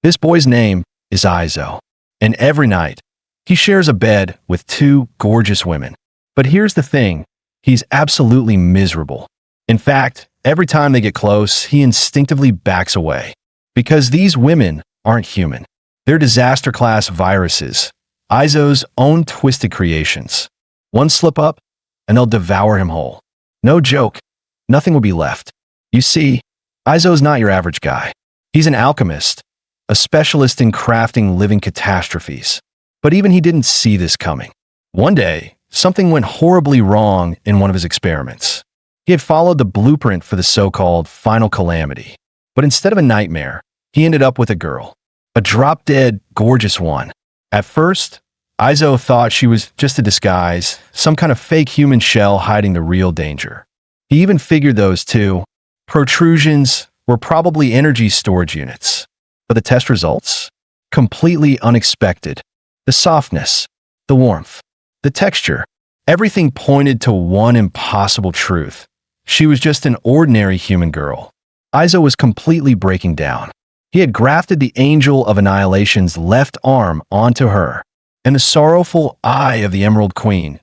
This boy's name is Izo, and every night, he shares a bed with two gorgeous women. But here's the thing, he's absolutely miserable. In fact, every time they get close, he instinctively backs away. Because these women aren't human. They're disaster-class viruses, Izo's own twisted creations. One slip up, and they'll devour him whole. No joke, nothing will be left. You see, Izo's not your average guy. He's an alchemist, a specialist in crafting living catastrophes. But even he didn't see this coming. One day, something went horribly wrong in one of his experiments. He had followed the blueprint for the so-called final calamity. But instead of a nightmare, he ended up with a girl. A drop-dead, gorgeous one. At first, Izo thought she was just a disguise, some kind of fake human shell hiding the real danger. He even figured those two protrusions were probably energy storage units. But the test results? Completely unexpected. The softness, the warmth, the texture, everything pointed to one impossible truth. She was just an ordinary human girl. Izo was completely breaking down. He had grafted the Angel of Annihilation's left arm onto her, and the sorrowful eye of the Emerald Queen.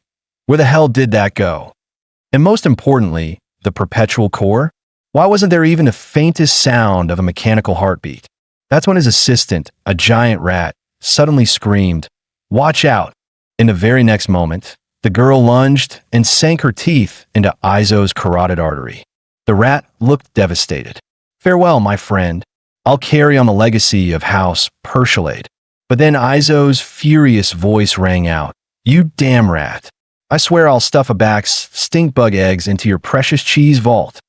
Where the hell did that go? And most importantly, the perpetual core? Why wasn't there even the faintest sound of a mechanical heartbeat? That's when his assistant, a giant rat, suddenly screamed, "Watch out!" In the very next moment, the girl lunged and sank her teeth into Izo's carotid artery. The rat looked devastated. "Farewell, my friend. I'll carry on the legacy of House Perchalade." But then Izo's furious voice rang out. "You damn rat. I swear I'll stuff a back's stink bug eggs into your precious cheese vault."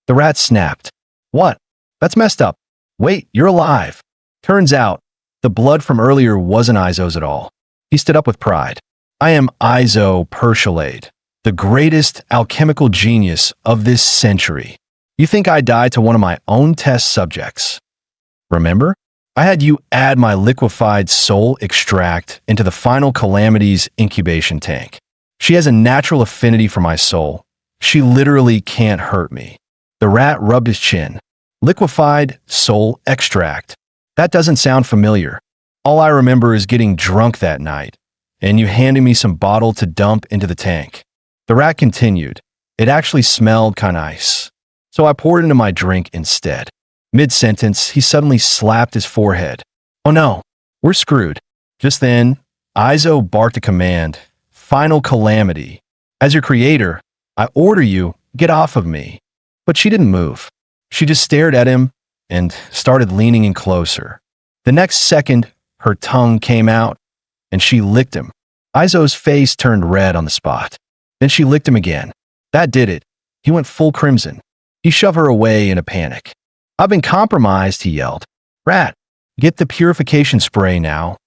The rat snapped. "What? That's messed up. Wait, you're alive." Turns out, the blood from earlier wasn't Izo's at all. He stood up with pride. "I am Izo Perchalade, the greatest alchemical genius of this century. You think I died to one of my own test subjects? Remember? I had you add my liquefied soul extract into the final calamity's incubation tank. She has a natural affinity for my soul. She literally can't hurt me." The rat rubbed his chin. "Liquefied soul extract. That doesn't sound familiar. All I remember is getting drunk that night, and you handing me some bottle to dump into the tank." The rat continued. "It actually smelled kinda nice. So I poured into my drink instead." Mid-sentence, he suddenly slapped his forehead. "Oh no, we're screwed." Just then, Izo barked a command. "Final calamity. As your creator, I order you, get off of me." But she didn't move. She just stared at him and started leaning in closer. The next second, her tongue came out, and she licked him. Izo's face turned red on the spot. Then she licked him again. That did it. He went full crimson. He shoved her away in a panic. "I've been compromised," he yelled. "Rat, get the purification spray now."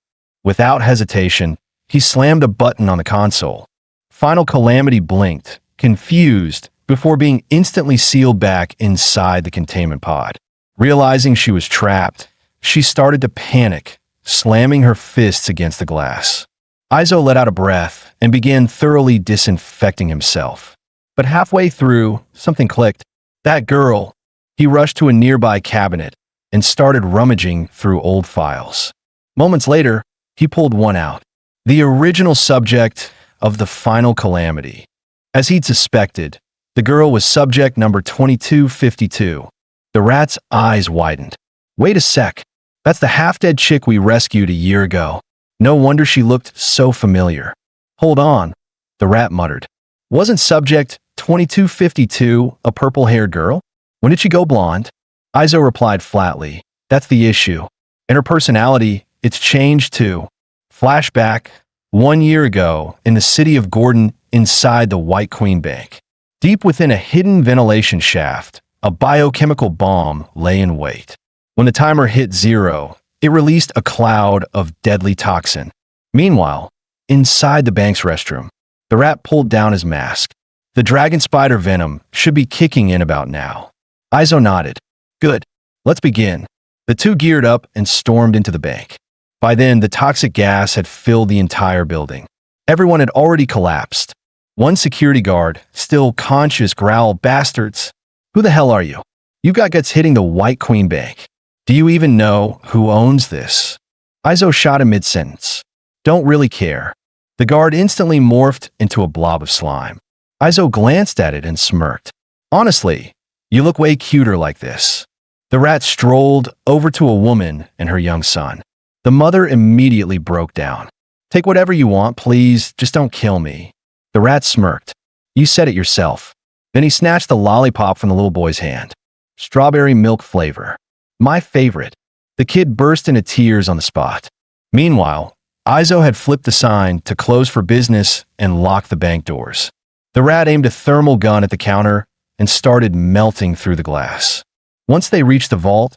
Without hesitation, he slammed a button on the console. Final Calamity blinked, confused, before being instantly sealed back inside the containment pod. Realizing she was trapped, she started to panic, slamming her fists against the glass. Izo let out a breath and began thoroughly disinfecting himself. But halfway through, something clicked. That girl. He rushed to a nearby cabinet and started rummaging through old files. Moments later, he pulled one out. The original subject of the Final Calamity. As he'd suspected, the girl was subject number 2252. The rat's eyes widened. "Wait a sec. That's the half-dead chick we rescued a year ago. No wonder she looked so familiar." "Hold on," the rat muttered. "Wasn't subject 2252 a purple-haired girl? When did she go blonde?" Izo replied flatly. "That's the issue. In her personality, it's changed too." Flashback, 1 year ago, in the city of Gordon, inside the White Queen Bank. Deep within a hidden ventilation shaft, a biochemical bomb lay in wait. When the timer hit 0, it released a cloud of deadly toxin. Meanwhile, inside the bank's restroom, the rat pulled down his mask. The dragon spider venom should be kicking in about now. Izo nodded. "Good. Let's begin." The two geared up and stormed into the bank. By then, the toxic gas had filled the entire building. Everyone had already collapsed. One security guard, still conscious, growled, "Bastards! Who the hell are you? You've got guts hitting the White Queen Bank. Do you even know who owns this? Izo shot him mid-sentence. Don't really care. The guard instantly morphed into a blob of slime. Izo glanced at it and smirked. Honestly, you look way cuter like this. The rat strolled over to a woman and her young son. The mother immediately broke down. Take whatever you want, please, just don't kill me. The rat smirked. You said it yourself. Then he snatched the lollipop from the little boy's hand. Strawberry milk flavor. My favorite. The kid burst into tears on the spot. Meanwhile, Izo had flipped the sign to close for business and lock the bank doors. The rat aimed a thermal gun at the counter and started melting through the glass. Once they reached the vault,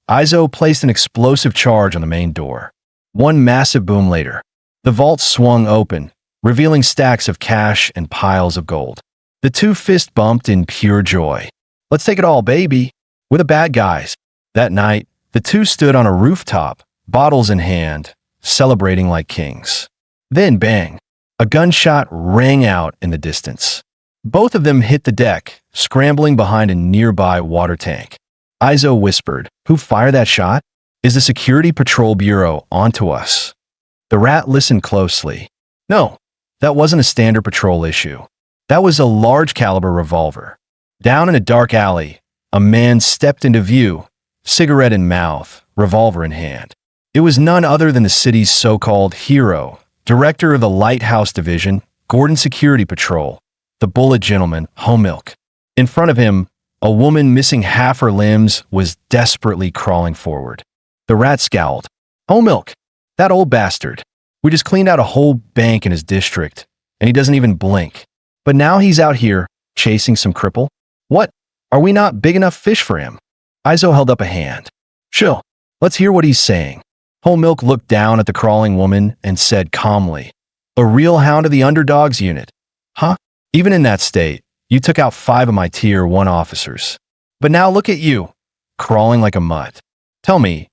Izo placed an explosive charge on the main door. One massive boom later, the vault swung open, revealing stacks of cash and piles of gold. The two fist bumped in pure joy. Let's take it all, baby. We're the bad guys. That night, the two stood on a rooftop, bottles in hand, celebrating like kings. Then bang, a gunshot rang out in the distance. Both of them hit the deck, scrambling behind a nearby water tank. Izo whispered, "Who fired that shot? Is the Security Patrol Bureau onto us?" The rat listened closely. No, that wasn't a standard patrol issue. That was a large caliber revolver. Down in a dark alley, a man stepped into view, cigarette in mouth, revolver in hand. It was none other than the city's so-called hero, director of the Lighthouse Division, Gordon Security Patrol, the bullet gentleman, Home Milk. In front of him, a woman missing half her limbs was desperately crawling forward. The rat scowled. Home Milk, that old bastard. We just cleaned out a whole bank in his district, and he doesn't even blink. But now he's out here, chasing some cripple? What? Are we not big enough fish for him? Izo held up a hand. Chill. Let's hear what he's saying. Whole Milk looked down at the crawling woman and said calmly, "A real hound of the underdogs unit. Huh? Even in that state, you took out 5 of my Tier 1 officers. But now look at you, crawling like a mutt. Tell me,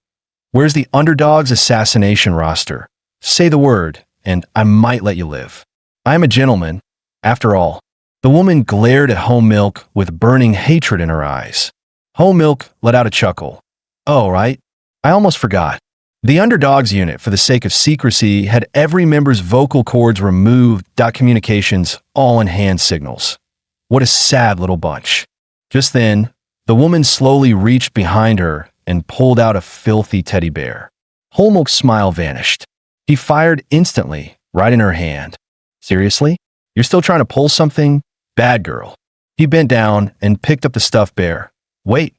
where's the underdogs assassination roster? Say the word, and I might let you live. I am a gentleman, after all." The woman glared at Whole Milk with burning hatred in her eyes. Whole Milk let out a chuckle. Oh, right. I almost forgot. The Underdogs unit, for the sake of secrecy, had every member's vocal cords removed, communications, all in hand signals. What a sad little bunch. Just then, the woman slowly reached behind her and pulled out a filthy teddy bear. Whole Milk's smile vanished. He fired instantly, right in her hand. Seriously? You're still trying to pull something? Bad girl. He bent down and picked up the stuffed bear. Wait.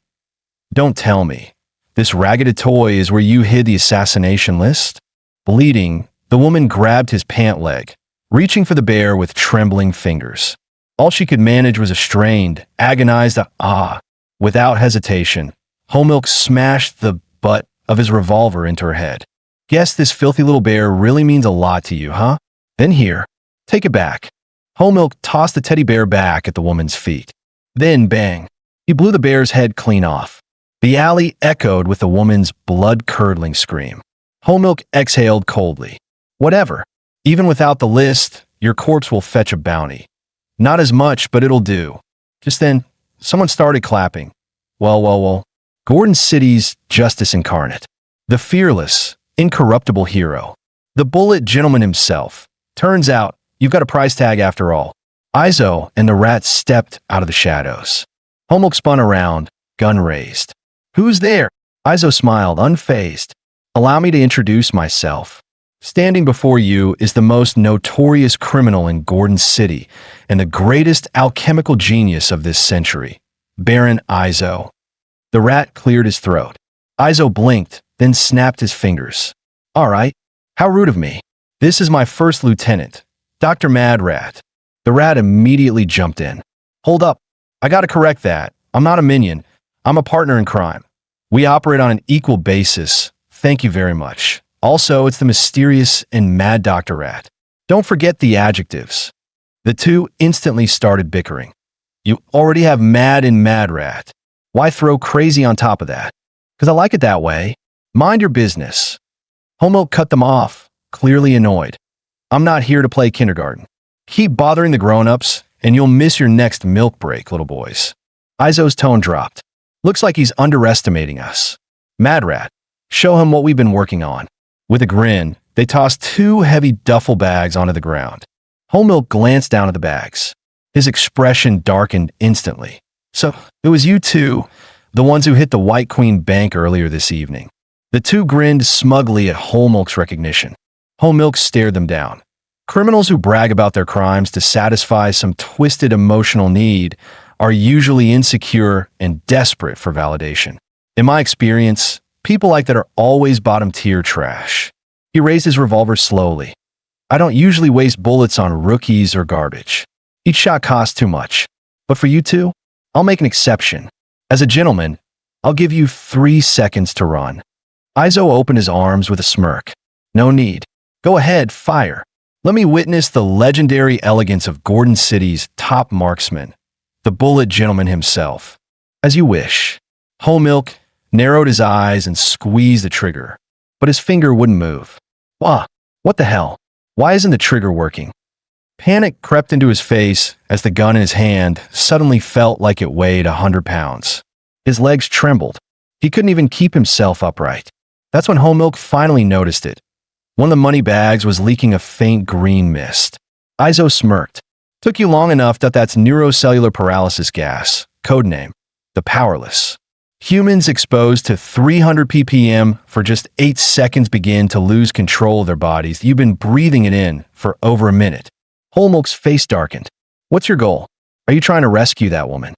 Don't tell me. This ragged toy is where you hid the assassination list? Bleeding, the woman grabbed his pant leg, reaching for the bear with trembling fingers. All she could manage was a strained, agonized ah. Without hesitation, Whole Milk smashed the butt of his revolver into her head. Guess this filthy little bear really means a lot to you, huh? Then here, take it back. Whole Milk tossed the teddy bear back at the woman's feet. Then bang, he blew the bear's head clean off. The alley echoed with the woman's blood-curdling scream. Whole Milk exhaled coldly. Whatever. Even without the list, your corpse will fetch a bounty. Not as much, but it'll do. Just then, someone started clapping. Well. Gordon City's justice incarnate. The fearless, incorruptible hero. The bullet gentleman himself. Turns out, you've got a price tag after all. Izo and the rat stepped out of the shadows. Whole Milk spun around, gun raised. Who's there? Izo smiled, unfazed. Allow me to introduce myself. Standing before you is the most notorious criminal in Gordon City and the greatest alchemical genius of this century, Baron Izo. The rat cleared his throat. Izo blinked, then snapped his fingers. All right, how rude of me. This is my first lieutenant, Dr. Mad Rat. The rat immediately jumped in. Hold up, I gotta correct that. I'm not a minion. I'm a partner in crime. We operate on an equal basis. Thank you very much. Also, it's the mysterious and mad Dr. Rat. Don't forget the adjectives. The two instantly started bickering. You already have mad and mad rat. Why throw crazy on top of that? Because I like it that way. Mind your business. Whole Milk cut them off, clearly annoyed. I'm not here to play kindergarten. Keep bothering the grown-ups, and you'll miss your next milk break, little boys. Izo's tone dropped. Looks like he's underestimating us. Mad Rat, show him what we've been working on. With a grin, they tossed 2 heavy duffel bags onto the ground. Whole Milk glanced down at the bags. His expression darkened instantly. So, it was you two, the ones who hit the White Queen Bank earlier this evening. The two grinned smugly at Whole Milk's recognition. Whole Milk stared them down. Criminals who brag about their crimes to satisfy some twisted emotional need are usually insecure and desperate for validation. In my experience, people like that are always bottom-tier trash. He raised his revolver slowly. I don't usually waste bullets on rookies or garbage. Each shot costs too much. But for you two, I'll make an exception. As a gentleman, I'll give you 3 seconds to run. Izo opened his arms with a smirk. No need. Go ahead, fire. Let me witness the legendary elegance of Gordon City's top marksman, the bullet gentleman himself. As you wish. Whole Milk narrowed his eyes and squeezed the trigger, but his finger wouldn't move. Wah, what the hell? Why isn't the trigger working? Panic crept into his face as the gun in his hand suddenly felt like it weighed 100 pounds. His legs trembled. He couldn't even keep himself upright. That's when Whole Milk finally noticed it. One of the money bags was leaking a faint green mist. Izo smirked. Took you long enough that's neurocellular paralysis gas, codename, the Powerless. Humans exposed to 300 ppm for just 8 seconds begin to lose control of their bodies. You've been breathing it in for over a minute. Whole Milk's face darkened. What's your goal? Are you trying to rescue that woman?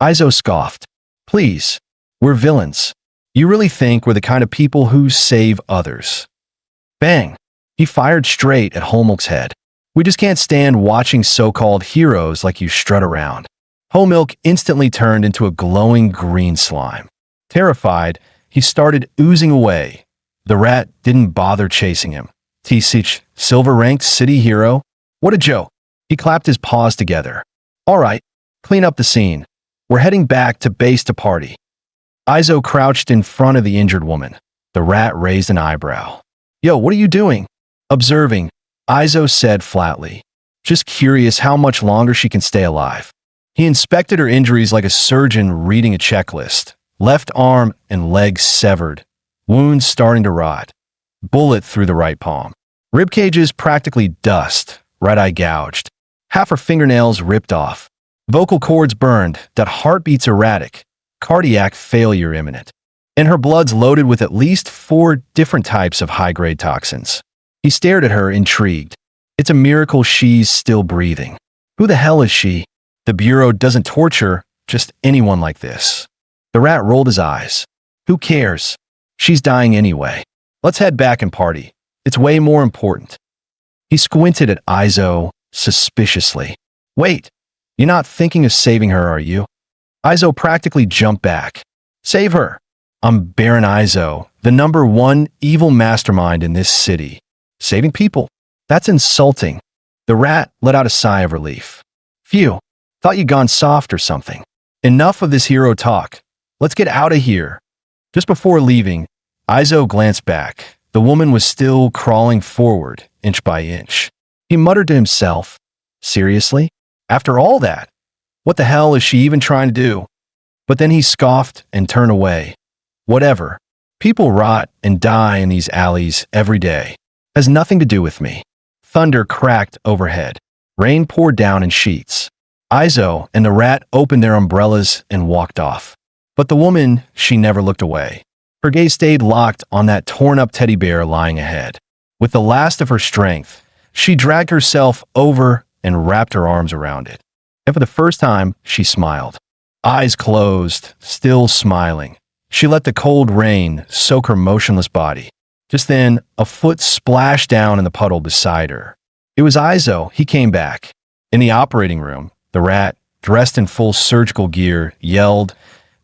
Izo scoffed. Please, we're villains. You really think we're the kind of people who save others? Bang! He fired straight at Whole Milk's head. We just can't stand watching so-called heroes like you strut around. Whole Milk instantly turned into a glowing green slime. Terrified, he started oozing away. The rat didn't bother chasing him. T-Sich, silver-ranked city hero? What a joke. He clapped his paws together. All right, clean up the scene. We're heading back to base to party. Izo crouched in front of the injured woman. The rat raised an eyebrow. Yo, what are you doing? Observing, Izo said flatly. Just curious how much longer she can stay alive. He inspected her injuries like a surgeon reading a checklist. Left arm and leg severed. Wounds starting to rot. Bullet through the right palm. Rib cages practically dust. Right eye gouged. Half her fingernails ripped off. Vocal cords burned. That heartbeats erratic. Cardiac failure imminent. And her blood's loaded with at least 4 different types of high-grade toxins. He stared at her, intrigued. It's a miracle she's still breathing. Who the hell is she? The Bureau doesn't torture just anyone like this. The rat rolled his eyes. Who cares? She's dying anyway. Let's head back and party. It's way more important. He squinted at Izo suspiciously. Wait, you're not thinking of saving her, are you? Izo practically jumped back. Save her. I'm Baron Izo, the #1 evil mastermind in this city. Saving people? That's insulting. The rat let out a sigh of relief. Phew, thought you'd gone soft or something. Enough of this hero talk. Let's get out of here. Just before leaving, Izo glanced back. The woman was still crawling forward, inch by inch. He muttered to himself, seriously? After all that? What the hell is she even trying to do? But then he scoffed and turned away. Whatever. People rot and die in these alleys every day. Has nothing to do with me. Thunder cracked overhead. Rain poured down in sheets. Izo and the rat opened their umbrellas and walked off. But the woman, she never looked away. Her gaze stayed locked on that torn-up teddy bear lying ahead. With the last of her strength, she dragged herself over and wrapped her arms around it. And for the first time, she smiled. Eyes closed, still smiling. She let the cold rain soak her motionless body. Just then, a foot splashed down in the puddle beside her. It was Izo. He came back. In the operating room, the rat, dressed in full surgical gear, yelled,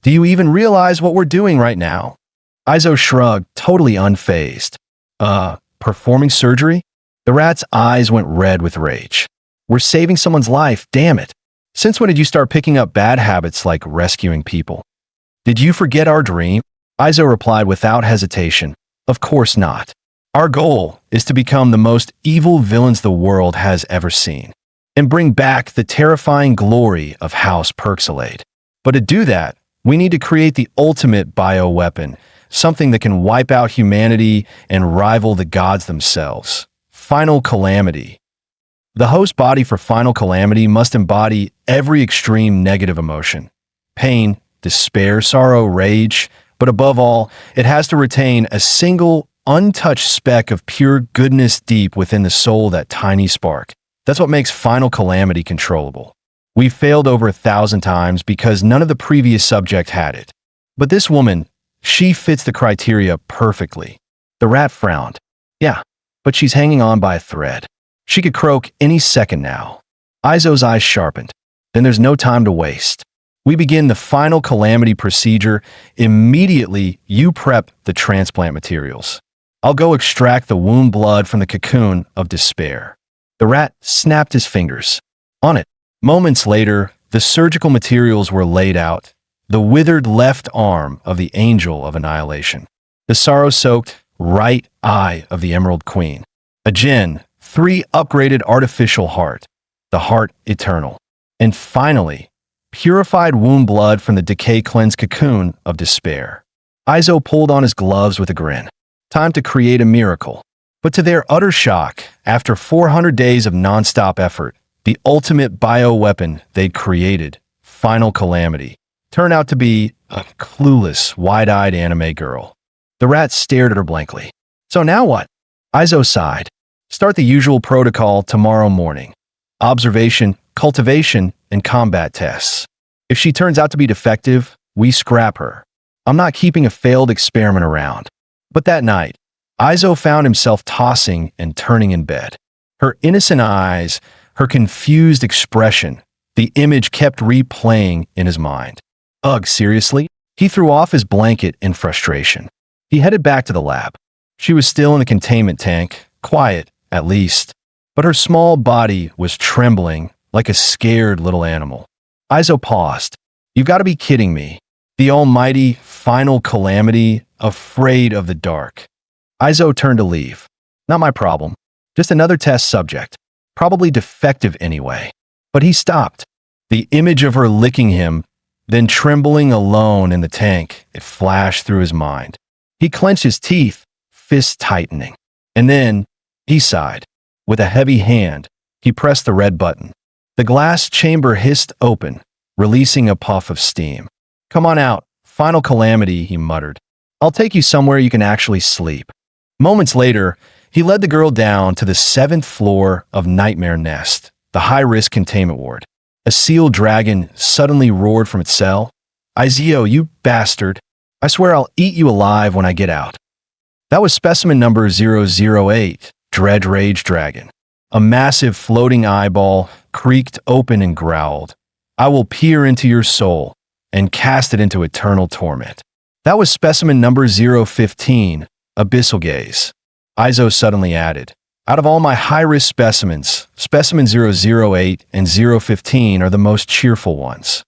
Do you even realize what we're doing right now? Izo shrugged, totally unfazed. Performing surgery? The rat's eyes went red with rage. We're saving someone's life, damn it. Since when did you start picking up bad habits like rescuing people? Did you forget our dream? Izo replied without hesitation. Of course not. Our goal is to become the most evil villains the world has ever seen, and bring back the terrifying glory of House Perxalate. But to do that, we need to create the ultimate bioweapon, something that can wipe out humanity and rival the gods themselves. Final Calamity. The host body for Final Calamity must embody every extreme negative emotion. Pain, despair, sorrow, rage, but above all, it has to retain a single, untouched speck of pure goodness deep within the soul, that tiny spark. That's what makes Final Calamity controllable. We've failed over 1,000 times because none of the previous subject had it. But this woman, she fits the criteria perfectly. The rat frowned. Yeah, but she's hanging on by a thread. She could croak any second now. Izo's eyes sharpened. Then there's no time to waste. We begin the Final Calamity procedure. Immediately, you prep the transplant materials. I'll go extract the womb blood from the cocoon of despair. The rat snapped his fingers. On it. Moments later, the surgical materials were laid out. The withered left arm of the Angel of Annihilation. The sorrow-soaked right eye of the Emerald Queen. A Jinn, 3 upgraded artificial heart. The heart eternal. And finally, purified womb blood from the decay-cleansed cocoon of despair. Izo pulled on his gloves with a grin. Time to create a miracle. But to their utter shock, after 400 days of non-stop effort, the ultimate bioweapon they'd created, Final Calamity, turned out to be a clueless, wide-eyed anime girl. The rat stared at her blankly. So now what? Izo sighed. Start the usual protocol tomorrow morning. Observation, cultivation, and combat tests. If she turns out to be defective, we scrap her. I'm not keeping a failed experiment around. But that night, Izo found himself tossing and turning in bed. Her innocent eyes, her confused expression, the image kept replaying in his mind. Ugh, seriously? He threw off his blanket in frustration. He headed back to the lab. She was still in the containment tank, quiet, at least. But her small body was trembling like a scared little animal. Izo paused. You've got to be kidding me. The almighty Final Calamity, afraid of the dark. Izo turned to leave. Not my problem. Just another test subject. Probably defective anyway. But he stopped. The image of her licking him, then trembling alone in the tank, it flashed through his mind. He clenched his teeth, fists tightening. And then, he sighed. With a heavy hand, he pressed the red button. The glass chamber hissed open, releasing a puff of steam. Come on out, Final Calamity, he muttered. I'll take you somewhere you can actually sleep. Moments later, he led the girl down to the 7th floor of Nightmare Nest, the high-risk containment ward. A sealed dragon suddenly roared from its cell. Izio, you bastard. I swear I'll eat you alive when I get out. That was specimen number 008, Dread Rage Dragon. A massive floating eyeball creaked open and growled. I will peer into your soul and cast it into eternal torment. That was specimen number 015, Abyssal Gaze. Izo suddenly added, out of all my high-risk specimens, specimen 008 and 015 are the most cheerful ones.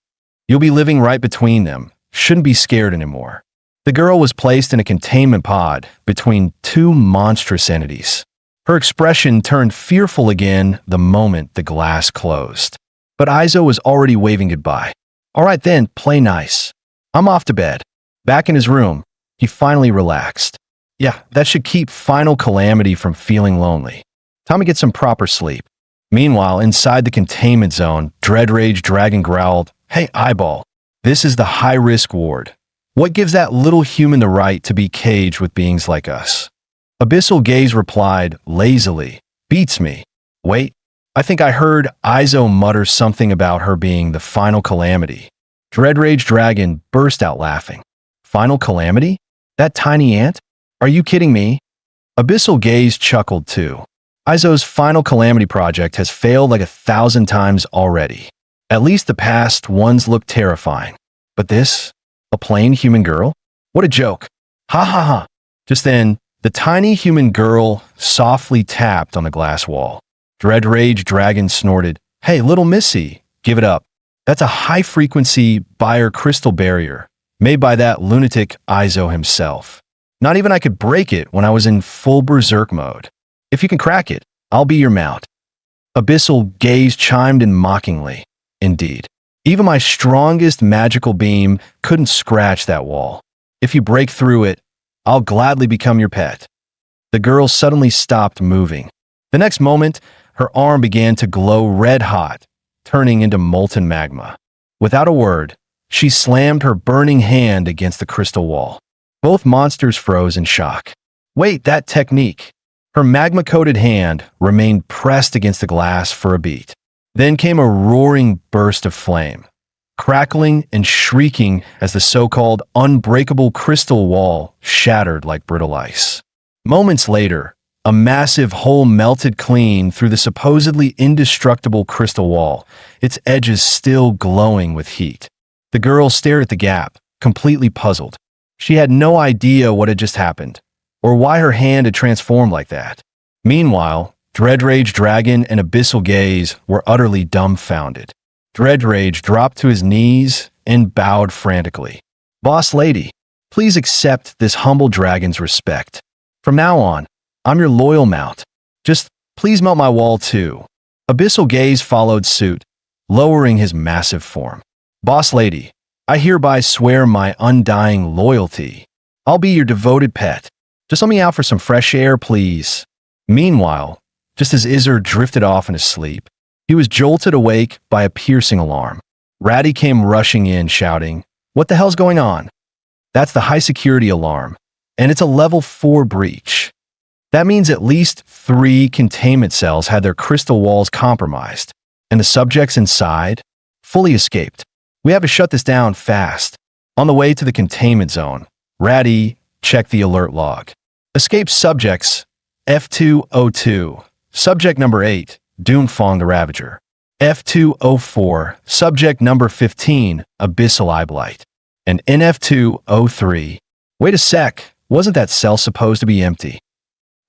You'll be living right between them. Shouldn't be scared anymore. The girl was placed in a containment pod between 2 monstrous entities. Her expression turned fearful again the moment the glass closed. But Izo was already waving goodbye. All right then, play nice. I'm off to bed. Back in his room, he finally relaxed. Yeah, that should keep Final Calamity from feeling lonely. Time to get some proper sleep. Meanwhile, inside the containment zone, Dread Rage Dragon growled, Hey, Eyeball, this is the high-risk ward. What gives that little human the right to be caged with beings like us? Abyssal Gaze replied, lazily, Beats me. Wait, I think I heard Izo mutter something about her being the Final Calamity. Dread Rage Dragon burst out laughing. Final Calamity? That tiny ant? Are you kidding me? Abyssal Gaze chuckled too. Izo's Final Calamity project has failed like 1,000 times already. At least the past ones looked terrifying. But this? A plain human girl? What a joke. Ha ha ha. Just then, the tiny human girl softly tapped on the glass wall. Dread Rage Dragon snorted, Hey, little missy, give it up. That's a high-frequency Bayer crystal barrier made by that lunatic Izo himself. Not even I could break it when I was in full berserk mode. If you can crack it, I'll be your mount. Abyssal Gaze chimed in mockingly. Indeed. Even my strongest magical beam couldn't scratch that wall. If you break through it, I'll gladly become your pet." The girl suddenly stopped moving. The next moment, her arm began to glow red hot, turning into molten magma. Without a word, she slammed her burning hand against the crystal wall. Both monsters froze in shock. Wait, that technique. Her magma-coated hand remained pressed against the glass for a beat. Then came a roaring burst of flame, crackling and shrieking as the so-called unbreakable crystal wall shattered like brittle ice. Moments later, a massive hole melted clean through the supposedly indestructible crystal wall, its edges still glowing with heat. The girl stared at the gap, completely puzzled. She had no idea what had just happened, or why her hand had transformed like that. Meanwhile, Dreadrage Dragon and Abyssal Gaze were utterly dumbfounded. Dreadrage dropped to his knees and bowed frantically. "Boss lady, please accept this humble dragon's respect. From now on, I'm your loyal mount. Just please melt my wall too." Abyssal Gaze followed suit, lowering his massive form. "Boss lady, I hereby swear my undying loyalty. I'll be your devoted pet. Just let me out for some fresh air, please." Meanwhile, just as Izzer drifted off into sleep, he was jolted awake by a piercing alarm. Ratty came rushing in, shouting, "What the hell's going on?" "That's the high-security alarm, and it's a level 4 breach. That means at least 3 containment cells had their crystal walls compromised, and the subjects inside fully escaped. We have to shut this down fast." On the way to the containment zone, Ratty checked the alert log. Escaped subjects, F202. Subject number 8, Doomfang the Ravager. F204, subject number 15, Abyssal Eyeblight. And NF203. Wait a sec, wasn't that cell supposed to be empty?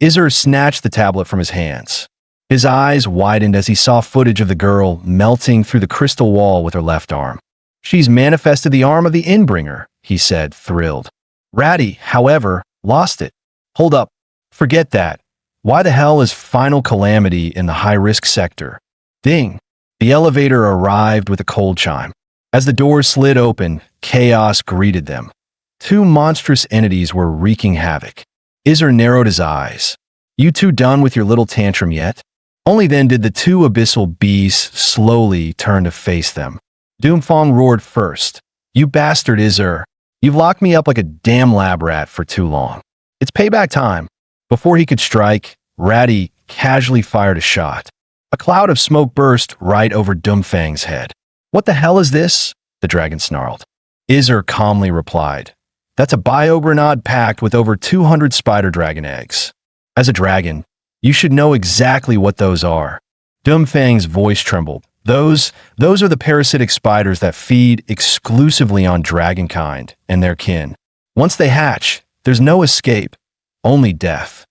Izzer snatched the tablet from his hands. His eyes widened as he saw footage of the girl melting through the crystal wall with her left arm. "She's manifested the arm of the Inbringer," he said, thrilled. Ratty, however, lost it. "Hold up. Forget that. Why the hell is Final Calamity in the high-risk sector?" Ding! The elevator arrived with a cold chime. As the doors slid open, chaos greeted them. 2 monstrous entities were wreaking havoc. Izzer narrowed his eyes. "You two done with your little tantrum yet?" Only then did the 2 abyssal beasts slowly turn to face them. Doomfang roared first. "You bastard, Izzer. You've locked me up like a damn lab rat for too long. It's payback time." Before he could strike, Ratty casually fired a shot. A cloud of smoke burst right over Doomfang's head. "What the hell is this?" the dragon snarled. Izzer calmly replied, "That's a biogrenade packed with over 200 spider dragon eggs. As a dragon, you should know exactly what those are." Doomfang's voice trembled. Those are the parasitic spiders that feed exclusively on dragonkind and their kin. Once they hatch, there's no escape, only death."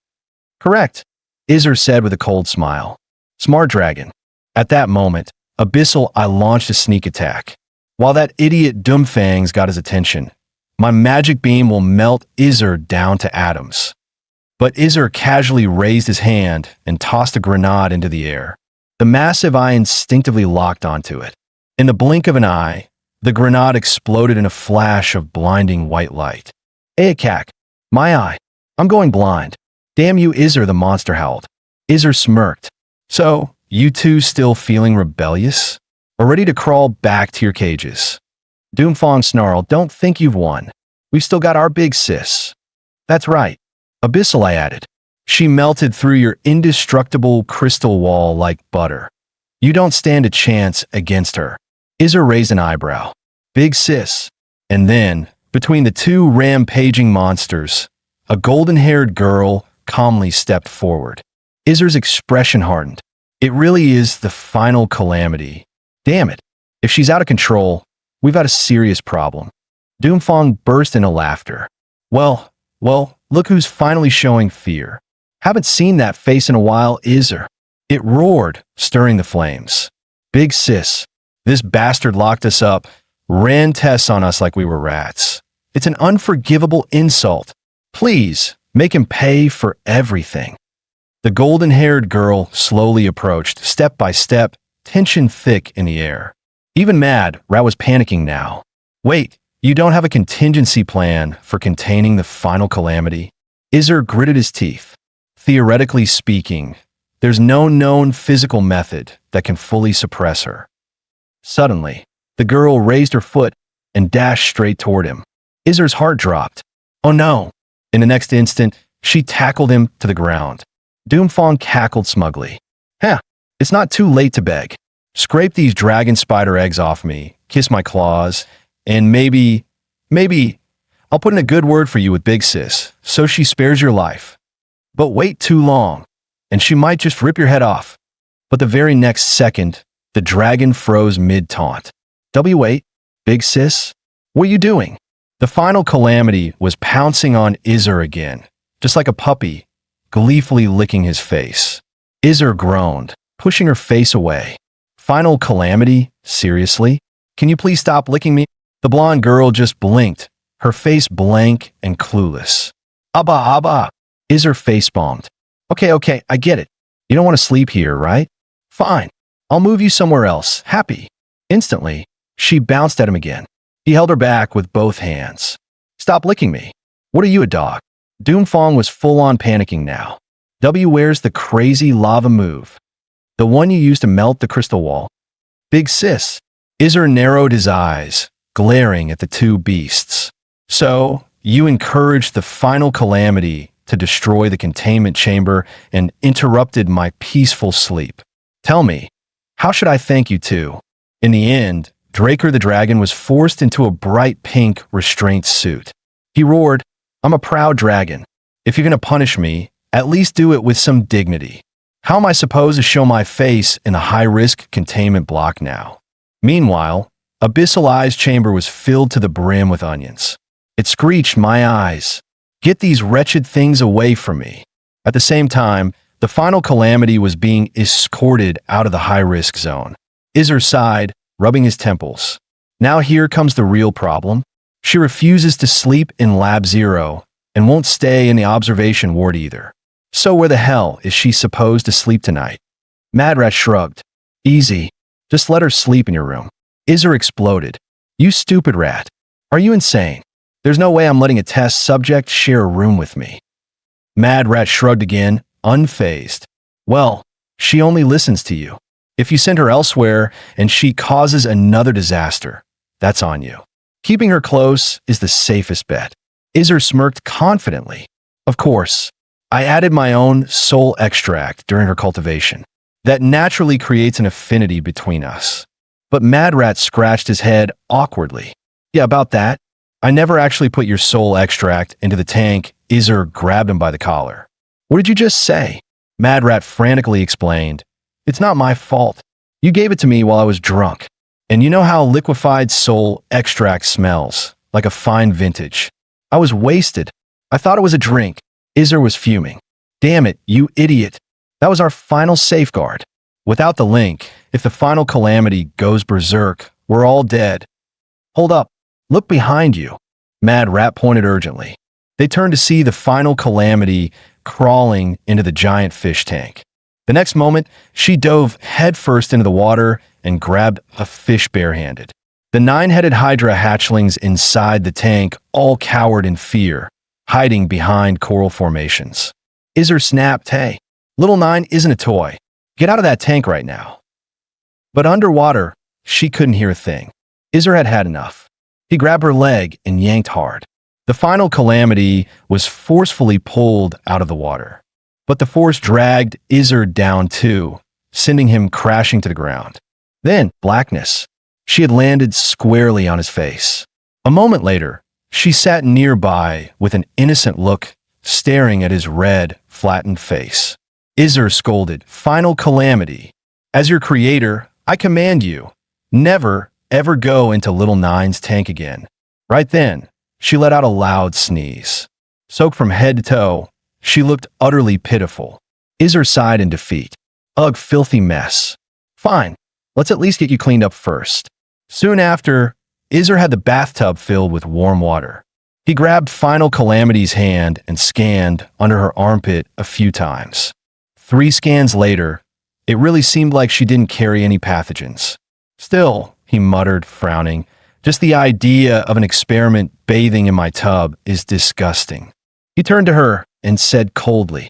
"Correct," Izzer said with a cold smile. "Smart dragon." At that moment, Abyssal I launched a sneak attack. While that idiot Doomfangs got his attention, my magic beam will melt Izzer down to atoms. But Izzer casually raised his hand and tossed a grenade into the air. The massive eye instinctively locked onto it. In the blink of an eye, the grenade exploded in a flash of blinding white light. "Aakak, my eye. I'm going blind." "Damn you, Izzer," the monster howled. Izzer smirked. "So, you two still feeling rebellious? Or ready to crawl back to your cages?" Doomfang snarled, "Don't think you've won. We've still got our big sis." "That's right. Abyssal," I added. "She melted through your indestructible crystal wall like butter. You don't stand a chance against her." Izzer raised an eyebrow. "Big sis." And then, between the 2 rampaging monsters, a golden-haired girl calmly stepped forward. Izzer's expression hardened. "It really is the Final Calamity. Damn it. If she's out of control, we've got a serious problem." Doomfang burst into laughter. Well, look who's finally showing fear. Haven't seen that face in a while, Izzer." It roared, stirring the flames. "Big sis, this bastard locked us up, ran tests on us like we were rats. It's an unforgivable insult. Please, make him pay for everything." The golden-haired girl slowly approached, step by step, tension thick in the air. Even mad, Rat was panicking now. "Wait, You don't have a contingency plan for containing the final calamity? Izzer gritted his teeth. Theoretically speaking, there's no known physical method that can fully suppress her. Suddenly, the girl raised her foot and dashed straight toward him. Izzer's heart dropped. Oh no! In the next instant, she tackled him to the ground. Doomfang cackled smugly. Heh, it's not too late to beg. Scrape these dragon spider eggs off me, kiss my claws, and maybe, I'll put in a good word for you with Big Sis, so she spares your life. But wait too long, and she might just rip your head off. But the very next second, the dragon froze mid-taunt. Wait, Big Sis? What are you doing? The final calamity was pouncing on Izzer again, just like a puppy, gleefully licking his face. Izzer groaned, pushing her face away. Final calamity? Seriously? Can you please stop licking me? The blonde girl just blinked, her face blank and clueless. Abba. Izzer facepalmed. Okay, I get it. You don't want to sleep here, right? Fine. I'll move you somewhere else. Happy. Instantly, she bounced at him again. He held her back with both hands. Stop licking me. What are you, a dog? Doomfang was full-on panicking now. Where's the crazy lava move? The one you used to melt the crystal wall? Big Sis. Izzer narrowed his eyes, glaring at the two beasts. So, you encouraged the final calamity to destroy the containment chamber and interrupted my peaceful sleep. Tell me, how should I thank you too? In the end, Draker the dragon was forced into a bright pink restraint suit. He roared, I'm a proud dragon. If you're going to punish me, at least do it with some dignity. How am I supposed to show my face in the high-risk containment block now? Meanwhile, Abyssal Eye's chamber was filled to the brim with onions. It screeched my eyes. Get these wretched things away from me. At the same time, the final calamity was being escorted out of the high-risk zone. Izzer sighed, rubbing his temples. Now here comes the real problem. She refuses to sleep in Lab Zero and won't stay in the observation ward either. So where the hell is she supposed to sleep tonight? Madrat shrugged. Easy. Just let her sleep in your room. Izzer exploded. You stupid rat. Are you insane? There's no way I'm letting a test subject share a room with me. Madrat shrugged again, unfazed. Well, she only listens to you. If you send her elsewhere and she causes another disaster, that's on you. Keeping her close is the safest bet. Izzer smirked confidently. Of course, I added my own soul extract during her cultivation. That naturally creates an affinity between us. But Madrat scratched his head awkwardly. Yeah, about that. I never actually put your soul extract into the tank. Izzer grabbed him by the collar. What did you just say? Madrat frantically explained. It's not my fault. You gave it to me while I was drunk. And you know how liquefied soul extract smells, like a fine vintage. I was wasted. I thought it was a drink. Izzer was fuming. Damn it, you idiot. That was our final safeguard. Without the link, if the final calamity goes berserk, we're all dead. Hold up. Look behind you. Madrat pointed urgently. They turned to see the final calamity crawling into the giant fish tank. The next moment, she dove headfirst into the water and grabbed a fish barehanded. The 9-headed Hydra hatchlings inside the tank all cowered in fear, hiding behind coral formations. Izzer snapped, hey, Little 9 isn't a toy. Get out of that tank right now. But underwater, she couldn't hear a thing. Izzer had had enough. He grabbed her leg and yanked hard. The final calamity was forcefully pulled out of the water. But the force dragged Izzer down too, sending him crashing to the ground. Then, blackness. She had landed squarely on his face. A moment later, she sat nearby with an innocent look, staring at his red, flattened face. Izzer scolded, Final calamity. As your creator, I command you, never, ever go into Little 9's tank again. Right then, she let out a loud sneeze. Soaked from head to toe, she looked utterly pitiful. Izzer sighed in defeat. Ugh, filthy mess. Fine, let's at least get you cleaned up first. Soon after, Izzer had the bathtub filled with warm water. He grabbed Final Calamity's hand and scanned under her armpit a few times. 3 scans later, it really seemed like she didn't carry any pathogens. Still, he muttered, frowning, Just the idea of an experiment bathing in my tub is disgusting. He turned to her and said coldly,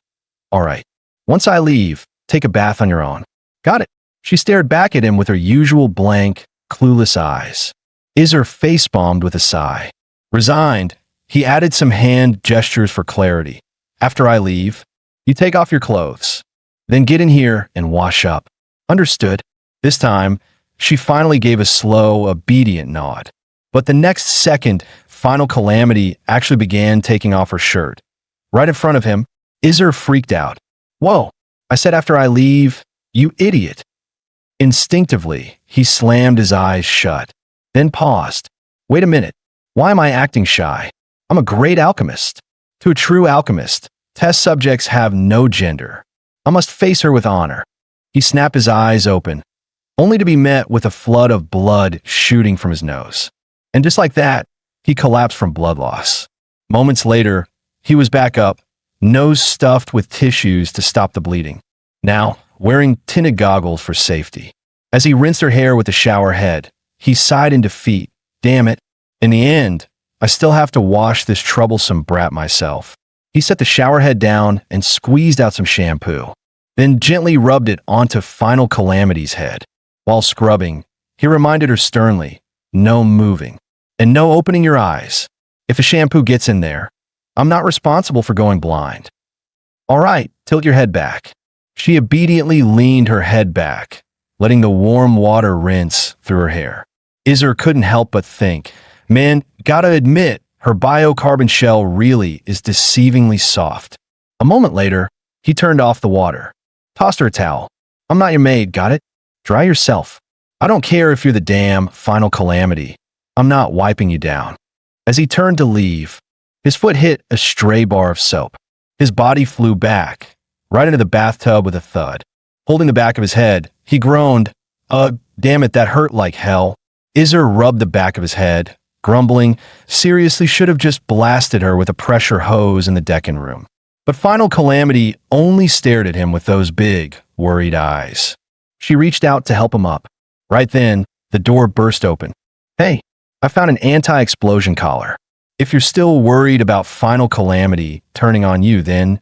"All right, once I leave, take a bath on your own." "Got it." She stared back at him with her usual blank, clueless eyes. Izzer face-bombed with a sigh. Resigned, he added some hand gestures for clarity. "After I leave, you take off your clothes. Then get in here and wash up." "Understood." This time, she finally gave a slow, obedient nod. But the next second, Final Calamity actually began taking off her shirt. Right in front of him, Izzer freaked out. "Whoa, I said after I leave, you idiot." Instinctively, he slammed his eyes shut, then paused. "Wait a minute, why am I acting shy? I'm a great alchemist." To a true alchemist, test subjects have no gender. I must face her with honor. He snapped his eyes open, only to be met with a flood of blood shooting from his nose. And just like that, he collapsed from blood loss. Moments later, he was back up, nose stuffed with tissues to stop the bleeding. Now, wearing tinted goggles for safety. As he rinsed her hair with the shower head, he sighed in defeat. "Damn it. In the end, I still have to wash this troublesome brat myself." He set the shower head down and squeezed out some shampoo, then gently rubbed it onto Final Calamity's head. While scrubbing, he reminded her sternly, "No moving, and no opening your eyes. If a shampoo gets in there, I'm not responsible for going blind." "All right, tilt your head back." She obediently leaned her head back, letting the warm water rinse through her hair. Izzer couldn't help but think, man, gotta admit, her biocarbon shell really is deceivingly soft. A moment later, he turned off the water. Tossed her a towel. "I'm not your maid, got it? Dry yourself. I don't care if you're the damn Final Calamity. I'm not wiping you down." As he turned to leave, his foot hit a stray bar of soap. His body flew back, right into the bathtub with a thud. Holding the back of his head, he groaned, damn it, that hurt like hell." Izzer rubbed the back of his head, grumbling, seriously should have just blasted her with a pressure hose in the decking room. But Final Calamity only stared at him with those big, worried eyes. She reached out to help him up. Right then, the door burst open. "Hey, I found an anti-explosion collar. If you're still worried about Final Calamity turning on you, then..."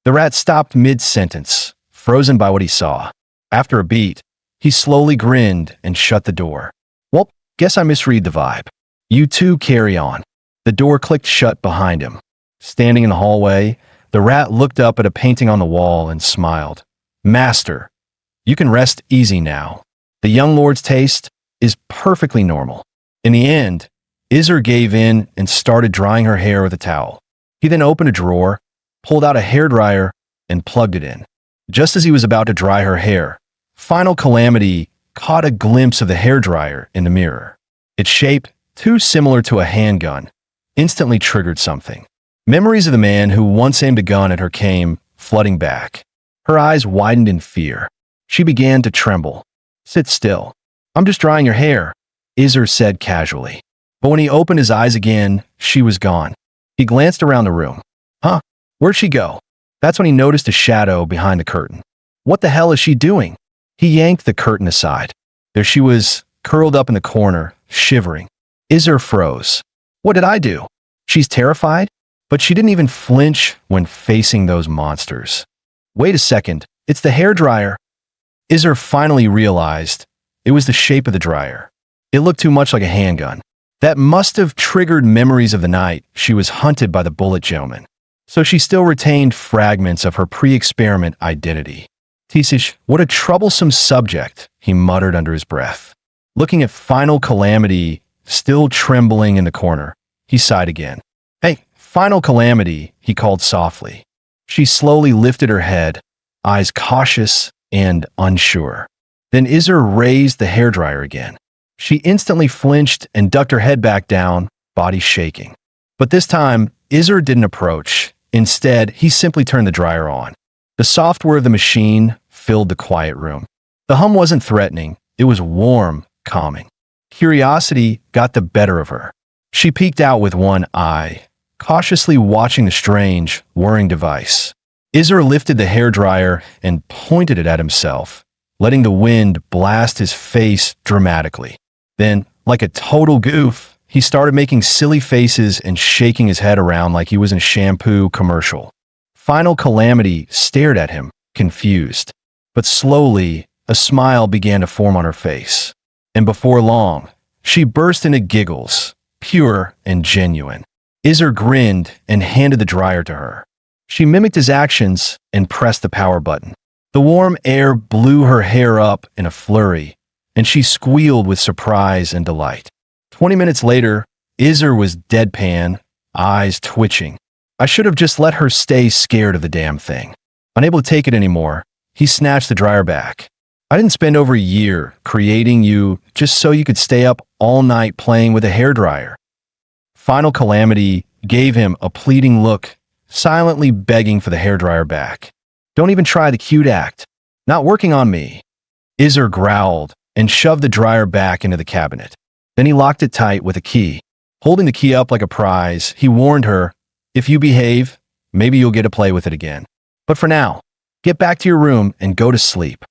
The rat stopped mid-sentence, frozen by what he saw. After a beat, he slowly grinned and shut the door. "Well, guess I misread the vibe. You two carry on." The door clicked shut behind him. Standing in the hallway, the rat looked up at a painting on the wall and smiled. "Master, you can rest easy now. The young lord's taste is perfectly normal." In the end, Izzer gave in and started drying her hair with a towel. He then opened a drawer, pulled out a hairdryer, and plugged it in. Just as he was about to dry her hair, Final Calamity caught a glimpse of the hairdryer in the mirror. Its shape, too similar to a handgun, instantly triggered something. Memories of the man who once aimed a gun at her came flooding back. Her eyes widened in fear. She began to tremble. "Sit still. I'm just drying your hair," Izzer said casually. But when he opened his eyes again, she was gone. He glanced around the room. Huh? Where'd she go? That's when he noticed a shadow behind the curtain. What the hell is she doing? He yanked the curtain aside. There she was, curled up in the corner, shivering. Izzer froze. What did I do? She's terrified? But she didn't even flinch when facing those monsters. Wait a second, it's the hairdryer. Izzer finally realized it was the shape of the dryer. It looked too much like a handgun. That must have triggered memories of the night she was hunted by the bullet gentleman. So she still retained fragments of her pre-experiment identity. Tisish, what a troublesome subject, he muttered under his breath. Looking at Final Calamity, still trembling in the corner, he sighed again. Hey, Final Calamity, he called softly. She slowly lifted her head, eyes cautious and unsure. Then Izzer raised the hairdryer again. She instantly flinched and ducked her head back down, body shaking. But this time, Izzer didn't approach. Instead, he simply turned the dryer on. The software of the machine filled the quiet room. The hum wasn't threatening. It was warm, calming. Curiosity got the better of her. She peeked out with one eye, cautiously watching the strange, whirring device. Izzer lifted the hairdryer and pointed it at himself, letting the wind blast his face dramatically. Then, like a total goof, he started making silly faces and shaking his head around like he was in a shampoo commercial. Final Calamity stared at him, confused. But slowly, a smile began to form on her face. And before long, she burst into giggles, pure and genuine. Izzer grinned and handed the dryer to her. She mimicked his actions and pressed the power button. The warm air blew her hair up in a flurry, and she squealed with surprise and delight. 20 minutes later, Izzer was deadpan, eyes twitching. I should have just let her stay scared of the damn thing. Unable to take it anymore, he snatched the dryer back. I didn't spend over a year creating you just so you could stay up all night playing with a hairdryer. Final Calamity gave him a pleading look, silently begging for the hairdryer back. Don't even try the cute act. Not working on me. Izzer growled and shoved the dryer back into the cabinet. Then he locked it tight with a key. Holding the key up like a prize, he warned her, if you behave, maybe you'll get to play with it again. But for now, get back to your room and go to sleep.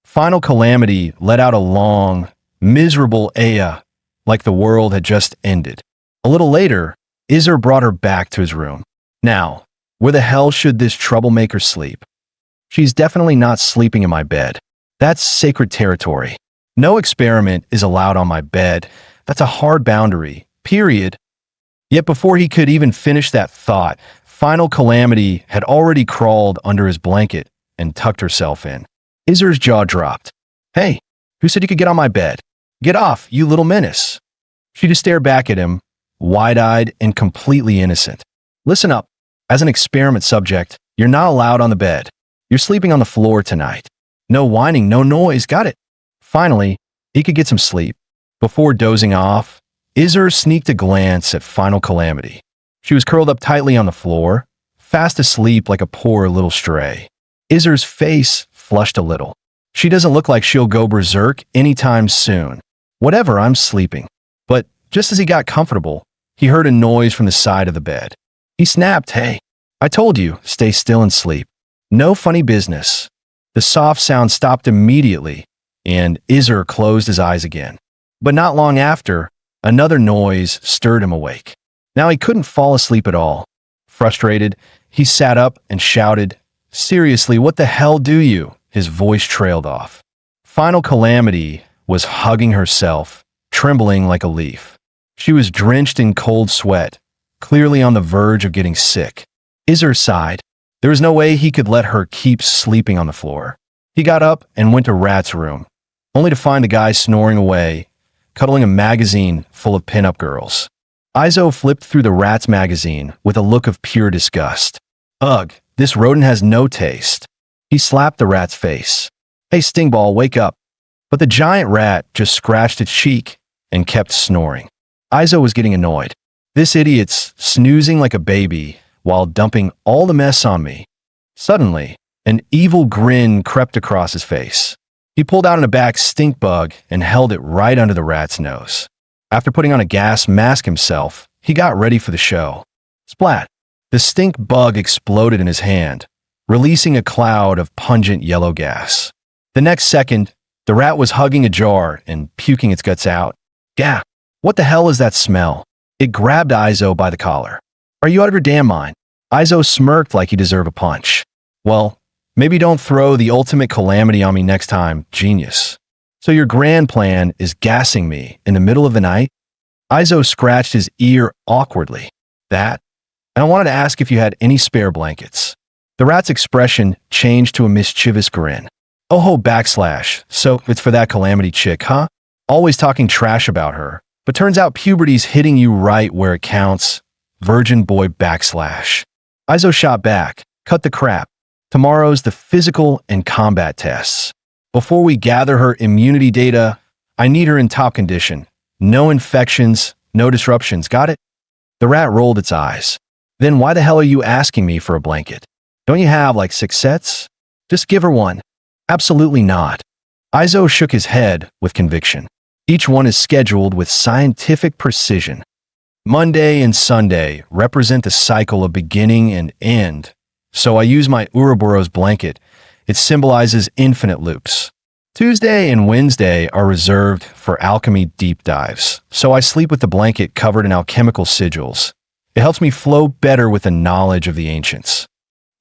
Final Calamity let out a long, miserable Aya, like the world had just ended. A little later, Izzer brought her back to his room. Now, where the hell should this troublemaker sleep? She's definitely not sleeping in my bed. That's sacred territory. No experiment is allowed on my bed. That's a hard boundary, period. Yet before he could even finish that thought, Final Calamity had already crawled under his blanket and tucked herself in. Izzer's jaw dropped. Hey, who said you could get on my bed? Get off, you little menace. She just stared back at him, wide-eyed and completely innocent. Listen up. As an experiment subject, you're not allowed on the bed. You're sleeping on the floor tonight. No whining, no noise, got it? Finally, he could get some sleep. Before dozing off, Izzer sneaked a glance at Final Calamity. She was curled up tightly on the floor, fast asleep like a poor little stray. Izzer's face flushed a little. She doesn't look like she'll go berserk anytime soon. Whatever, I'm sleeping. But just as he got comfortable, he heard a noise from the side of the bed. He snapped, hey, I told you, stay still and sleep. No funny business. The soft sound stopped immediately, and Izzer closed his eyes again. But not long after, another noise stirred him awake. Now he couldn't fall asleep at all. Frustrated, he sat up and shouted, seriously, what the hell do you? His voice trailed off. Final Calamity was hugging herself, trembling like a leaf. She was drenched in cold sweat, clearly on the verge of getting sick. Izzer sighed. There was no way he could let her keep sleeping on the floor. He got up and went to Rat's room, only to find the guy snoring away, cuddling a magazine full of pinup girls. Izo flipped through the Rat's magazine with a look of pure disgust. Ugh, this rodent has no taste. He slapped the rat's face. Hey, Stingball, wake up. But the giant rat just scratched its cheek and kept snoring. Izo was getting annoyed. This idiot's snoozing like a baby while dumping all the mess on me. Suddenly, an evil grin crept across his face. He pulled out an aback stink bug and held it right under the rat's nose. After putting on a gas mask himself, he got ready for the show. Splat! The stink bug exploded in his hand, releasing a cloud of pungent yellow gas. The next second, the rat was hugging a jar and puking its guts out. Gah! What the hell is that smell? It grabbed Izo by the collar. Are you out of your damn mind? Izo smirked like he deserved a punch. Well, maybe don't throw the ultimate calamity on me next time, genius. So your grand plan is gassing me in the middle of the night? Izo scratched his ear awkwardly. That? And I wanted to ask if you had any spare blankets. The rat's expression changed to a mischievous grin. Oh ho backslash, so it's for that calamity chick, huh? Always talking trash about her, but turns out puberty's hitting you right where it counts. Virgin boy backslash. Izo shot back. Cut the crap. Tomorrow's the physical and combat tests. Before we gather her immunity data, I need her in top condition. No infections, no disruptions, got it? The rat rolled its eyes. Then why the hell are you asking me for a blanket? Don't you have like 6 sets? Just give her one. Absolutely not. Izo shook his head with conviction. Each one is scheduled with scientific precision. Monday and Sunday represent the cycle of beginning and end, so I use my Ouroboros blanket. It symbolizes infinite loops. Tuesday and Wednesday are reserved for alchemy deep dives, so I sleep with the blanket covered in alchemical sigils. It helps me flow better with the knowledge of the ancients.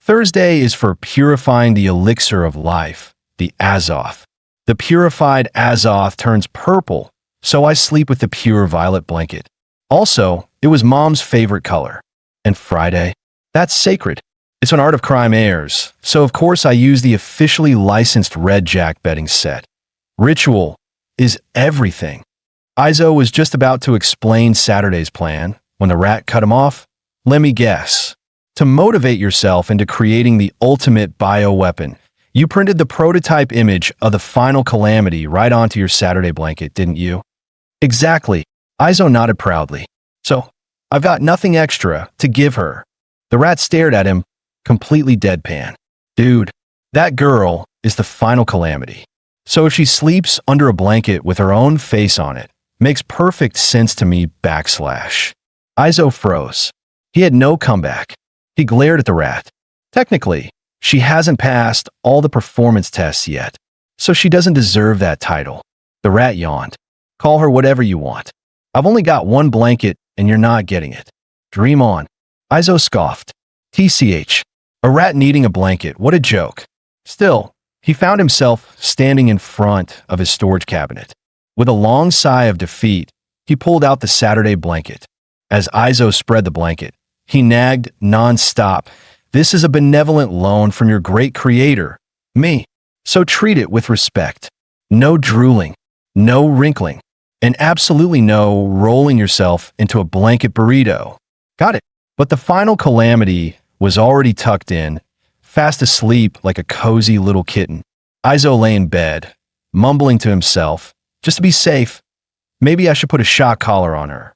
Thursday is for purifying the elixir of life, the azoth. The purified azoth turns purple, so I sleep with the pure violet blanket. Also, it was Mom's favorite color. And Friday? That's sacred. It's when Art of Crime airs, so of course I use the officially licensed Red Jack bedding set. Ritual is everything. Izo was just about to explain Saturday's plan when the rat cut him off. Let me guess. To motivate yourself into creating the ultimate bioweapon, you printed the prototype image of the final calamity right onto your Saturday blanket, didn't you? Exactly. Izo nodded proudly. So, I've got nothing extra to give her. The rat stared at him, completely deadpan. Dude, that girl is the final calamity. So if she sleeps under a blanket with her own face on it, makes perfect sense to me, backslash. Izo froze. He had no comeback. He glared at the rat. Technically, she hasn't passed all the performance tests yet, so she doesn't deserve that title. The rat yawned. Call her whatever you want. I've only got one blanket and you're not getting it. Dream on. Izo scoffed. TCH. A rat needing a blanket, what a joke. Still, he found himself standing in front of his storage cabinet. With a long sigh of defeat, he pulled out the Saturday blanket. As Izo spread the blanket, he nagged non-stop. This is a benevolent loan from your great creator, me. So treat it with respect. No drooling, no wrinkling, and absolutely no rolling yourself into a blanket burrito. Got it. But the final calamity was already tucked in, fast asleep like a cozy little kitten. Izo lay in bed, mumbling to himself, just to be safe, maybe I should put a shock collar on her.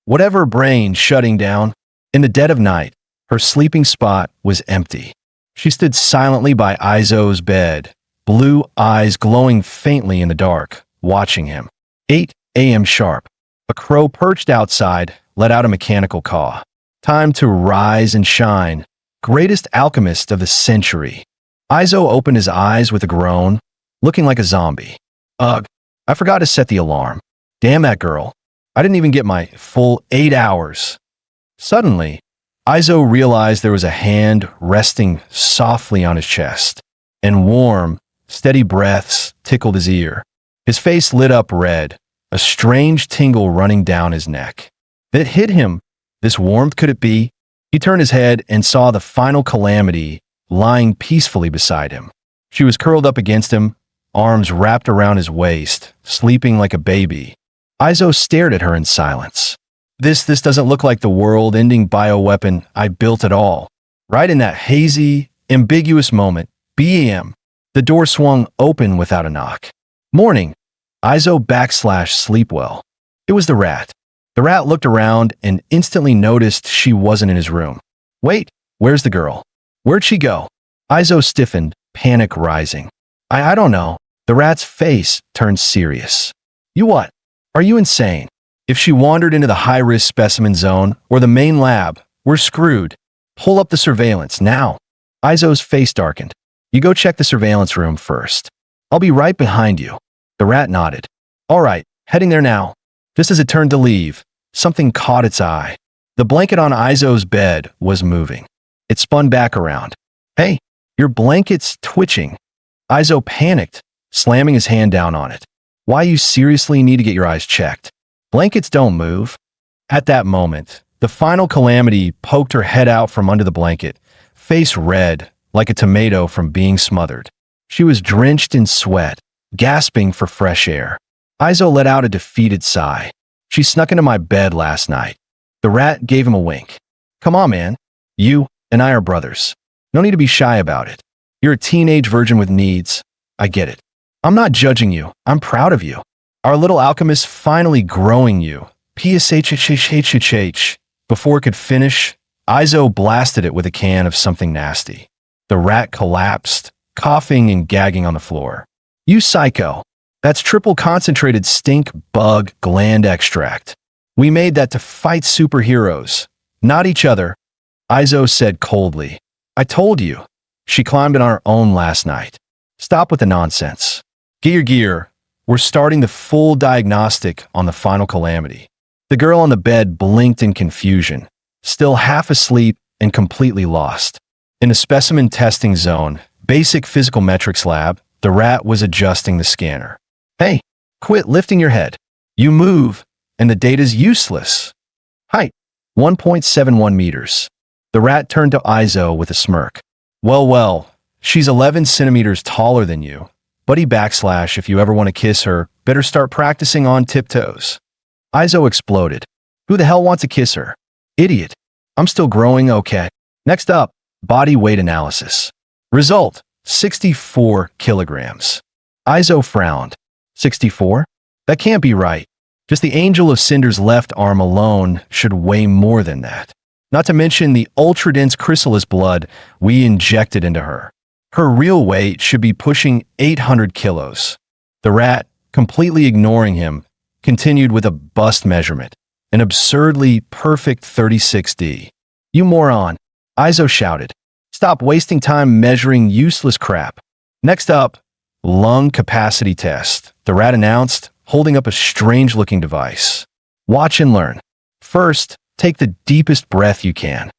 Whatever brain shutting down, in the dead of night, her sleeping spot was empty. She stood silently by Izo's bed, blue eyes glowing faintly in the dark, watching him. 8 a.m. sharp. A crow perched outside let out a mechanical caw. Time to rise and shine. Greatest alchemist of the century. Izo opened his eyes with a groan, looking like a zombie. Ugh, I forgot to set the alarm. Damn that girl. I didn't even get my full 8 hours. Suddenly, Izo realized there was a hand resting softly on his chest, and warm, steady breaths tickled his ear. His face lit up red, a strange tingle running down his neck. It hit him. This warmth, could it be? He turned his head and saw the final calamity lying peacefully beside him. She was curled up against him, arms wrapped around his waist, sleeping like a baby. Izo stared at her in silence. This doesn't look like the world-ending bioweapon I built at all. Right in that hazy, ambiguous moment, BAM, the door swung open without a knock. Morning. Izo backslash sleep well. It was the rat. The rat looked around and instantly noticed she wasn't in his room. Wait, where's the girl? Where'd she go? Izo stiffened, panic rising. I don't know. The rat's face turned serious. You what? Are you insane? If she wandered into the high-risk specimen zone or the main lab, we're screwed. Pull up the surveillance now. Izo's face darkened. You go check the surveillance room first. I'll be right behind you. The rat nodded. All right, heading there now. Just as it turned to leave, something caught its eye. The blanket on Izo's bed was moving. It spun back around. Hey, your blanket's twitching. Izo panicked, slamming his hand down on it. Why you seriously need to get your eyes checked? Blankets don't move. At that moment, the final calamity poked her head out from under the blanket, face red like a tomato from being smothered. She was drenched in sweat, gasping for fresh air. Izo let out a defeated sigh. She snuck into my bed last night. The rat gave him a wink. Come on, man. You and I are brothers. No need to be shy about it. You're a teenage virgin with needs. I get it. I'm not judging you. I'm proud of you. Our little alchemist finally growing you. PSHHHHH. Before it could finish, Izo blasted it with a can of something nasty. The rat collapsed, coughing and gagging on the floor. You psycho. That's triple concentrated stink bug gland extract. We made that to fight superheroes, not each other. Izo said coldly. I told you. She climbed on her own last night. Stop with the nonsense. Get your gear. We're starting the full diagnostic on the final calamity. The girl on the bed blinked in confusion, still half asleep and completely lost. In the specimen testing zone, basic physical metrics lab, the rat was adjusting the scanner. Hey, quit lifting your head. You move, and the data's useless. Height, 1.71 meters. The rat turned to Izo with a smirk. Well, she's 11 centimeters taller than you. Buddy backslash, if you ever want to kiss her, better start practicing on tiptoes. Izo exploded. Who the hell wants to kiss her? Idiot. I'm still growing, okay. Next up, body weight analysis. Result, 64 kilograms. Izo frowned. 64? That can't be right. Just the Angel of Cinder's left arm alone should weigh more than that. Not to mention the ultra-dense chrysalis blood we injected into her. Her real weight should be pushing 800 kilos. The rat, completely ignoring him, continued with a bust measurement, an absurdly perfect 36D. You moron, Izo shouted. Stop wasting time measuring useless crap. Next up, lung capacity test, the rat announced, holding up a strange-looking device. Watch and learn. First, take the deepest breath you can.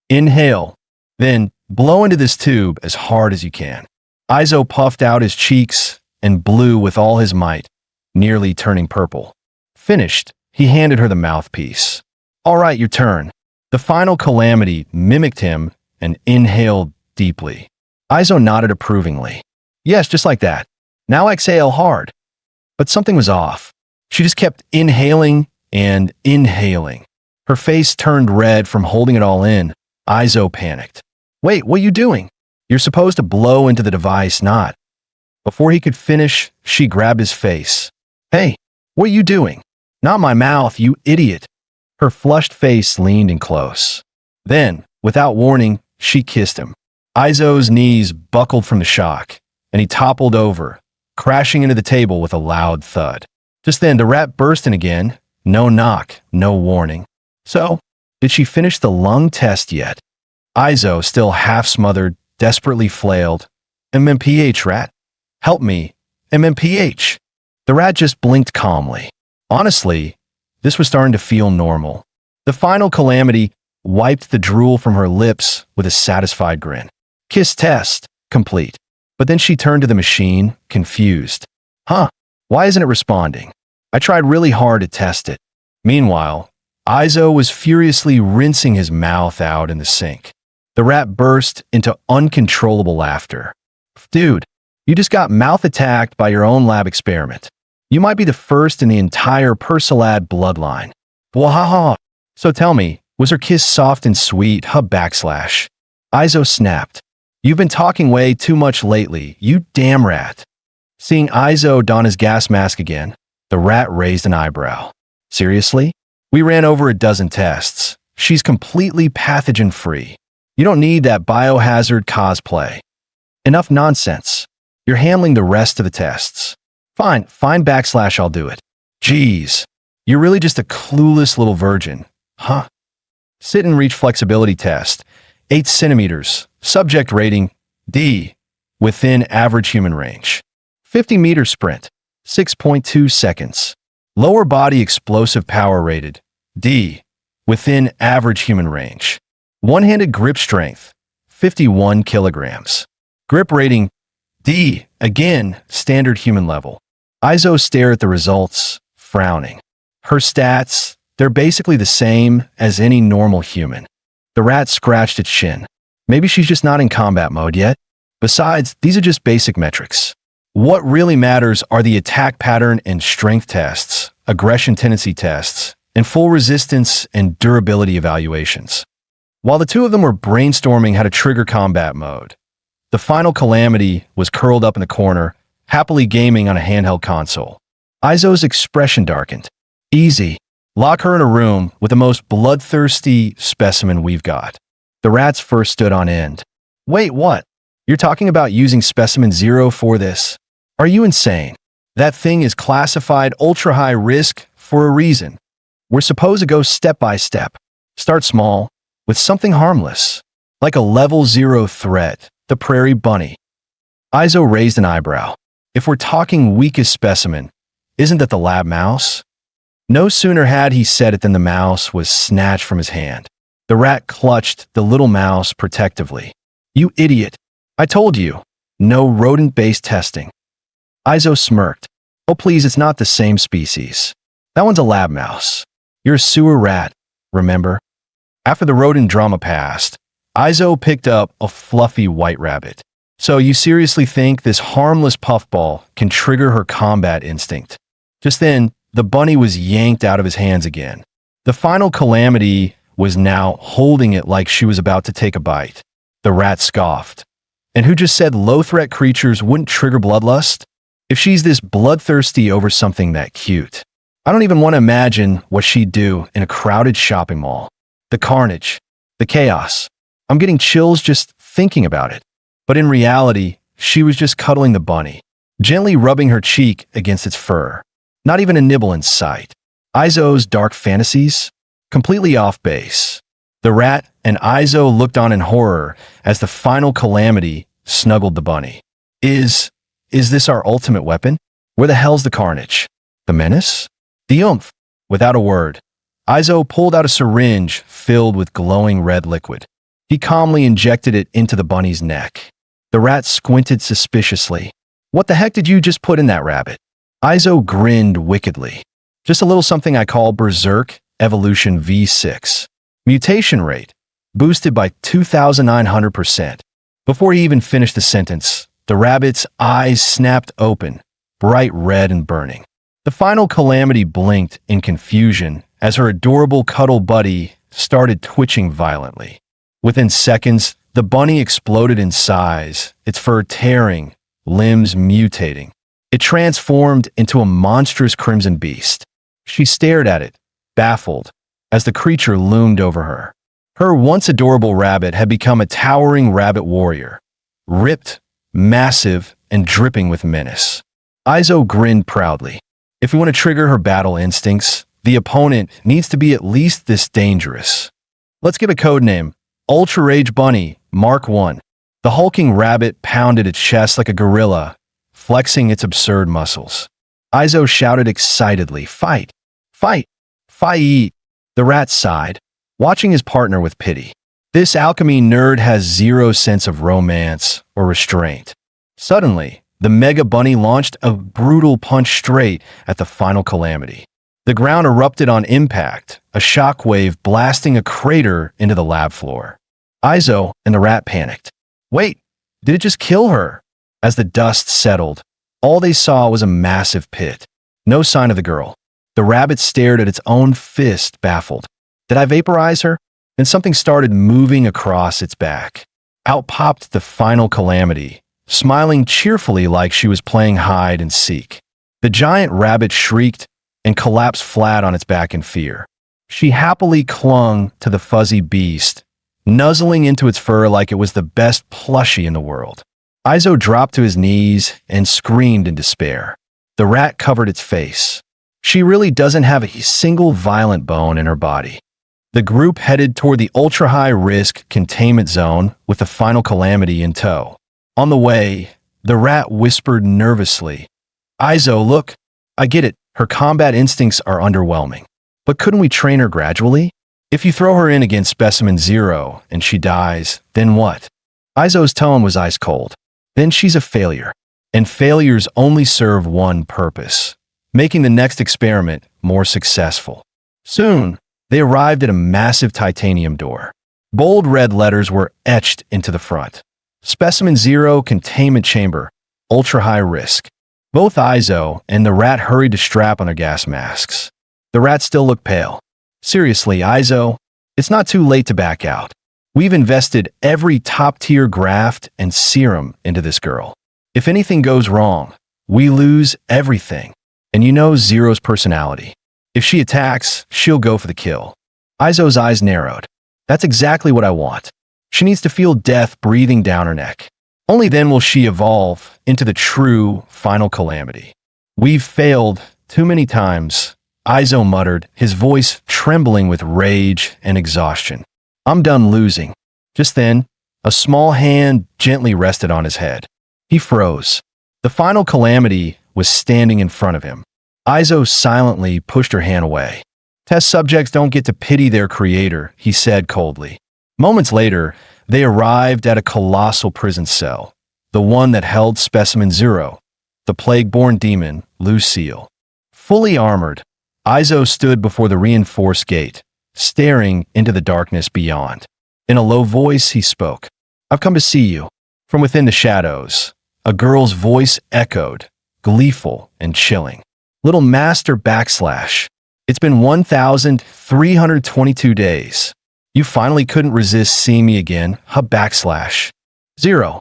Inhale, then blow into this tube as hard as you can. Izo puffed out his cheeks and blew with all his might, nearly turning purple. Finished, he handed her the mouthpiece. All right, your turn. The final calamity mimicked him and inhaled deeply. Izo nodded approvingly. Yes, just like that. Now exhale hard. But something was off. She just kept inhaling and inhaling. Her face turned red from holding it all in. Izo panicked. Wait, what are you doing? You're supposed to blow into the device, not. Before he could finish, she grabbed his face. Hey, what are you doing? Not my mouth, you idiot. Her flushed face leaned in close. Then, without warning, she kissed him. Izo's knees buckled from the shock, and he toppled over, crashing into the table with a loud thud. Just then, the rat burst in again. No knock, no warning. So, did she finish the lung test yet? Izo, still half-smothered, desperately flailed. MMPH, rat. Help me. MMPH. The rat just blinked calmly. Honestly, this was starting to feel normal. The final calamity wiped the drool from her lips with a satisfied grin. Kiss test, complete. But then she turned to the machine, confused. Huh, why isn't it responding? I tried really hard to test it. Meanwhile, Izo was furiously rinsing his mouth out in the sink. The rat burst into uncontrollable laughter. Dude, you just got mouth attacked by your own lab experiment. You might be the first in the entire Persilad bloodline. Wahaha. So tell me, was her kiss soft and sweet, hub backslash? Izo snapped. You've been talking way too much lately, you damn rat. Seeing Izo don his gas mask again, the rat raised an eyebrow. Seriously? We ran over a dozen tests. She's completely pathogen-free. You don't need that biohazard cosplay. Enough nonsense. You're handling the rest of the tests. Fine backslash, I'll do it. Jeez, you're really just a clueless little virgin, huh? Sit and reach flexibility test, 8 centimeters, subject rating, D, within average human range. 50-meter sprint, 6.2 seconds. Lower body explosive power rated, D, within average human range. One-handed grip strength, 51 kilograms. Grip rating, D, again, standard human level. Izo stared at the results, frowning. Her stats, they're basically the same as any normal human. The rat scratched its shin. Maybe she's just not in combat mode yet. Besides, these are just basic metrics. What really matters are the attack pattern and strength tests, aggression tendency tests, and full resistance and durability evaluations. While the two of them were brainstorming how to trigger combat mode, the final calamity was curled up in the corner, happily gaming on a handheld console. Izo's expression darkened. Easy. Lock her in a room with the most bloodthirsty specimen we've got. The rats first stood on end. Wait, what? You're talking about using specimen 0 for this? Are you insane? That thing is classified ultra-high risk for a reason. We're supposed to go step by step. Start small, with something harmless, like a level 0 threat, the prairie bunny. Izo raised an eyebrow. If we're talking weakest specimen, isn't that the lab mouse? No sooner had he said it than the mouse was snatched from his hand. The rat clutched the little mouse protectively. You idiot. I told you. No rodent-based testing. Izo smirked. Oh please, it's not the same species. That one's a lab mouse. You're a sewer rat, remember? After the rodent drama passed, Izo picked up a fluffy white rabbit. So you seriously think this harmless puffball can trigger her combat instinct? Just then, the bunny was yanked out of his hands again. The final calamity was now holding it like she was about to take a bite. The rat scoffed. And who just said low-threat creatures wouldn't trigger bloodlust? If she's this bloodthirsty over something that cute. I don't even want to imagine what she'd do in a crowded shopping mall. The carnage. The chaos. I'm getting chills just thinking about it. But in reality, she was just cuddling the bunny, gently rubbing her cheek against its fur. Not even a nibble in sight. Izo's dark fantasies? Completely off base. The rat and Izo looked on in horror as the final calamity snuggled the bunny. Is this our ultimate weapon? Where the hell's the carnage? The menace? The oomph? Without a word, Izo pulled out a syringe filled with glowing red liquid. He calmly injected it into the bunny's neck. The rat squinted suspiciously. What the heck did you just put in that rabbit? Izo grinned wickedly. Just a little something I call Berserk Evolution V6. Mutation rate, boosted by 2,900%. Before he even finished the sentence, the rabbit's eyes snapped open, bright red and burning. The final calamity blinked in confusion as her adorable cuddle buddy started twitching violently. Within seconds, the bunny exploded in size, its fur tearing, limbs mutating. It transformed into a monstrous crimson beast. She stared at it, baffled, as the creature loomed over her. Her once adorable rabbit had become a towering rabbit warrior, ripped, massive, and dripping with menace. Izo grinned proudly. If we want to trigger her battle instincts, the opponent needs to be at least this dangerous. Let's give a code name. Ultra Rage Bunny, Mark 1. The hulking rabbit pounded its chest like a gorilla, flexing its absurd muscles. Izo shouted excitedly, "Fight! Fight! Fight!" The rat sighed, watching his partner with pity. This alchemy nerd has zero sense of romance or restraint. Suddenly, the mega bunny launched a brutal punch straight at the final calamity. The ground erupted on impact, a shockwave blasting a crater into the lab floor. Izo and the rat panicked. Wait, did it just kill her? As the dust settled, all they saw was a massive pit. No sign of the girl. The rabbit stared at its own fist, baffled. Did I vaporize her? Then something started moving across its back. Out popped the final calamity, smiling cheerfully like she was playing hide and seek. The giant rabbit shrieked and collapsed flat on its back in fear. She happily clung to the fuzzy beast, nuzzling into its fur like it was the best plushie in the world. Izo dropped to his knees and screamed in despair. The rat covered its face. She really doesn't have a single violent bone in her body. The group headed toward the ultra-high-risk containment zone with the final calamity in tow. On the way, the rat whispered nervously, Izo, look, I get it. Her combat instincts are underwhelming. But couldn't we train her gradually? If you throw her in against Specimen Zero and she dies, then what? Izo's tone was ice cold. Then she's a failure. And failures only serve one purpose, making the next experiment more successful. Soon, they arrived at a massive titanium door. Bold red letters were etched into the front. Specimen Zero Containment Chamber, Ultra High Risk. Both Izo and the rat hurried to strap on their gas masks. The rat still looked pale. Seriously, Izo, it's not too late to back out. We've invested every top-tier graft and serum into this girl. If anything goes wrong, we lose everything. And you know Zero's personality. If she attacks, she'll go for the kill. Izo's eyes narrowed. That's exactly what I want. She needs to feel death breathing down her neck. Only then will she evolve into the true final calamity. We've failed too many times, Izo muttered, his voice trembling with rage and exhaustion. I'm done losing. Just then, a small hand gently rested on his head. He froze. The final calamity was standing in front of him. Izo silently pushed her hand away. Test subjects don't get to pity their creator, he said coldly. Moments later, they arrived at a colossal prison cell, the one that held Specimen Zero, the plague-born demon, Lucille. Fully armored, Izo stood before the reinforced gate, staring into the darkness beyond. In a low voice, he spoke. I've come to see you. From within the shadows, a girl's voice echoed, gleeful and chilling. Little Master / It's been 1,322 days. You finally couldn't resist seeing me again, / Zero.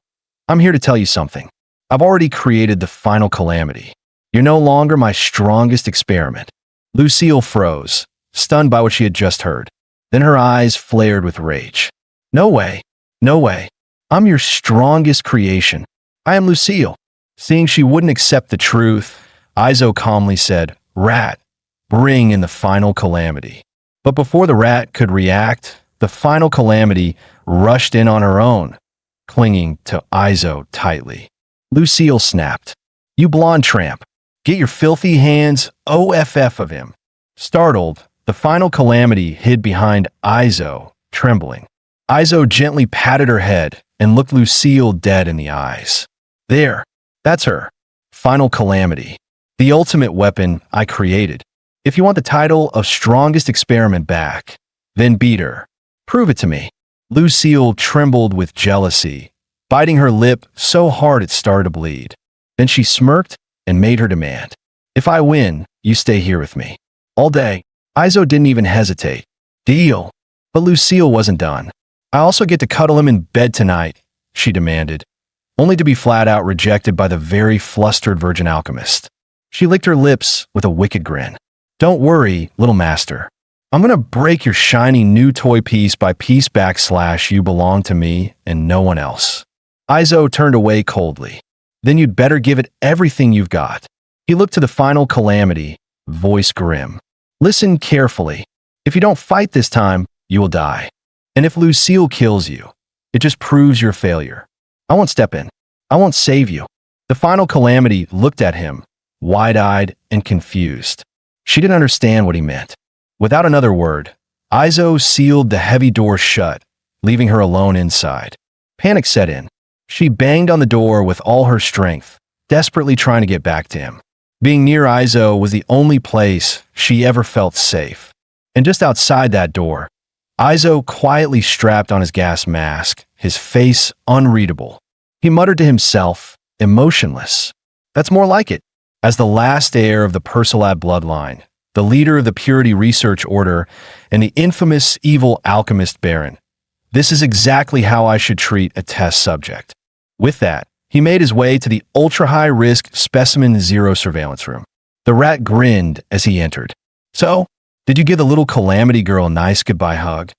I'm here to tell you something. I've already created the final calamity. You're no longer my strongest experiment. Lucille froze, stunned by what she had just heard. Then her eyes flared with rage. No way. No way. I'm your strongest creation. I am Lucille. Seeing she wouldn't accept the truth, Izo calmly said, Rat, bring in the final calamity. But before the rat could react, the final calamity rushed in on her own, clinging to Izo tightly. Lucille snapped. You blonde tramp. Get your filthy hands off of him. Startled, the final calamity hid behind Izo, trembling. Izo gently patted her head and looked Lucille dead in the eyes. There, that's her. Final calamity. The ultimate weapon I created. If you want the title of strongest experiment back, then beat her. Prove it to me. Lucille trembled with jealousy, biting her lip so hard it started to bleed. Then she smirked and made her demand. If I win, you stay here with me. All day. Izo didn't even hesitate. Deal. But Lucille wasn't done. I also get to cuddle him in bed tonight, she demanded, only to be flat out rejected by the very flustered virgin alchemist. She licked her lips with a wicked grin. Don't worry, little master. I'm gonna break your shiny new toy piece by piece / you belong to me and no one else. Izo turned away coldly. Then you'd better give it everything you've got. He looked to the final calamity, voice grim. Listen carefully. If you don't fight this time, you will die. And if Lucille kills you, it just proves your failure. I won't step in. I won't save you. The final calamity looked at him, wide-eyed and confused. She didn't understand what he meant. Without another word, Izo sealed the heavy door shut, leaving her alone inside. Panic set in. She banged on the door with all her strength, desperately trying to get back to him. Being near Izo was the only place she ever felt safe. And just outside that door, Izo quietly strapped on his gas mask, his face unreadable. He muttered to himself, emotionless. That's more like it. As the last heir of the Persilab bloodline, the leader of the Purity Research Order, and the infamous evil alchemist Baron, this is exactly how I should treat a test subject. With that, he made his way to the ultra-high-risk Specimen Zero surveillance room. The rat grinned as he entered. So, did you give the little calamity girl a nice goodbye hug?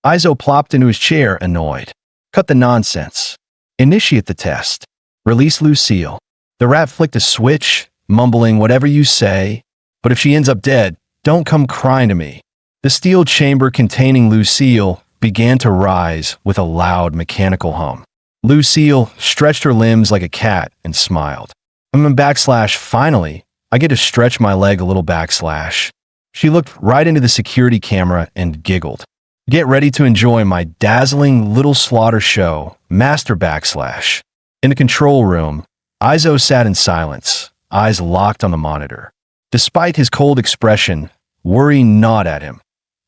Izo plopped into his chair, annoyed. Cut the nonsense. Initiate the test. Release Lucille. The rat flicked a switch, mumbling whatever you say, but if she ends up dead, don't come crying to me. The steel chamber containing Lucille began to rise with a loud mechanical hum. Lucille stretched her limbs like a cat and smiled. Finally, I get to stretch my leg a little / She looked right into the security camera and giggled. Get ready to enjoy my dazzling little slaughter show, Master /. In the control room, Izo sat in silence, eyes locked on the monitor. Despite his cold expression, worry gnawed at him.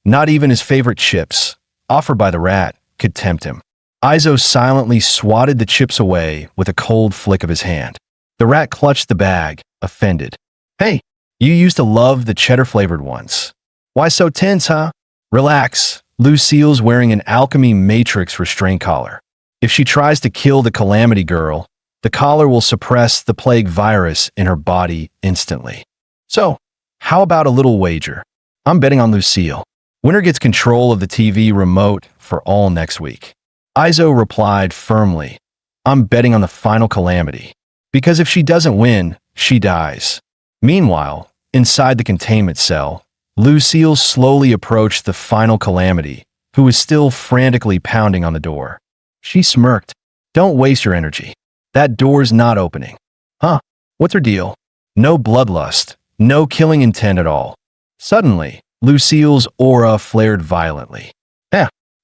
Not even his favorite chips, offered by the rat, could tempt him. Izo silently swatted the chips away with a cold flick of his hand. The rat clutched the bag, offended. Hey, you used to love the cheddar-flavored ones. Why so tense, huh? Relax. Lucille's wearing an alchemy matrix restraint collar. If she tries to kill the calamity girl, the collar will suppress the plague virus in her body instantly. So, how about a little wager? I'm betting on Lucille. Winner gets control of the TV remote for all next week. Izo replied firmly, I'm betting on the final calamity. Because if she doesn't win, she dies. Meanwhile, inside the containment cell, Lucille slowly approached the final calamity, who was still frantically pounding on the door. She smirked. Don't waste your energy. That door's not opening. Huh? What's her deal? No bloodlust, no killing intent at all. Suddenly, Lucille's aura flared violently.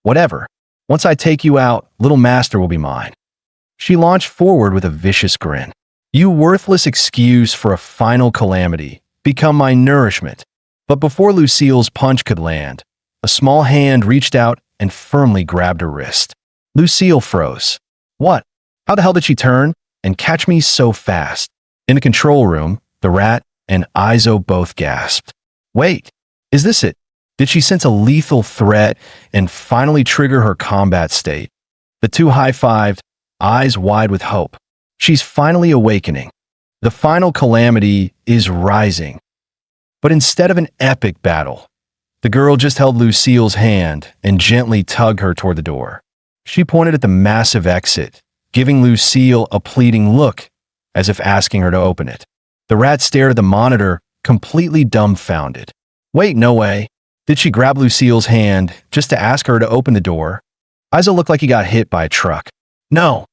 Whatever. Once I take you out, little master will be mine. She launched forward with a vicious grin. You worthless excuse for a final calamity. Become my nourishment. But before Lucille's punch could land, a small hand reached out and firmly grabbed her wrist. Lucille froze. What? How the hell did she turn and catch me so fast? In the control room, the rat and Izo both gasped. Wait, is this it? Did she sense a lethal threat and finally trigger her combat state? The two high-fived, eyes wide with hope. She's finally awakening. The final calamity is rising. But instead of an epic battle, the girl just held Lucille's hand and gently tugged her toward the door. She pointed at the massive exit, giving Lucille a pleading look, as if asking her to open it. The rat stared at the monitor, completely dumbfounded. Wait, no way. Did she grab Lucille's hand just to ask her to open the door? Izo looked like he got hit by a truck. No.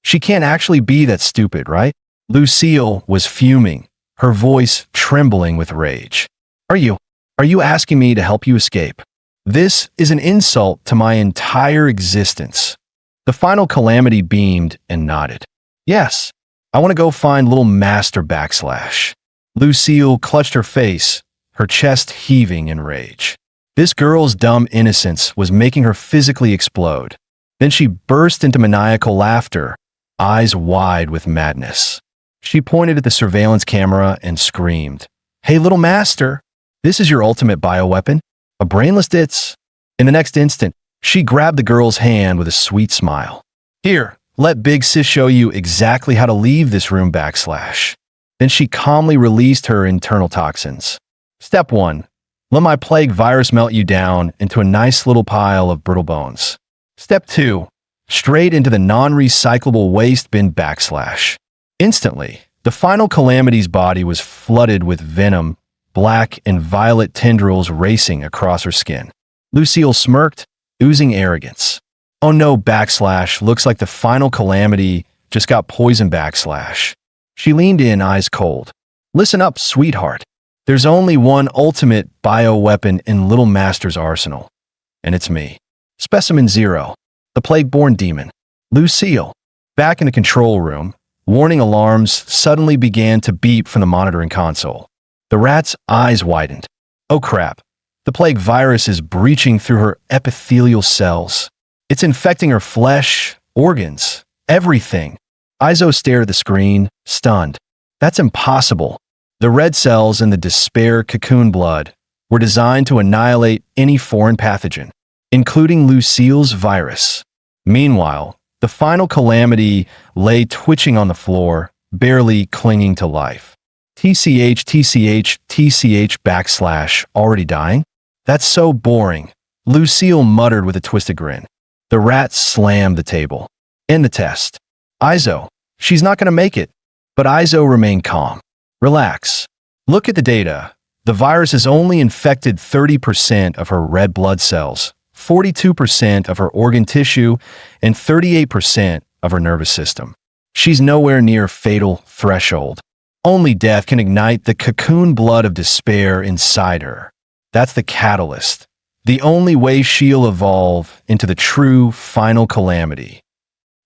She can't actually be that stupid, right? Lucille was fuming, her voice trembling with rage. Are you asking me to help you escape? This is an insult to my entire existence. The final calamity beamed and nodded. Yes, I want to go find little master backslash. Lucille clutched her face, her chest heaving in rage. This girl's dumb innocence was making her physically explode. Then she burst into maniacal laughter, eyes wide with madness. She pointed at the surveillance camera and screamed, Hey, little master, this is your ultimate bioweapon? A brainless ditz? In the next instant, she grabbed the girl's hand with a sweet smile. Here, let Big Sis show you exactly how to leave this room backslash. Then she calmly released her internal toxins. Step 1. Let my plague virus melt you down into a nice little pile of brittle bones. Step 2. Straight into the non-recyclable waste bin backslash. Instantly, the final calamity's body was flooded with venom, black and violet tendrils racing across her skin. Lucille smirked, oozing arrogance. Oh no, backslash, looks like the final calamity just got poisoned backslash. She leaned in, eyes cold. Listen up, sweetheart. There's only one ultimate bioweapon in Little Master's arsenal, and it's me. Specimen 0, the plague-born demon. Lucille. Back in the control room, warning alarms suddenly began to beep from the monitoring console. The rat's eyes widened. Oh crap. The plague virus is breaching through her epithelial cells. It's infecting her flesh, organs, everything. Izo stared at the screen, stunned. That's impossible. The red cells in the despair cocoon blood were designed to annihilate any foreign pathogen, including Lucille's virus. Meanwhile, the final calamity lay twitching on the floor, barely clinging to life. TCH backslash, already dying? That's so boring, Lucille muttered with a twisted grin. The rat slammed the table. End the test. Izo, she's not going to make it. But Izo remained calm. Relax. Look at the data. The virus has only infected 30% of her red blood cells, 42% of her organ tissue, and 38% of her nervous system. She's nowhere near fatal threshold. Only death can ignite the cocoon blood of despair inside her. That's the catalyst. The only way she'll evolve into the true final calamity.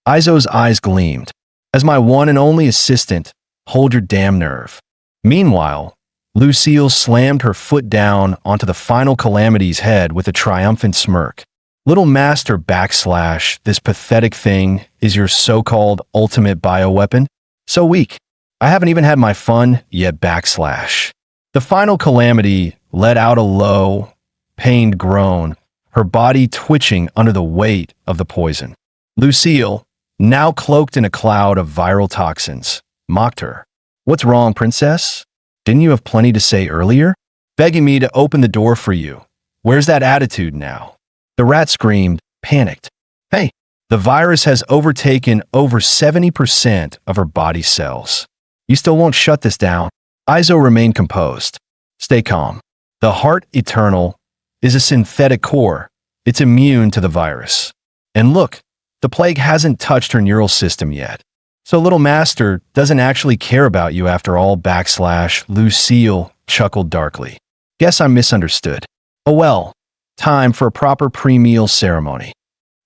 Izo's eyes gleamed. As my one and only assistant, hold your damn nerve. Meanwhile, Lucille slammed her foot down onto the final calamity's head with a triumphant smirk. Little master backslash, this pathetic thing is your so-called ultimate bioweapon? So weak. I haven't even had my fun yet backslash. The final calamity let out a low, pained groan, her body twitching under the weight of the poison. Lucille, now cloaked in a cloud of viral toxins, mocked her. What's wrong, princess? Didn't you have plenty to say earlier? Begging me to open the door for you. Where's that attitude now? The rat screamed, panicked. Hey, the virus has overtaken over 70% of her body cells. You still won't shut this down? Izo remained composed. Stay calm. The heart eternal is a synthetic core. It's immune to the virus. And look, the plague hasn't touched her neural system yet. So little master doesn't actually care about you after all, backslash. Lucille chuckled darkly. Guess I misunderstood. Oh well, time for a proper pre-meal ceremony.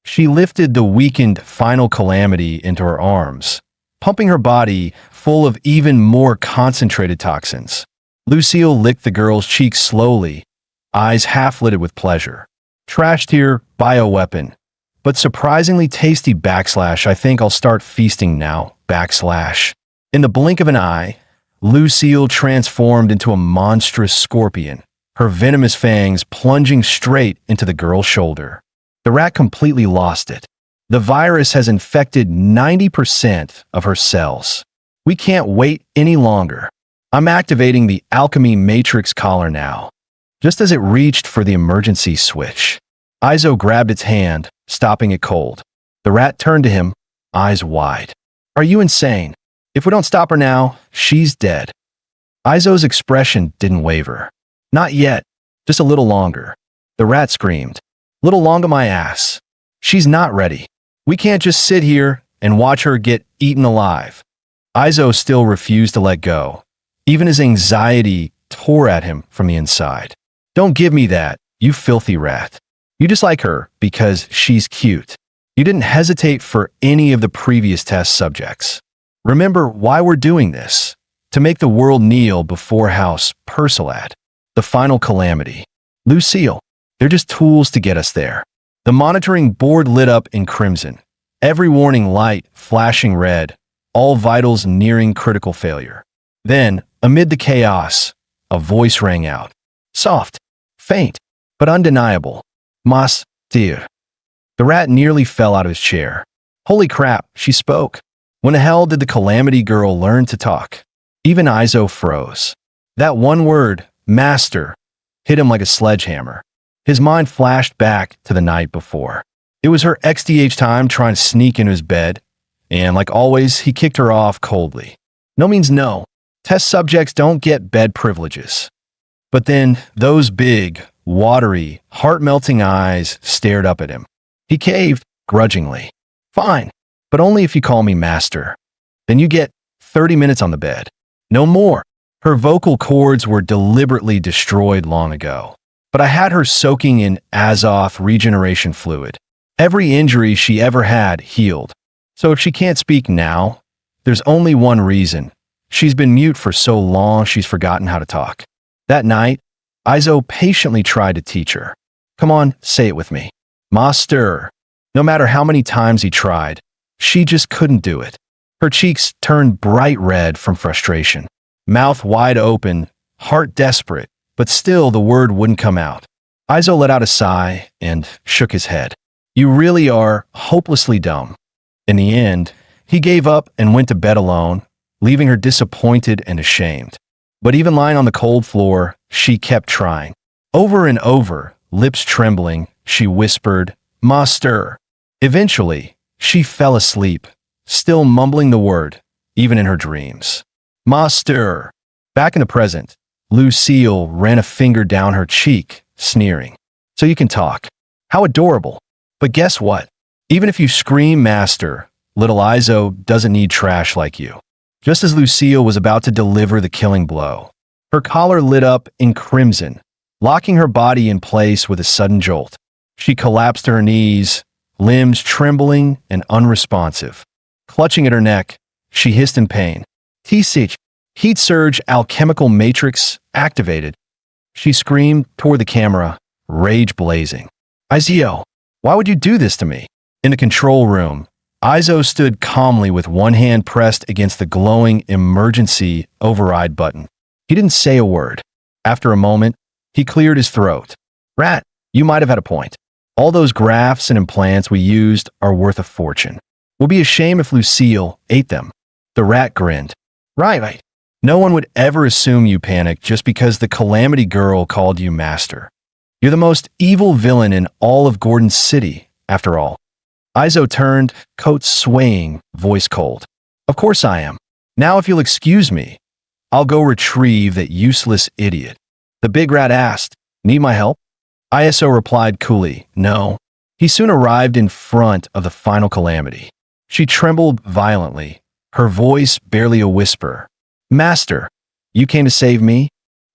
She lifted the weakened final calamity into her arms, pumping her body full of even more concentrated toxins. Lucille licked the girl's cheeks slowly, eyes half-lidded with pleasure. Trash tier bioweapon, but surprisingly tasty, backslash. I think I'll start feasting now, backslash. In the blink of an eye, Lucille transformed into a monstrous scorpion, her venomous fangs plunging straight into the girl's shoulder. The rat completely lost it. The virus has infected 90% of her cells. We can't wait any longer. I'm activating the alchemy matrix collar now. Just as it reached for the emergency switch, Izo grabbed its hand, stopping it cold. The rat turned to him, eyes wide. Are you insane? If we don't stop her now, she's dead. Izo's expression didn't waver. Not yet, just a little longer. The rat screamed. Little longer my ass. She's not ready. We can't just sit here and watch her get eaten alive. Izo still refused to let go. Even his anxiety tore at him from the inside. Don't give me that, you filthy rat. You dislike her because she's cute. You didn't hesitate for any of the previous test subjects. Remember why we're doing this. To make the world kneel before House Persilat. The final calamity. Lucille, they're just tools to get us there. The monitoring board lit up in crimson. Every warning light flashing red. All vitals nearing critical failure. Then, amid the chaos, a voice rang out. Soft, faint, but undeniable. Mas, dear. The rat nearly fell out of his chair. Holy crap, she spoke. When the hell did the calamity girl learn to talk? Even Izo froze. That one word, master, hit him like a sledgehammer. His mind flashed back to the night before. It was her XDH time trying to sneak into his bed, and like always, he kicked her off coldly. No means no. Test subjects don't get bed privileges. But then those big, watery, heart-melting eyes stared up at him. He caved grudgingly. Fine, but only if you call me master. Then you get 30 minutes on the bed. No more. Her vocal cords were deliberately destroyed long ago. But I had her soaking in Azoth regeneration fluid. Every injury she ever had healed. So if she can't speak now, there's only one reason. She's been mute for so long she's forgotten how to talk. That night, Izo patiently tried to teach her. Come on, say it with me. Master. No matter how many times he tried, she just couldn't do it. Her cheeks turned bright red from frustration. Mouth wide open, heart desperate, but still the word wouldn't come out. Izo let out a sigh and shook his head. You really are hopelessly dumb. In the end, he gave up and went to bed alone, leaving her disappointed and ashamed. But even lying on the cold floor, she kept trying. Over and over, lips trembling, she whispered, Master. Eventually, she fell asleep, still mumbling the word, even in her dreams. Master. Back in the present, Lucille ran a finger down her cheek, sneering. So you can talk. How adorable. But guess what? Even if you scream master, little Izo doesn't need trash like you. Just as Lucille was about to deliver the killing blow, her collar lit up in crimson, locking her body in place with a sudden jolt. She collapsed to her knees, limbs trembling and unresponsive. Clutching at her neck, she hissed in pain. T-Sich, heat surge alchemical matrix activated. She screamed toward the camera, rage blazing. Izo, why would you do this to me? In the control room, Izo stood calmly with one hand pressed against the glowing emergency override button. He didn't say a word. After a moment, he cleared his throat. Rat, you might have had a point. All those grafts and implants we used are worth a fortune. We'll be a shame if Lucille ate them. The rat grinned. Right. No one would ever assume you panicked just because the calamity girl called you master. You're the most evil villain in all of Gordon City, after all. Izo turned, coat swaying, voice cold. Of course I am. Now if you'll excuse me, I'll go retrieve that useless idiot. The big rat asked, need my help? Iso replied coolly, no. He soon arrived in front of the final calamity. She trembled violently, her voice barely a whisper. "Master, you came to save me?"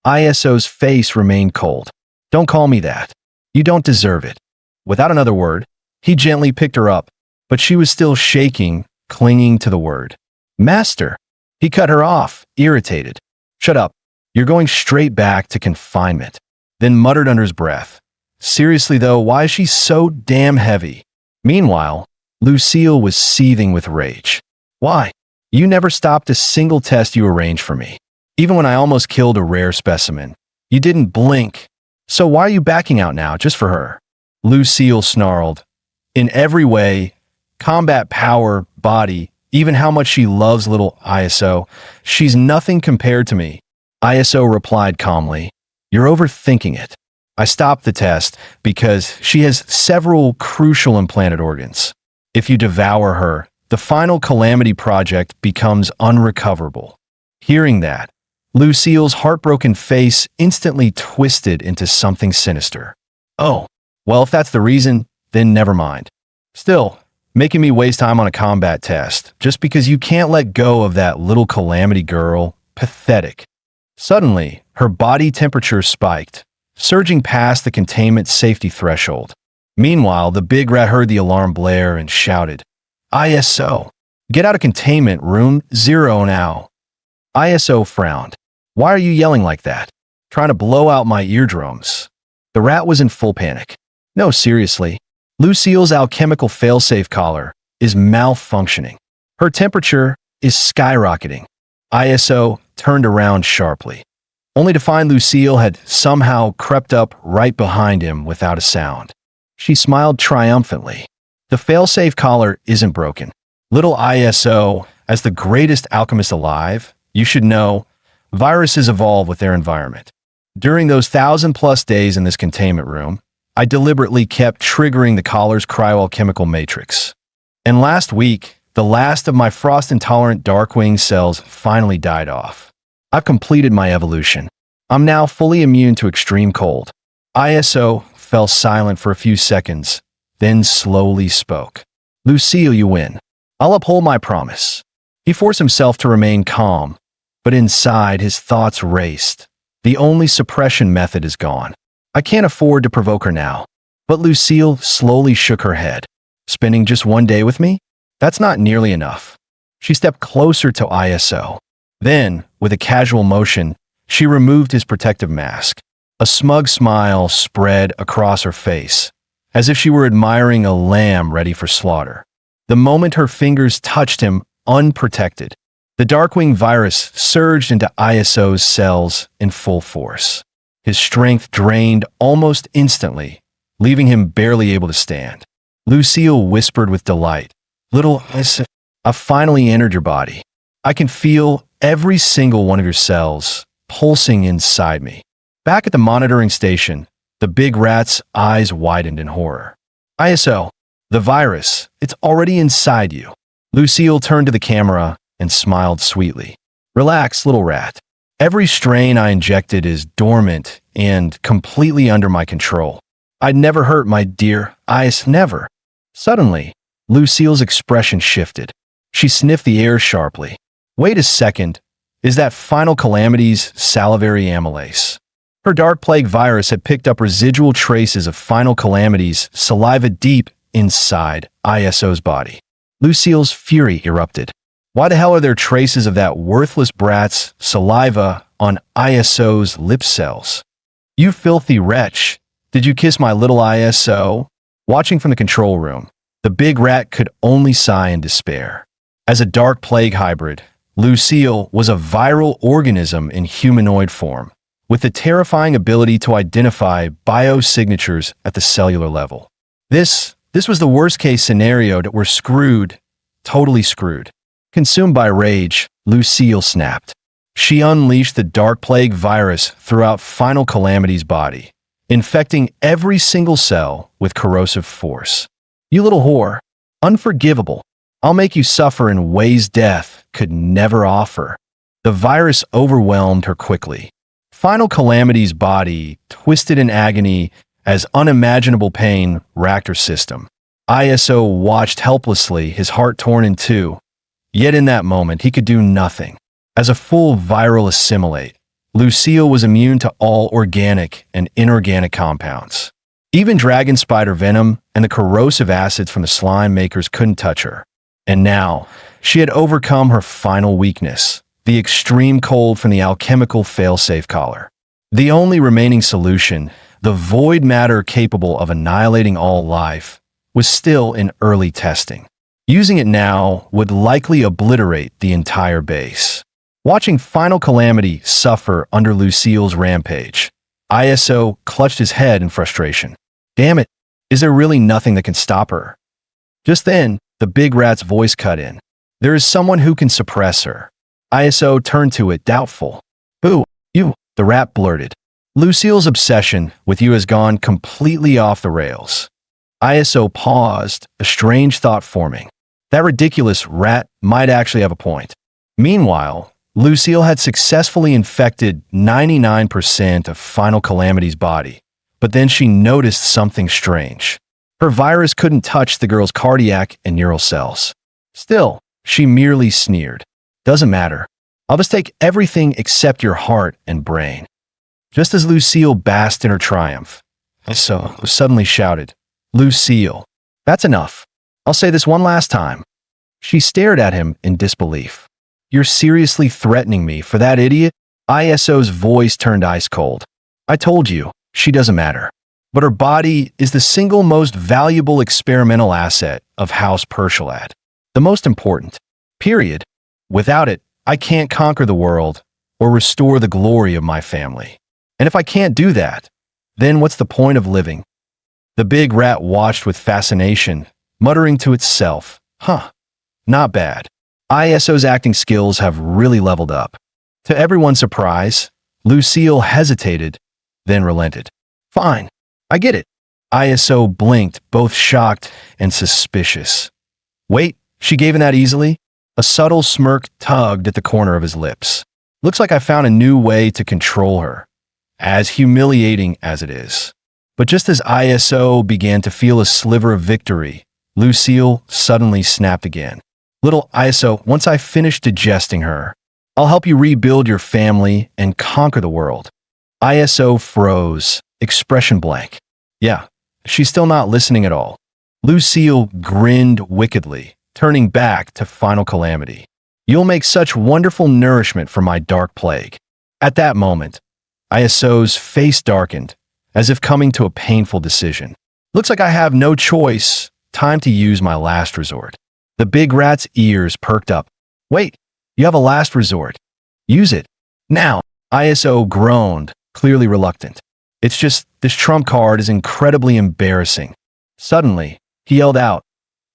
ISO's face remained cold. "Don't call me that. You don't deserve it." Without another word, he gently picked her up, but she was still shaking, clinging to the word. "Master!" He cut her off, irritated. "Shut up. You're going straight back to confinement." Then muttered under his breath. "Seriously though, why is she so damn heavy?" Meanwhile, Lucille was seething with rage. "Why? You never stopped a single test you arranged for me. Even when I almost killed a rare specimen. You didn't blink. So why are you backing out now, just for her?" Lucille snarled. "In every way, combat power, body, even how much she loves little ISO, she's nothing compared to me." ISO replied calmly, "You're overthinking it. I stopped the test because she has several crucial implanted organs. If you devour her, the final Calamity project becomes unrecoverable." Hearing that, Lucille's heartbroken face instantly twisted into something sinister. "Oh, well, if that's the reason, then never mind. Still, making me waste time on a combat test just because you can't let go of that little Calamity girl, pathetic." Suddenly, her body temperature spiked, surging past the containment safety threshold. Meanwhile, the big rat heard the alarm blare and shouted, "ISO, get out of containment room 0 now." ISO frowned. "Why are you yelling like that? Trying to blow out my eardrums?" The rat was in full panic. "No, seriously. Lucille's alchemical failsafe collar is malfunctioning. Her temperature is skyrocketing." ISO turned around sharply, only to find Lucille had somehow crept up right behind him without a sound. She smiled triumphantly. "The failsafe collar isn't broken. Little ISO, as the greatest alchemist alive, you should know, viruses evolve with their environment. During those 1,000+ days in this containment room, I deliberately kept triggering the collar's cryoalchemical matrix. And last week, the last of my frost-intolerant Darkwing cells finally died off. I've completed my evolution. I'm now fully immune to extreme cold." ISO fell silent for a few seconds, then slowly spoke. "Lucille, you win. I'll uphold my promise." He forced himself to remain calm, but inside his thoughts raced. The only suppression method is gone. I can't afford to provoke her now. But Lucille slowly shook her head. "Spending just one day with me? That's not nearly enough." She stepped closer to ISO. Then, with a casual motion, she removed his protective mask. A smug smile spread across her face, as if she were admiring a lamb ready for slaughter. The moment her fingers touched him unprotected, the Darkwing virus surged into ISO's cells in full force. His strength drained almost instantly, leaving him barely able to stand. Lucille whispered with delight, "Little ISO, I've finally entered your body. I can feel every single one of your cells pulsing inside me." Back at the monitoring station, the big rat's eyes widened in horror. "ISO, the virus, it's already inside you." Lucille turned to the camera and smiled sweetly. "Relax, little rat. Every strain I injected is dormant and completely under my control. I'd never hurt my dear ISO, never." Suddenly, Lucille's expression shifted. She sniffed the air sharply. "Wait a second. Is that final Calamity's salivary amylase?" Her Dark Plague virus had picked up residual traces of final Calamity's saliva deep inside ISO's body. Lucille's fury erupted. Why the hell are there traces of that worthless brat's saliva on ISO's lip cells? "You filthy wretch. Did you kiss my little ISO?" Watching from the control room, the big rat could only sigh in despair. As a Dark Plague hybrid, Lucille was a viral organism in humanoid form, with the terrifying ability to identify biosignatures at the cellular level. This was the worst-case scenario that we're screwed, totally screwed. Consumed by rage, Lucille snapped. She unleashed the Dark Plague virus throughout Final Calamity's body, infecting every single cell with corrosive force. "You little whore. Unforgivable. I'll make you suffer in ways death could never offer." The virus overwhelmed her quickly. Final Calamity's body twisted in agony as unimaginable pain racked her system. ISO watched helplessly, his heart torn in two, Yet in that moment, he could do nothing. As a full viral assimilate, Lucille was immune to all organic and inorganic compounds. Even dragon spider venom and the corrosive acids from the slime makers couldn't touch her. And now, she had overcome her final weakness, the extreme cold from the alchemical failsafe collar. The only remaining solution, the void matter capable of annihilating all life, was still in early testing. Using it now would likely obliterate the entire base. Watching Final Calamity suffer under Lucille's rampage, ISO clutched his head in frustration. Damn it, is there really nothing that can stop her? Just then, the big rat's voice cut in. There is someone who can suppress her. ISO turned to it, doubtful. Boo, you, the rat blurted. Lucille's obsession with you has gone completely off the rails. ISO paused, a strange thought forming. That ridiculous rat might actually have a point. Meanwhile, Lucille had successfully infected 99% of Final Calamity's body, but then she noticed something strange. Her virus couldn't touch the girl's cardiac and neural cells. Still, she merely sneered. Doesn't matter. I'll just take everything except your heart and brain. Just as Lucille basked in her triumph, ISO suddenly shouted, Lucille, that's enough. I'll say this one last time. She stared at him in disbelief. You're seriously threatening me for that idiot? ISO's voice turned ice cold. I told you, she doesn't matter. But her body is the single most valuable experimental asset of House Persialad. The most important. Period. Without it, I can't conquer the world or restore the glory of my family. And if I can't do that, then what's the point of living? The big rat watched with fascination, muttering to itself, not bad. ISO's acting skills have really leveled up. To everyone's surprise, Lucille hesitated, then relented. Fine, I get it. ISO blinked, both shocked and suspicious. Wait, she gave in that easily? A subtle smirk tugged at the corner of his lips. Looks like I found a new way to control her, as humiliating as it is. But just as ISO began to feel a sliver of victory, Lucille suddenly snapped again. Little ISO, once I finish digesting her, I'll help you rebuild your family and conquer the world. ISO froze, expression blank. Yeah, she's still not listening at all. Lucille grinned wickedly, turning back to Final Calamity. You'll make such wonderful nourishment for my dark plague. At that moment, ISO's face darkened, as if coming to a painful decision. Looks like I have no choice. Time to use my last resort. The big rat's ears perked up. Wait, you have a last resort. Use it. Now. ISO groaned, clearly reluctant. It's just, this trump card is incredibly embarrassing. Suddenly, he yelled out,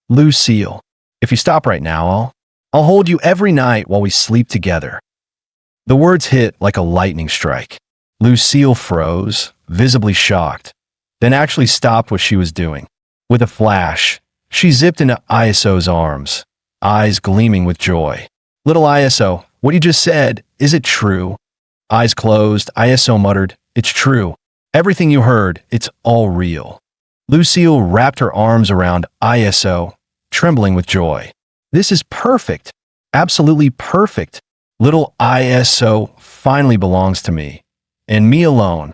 Lucille, if you stop right now, I'll hold you every night while we sleep together. The words hit like a lightning strike. Lucille froze, visibly shocked, then actually stopped what she was doing. With a flash, she zipped into ISO's arms, eyes gleaming with joy. Little ISO, what you just said, is it true? Eyes closed, ISO muttered, it's true. Everything you heard, it's all real. Lucille wrapped her arms around ISO, trembling with joy. This is perfect. Absolutely perfect. Little ISO finally belongs to me. And me alone.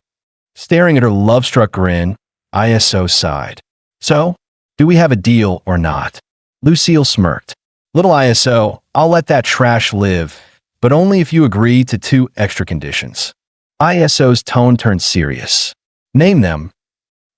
Staring at her love-struck grin, ISO sighed. So, do we have a deal or not? Lucille smirked. Little ISO, I'll let that trash live, but only if you agree to 2 extra conditions. ISO's tone turned serious. Name them.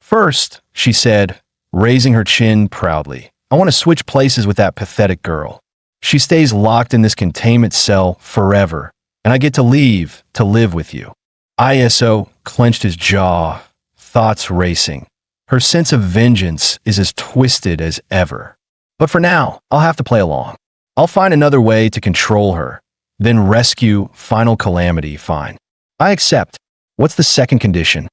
First, she said, raising her chin proudly, I want to switch places with that pathetic girl. She stays locked in this containment cell forever, and I get to leave to live with you. ISO clenched his jaw, thoughts racing. Her sense of vengeance is as twisted as ever. But for now, I'll have to play along. I'll find another way to control her, then rescue Final Calamity, fine. I accept. What's the second condition?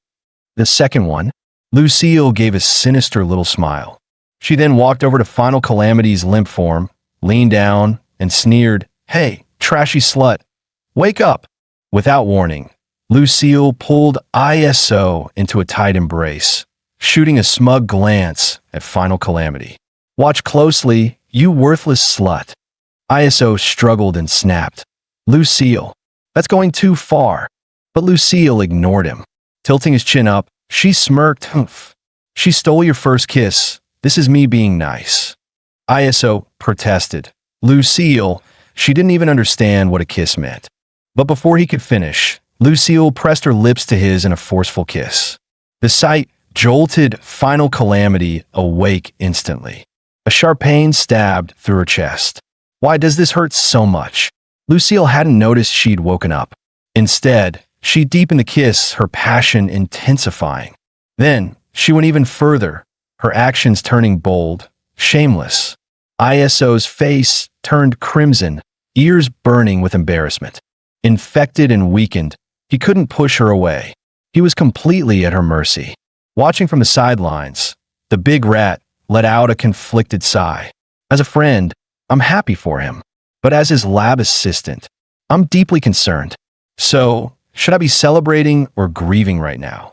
The second one? Lucille gave a sinister little smile. She then walked over to Final Calamity's limp form, leaned down, and sneered, Hey, trashy slut, wake up. Without warning, Lucille pulled ISO into a tight embrace, shooting a smug glance at Final Calamity. Watch closely, you worthless slut. ISO struggled and snapped. Lucille, that's going too far. But Lucille ignored him. Tilting his chin up, she smirked. Humph. She stole your first kiss. This is me being nice. ISO protested. Lucille, she didn't even understand what a kiss meant. But before he could finish, Lucille pressed her lips to his in a forceful kiss. The sight jolted Final Calamity awake instantly. A sharp pain stabbed through her chest. Why does this hurt so much? Lucille hadn't noticed she'd woken up. Instead, she deepened the kiss, her passion intensifying. Then, she went even further, her actions turning bold, shameless. ISO's face turned crimson, ears burning with embarrassment. Infected and weakened, he couldn't push her away. He was completely at her mercy. Watching from the sidelines, the big rat let out a conflicted sigh. As a friend, I'm happy for him. But as his lab assistant, I'm deeply concerned. So, should I be celebrating or grieving right now?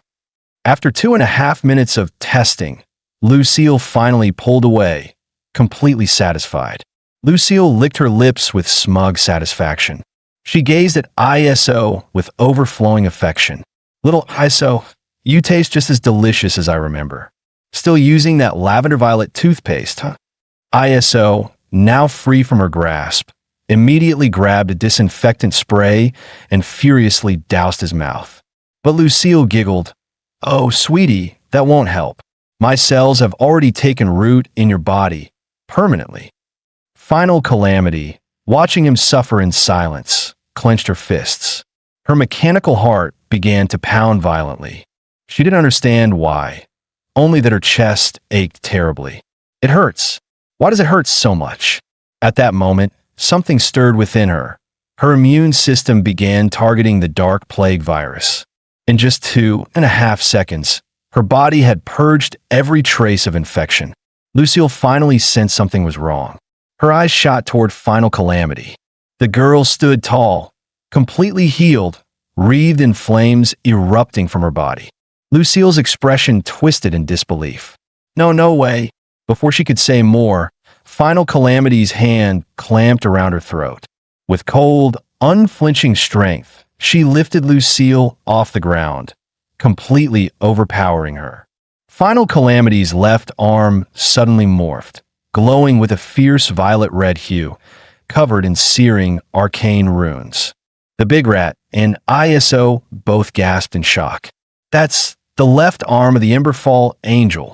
After 2.5 minutes of testing, Lucille finally pulled away, completely satisfied. Lucille licked her lips with smug satisfaction. She gazed at ISO with overflowing affection. Little ISO, you taste just as delicious as I remember. Still using that lavender violet toothpaste, huh? ISO, now free from her grasp, immediately grabbed a disinfectant spray and furiously doused his mouth. But Lucille giggled. Oh, sweetie, that won't help. My cells have already taken root in your body, permanently. Final Calamity, watching him suffer in silence, clenched her fists. Her mechanical heart began to pound violently. She didn't understand why, only that her chest ached terribly. It hurts. Why does it hurt so much? At that moment, something stirred within her. Her immune system began targeting the dark plague virus. In just 2.5 seconds, her body had purged every trace of infection. Lucille finally sensed something was wrong. Her eyes shot toward Final Calamity. The girl stood tall, completely healed, wreathed in flames erupting from her body. Lucille's expression twisted in disbelief. No way. Before she could say more, Final Calamity's hand clamped around her throat. With cold, unflinching strength, she lifted Lucille off the ground, completely overpowering her. Final Calamity's left arm suddenly morphed, glowing with a fierce violet-red hue, covered in searing arcane runes. The big rat and ISO both gasped in shock. That's the left arm of the Emberfall Angel.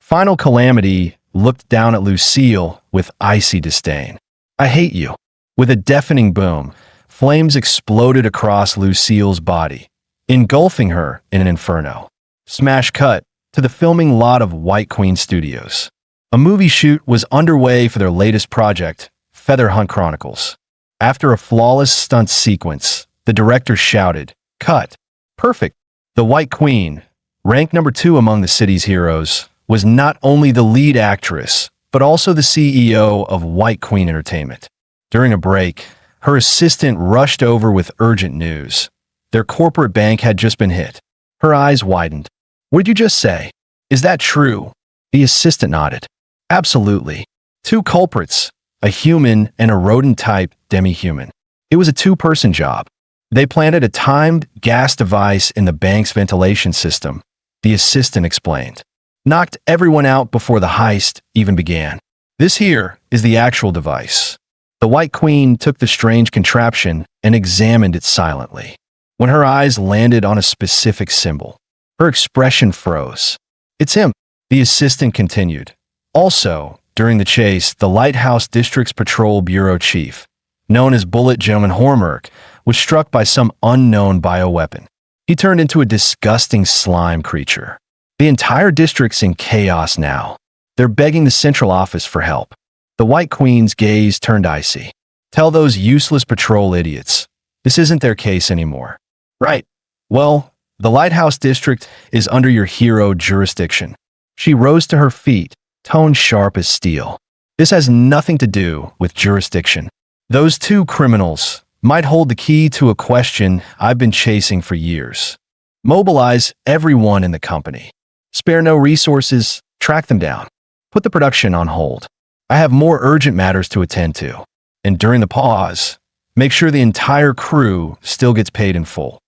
Final Calamity looked down at Lucille with icy disdain. I hate you. With a deafening boom, flames exploded across Lucille's body, engulfing her in an inferno. Smash cut to the filming lot of White Queen Studios. A movie shoot was underway for their latest project, Feather Hunt Chronicles. After a flawless stunt sequence, the director shouted, "Cut! Perfect!" The White Queen, ranked number 2 among the city's heroes, was not only the lead actress, but also the CEO of White Queen Entertainment. During a break, her assistant rushed over with urgent news. Their corporate bank had just been hit. Her eyes widened. What did you just say? Is that true? The assistant nodded. Absolutely. 2 culprits, a human and a rodent-type demi-human. It was a 2-person job. They planted a timed gas device in the bank's ventilation system, the assistant explained. Knocked everyone out before the heist even began. This here is the actual device. The White Queen took the strange contraption and examined it silently. When her eyes landed on a specific symbol, her expression froze. It's him, the assistant continued. Also, during the chase, the Lighthouse District's Patrol Bureau Chief, known as Bullet Gentleman Hormerk, was struck by some unknown bioweapon. He turned into a disgusting slime creature. The entire district's in chaos now. They're begging the central office for help. The White Queen's gaze turned icy. Tell those useless patrol idiots. This isn't their case anymore. Right. Well, the Lighthouse District is under your hero jurisdiction. She rose to her feet, tone sharp as steel. This has nothing to do with jurisdiction. Those 2 criminals might hold the key to a question I've been chasing for years. Mobilize everyone in the company. Spare no resources, track them down. Put the production on hold. I have more urgent matters to attend to. and during the pause, make sure the entire crew still gets paid in full.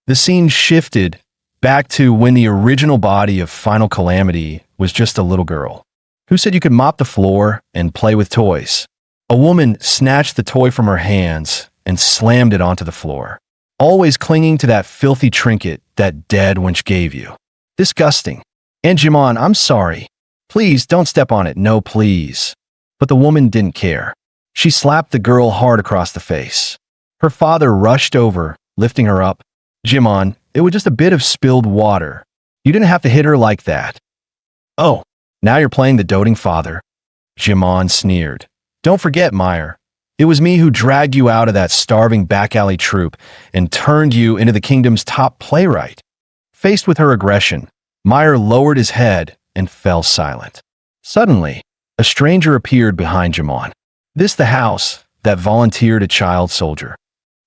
The scene shifted back to when the original body of Final Calamity was just a little girl who said you could mop the floor and play with toys. A woman snatched the toy from her hands and slammed it onto the floor, always clinging to that filthy trinket that dead wench gave you. Disgusting. And Jimon, I'm sorry. Please don't step on it. No, please. But the woman didn't care. She slapped the girl hard across the face. Her father rushed over, lifting her up. Jimon, it was just a bit of spilled water. You didn't have to hit her like that. Oh, now you're playing the doting father. Jimon sneered. Don't forget, Meyer. It was me who dragged you out of that starving back alley troupe and turned you into the kingdom's top playwright. Faced with her aggression, Meyer lowered his head and fell silent. Suddenly, a stranger appeared behind Jimon. This the house that volunteered a child soldier.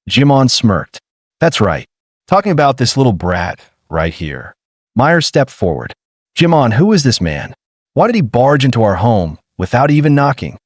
Jimon smirked. That's right. Talking about this little brat right here. Meyer stepped forward. Jimon, who is this man? Why did he barge into our home without even knocking?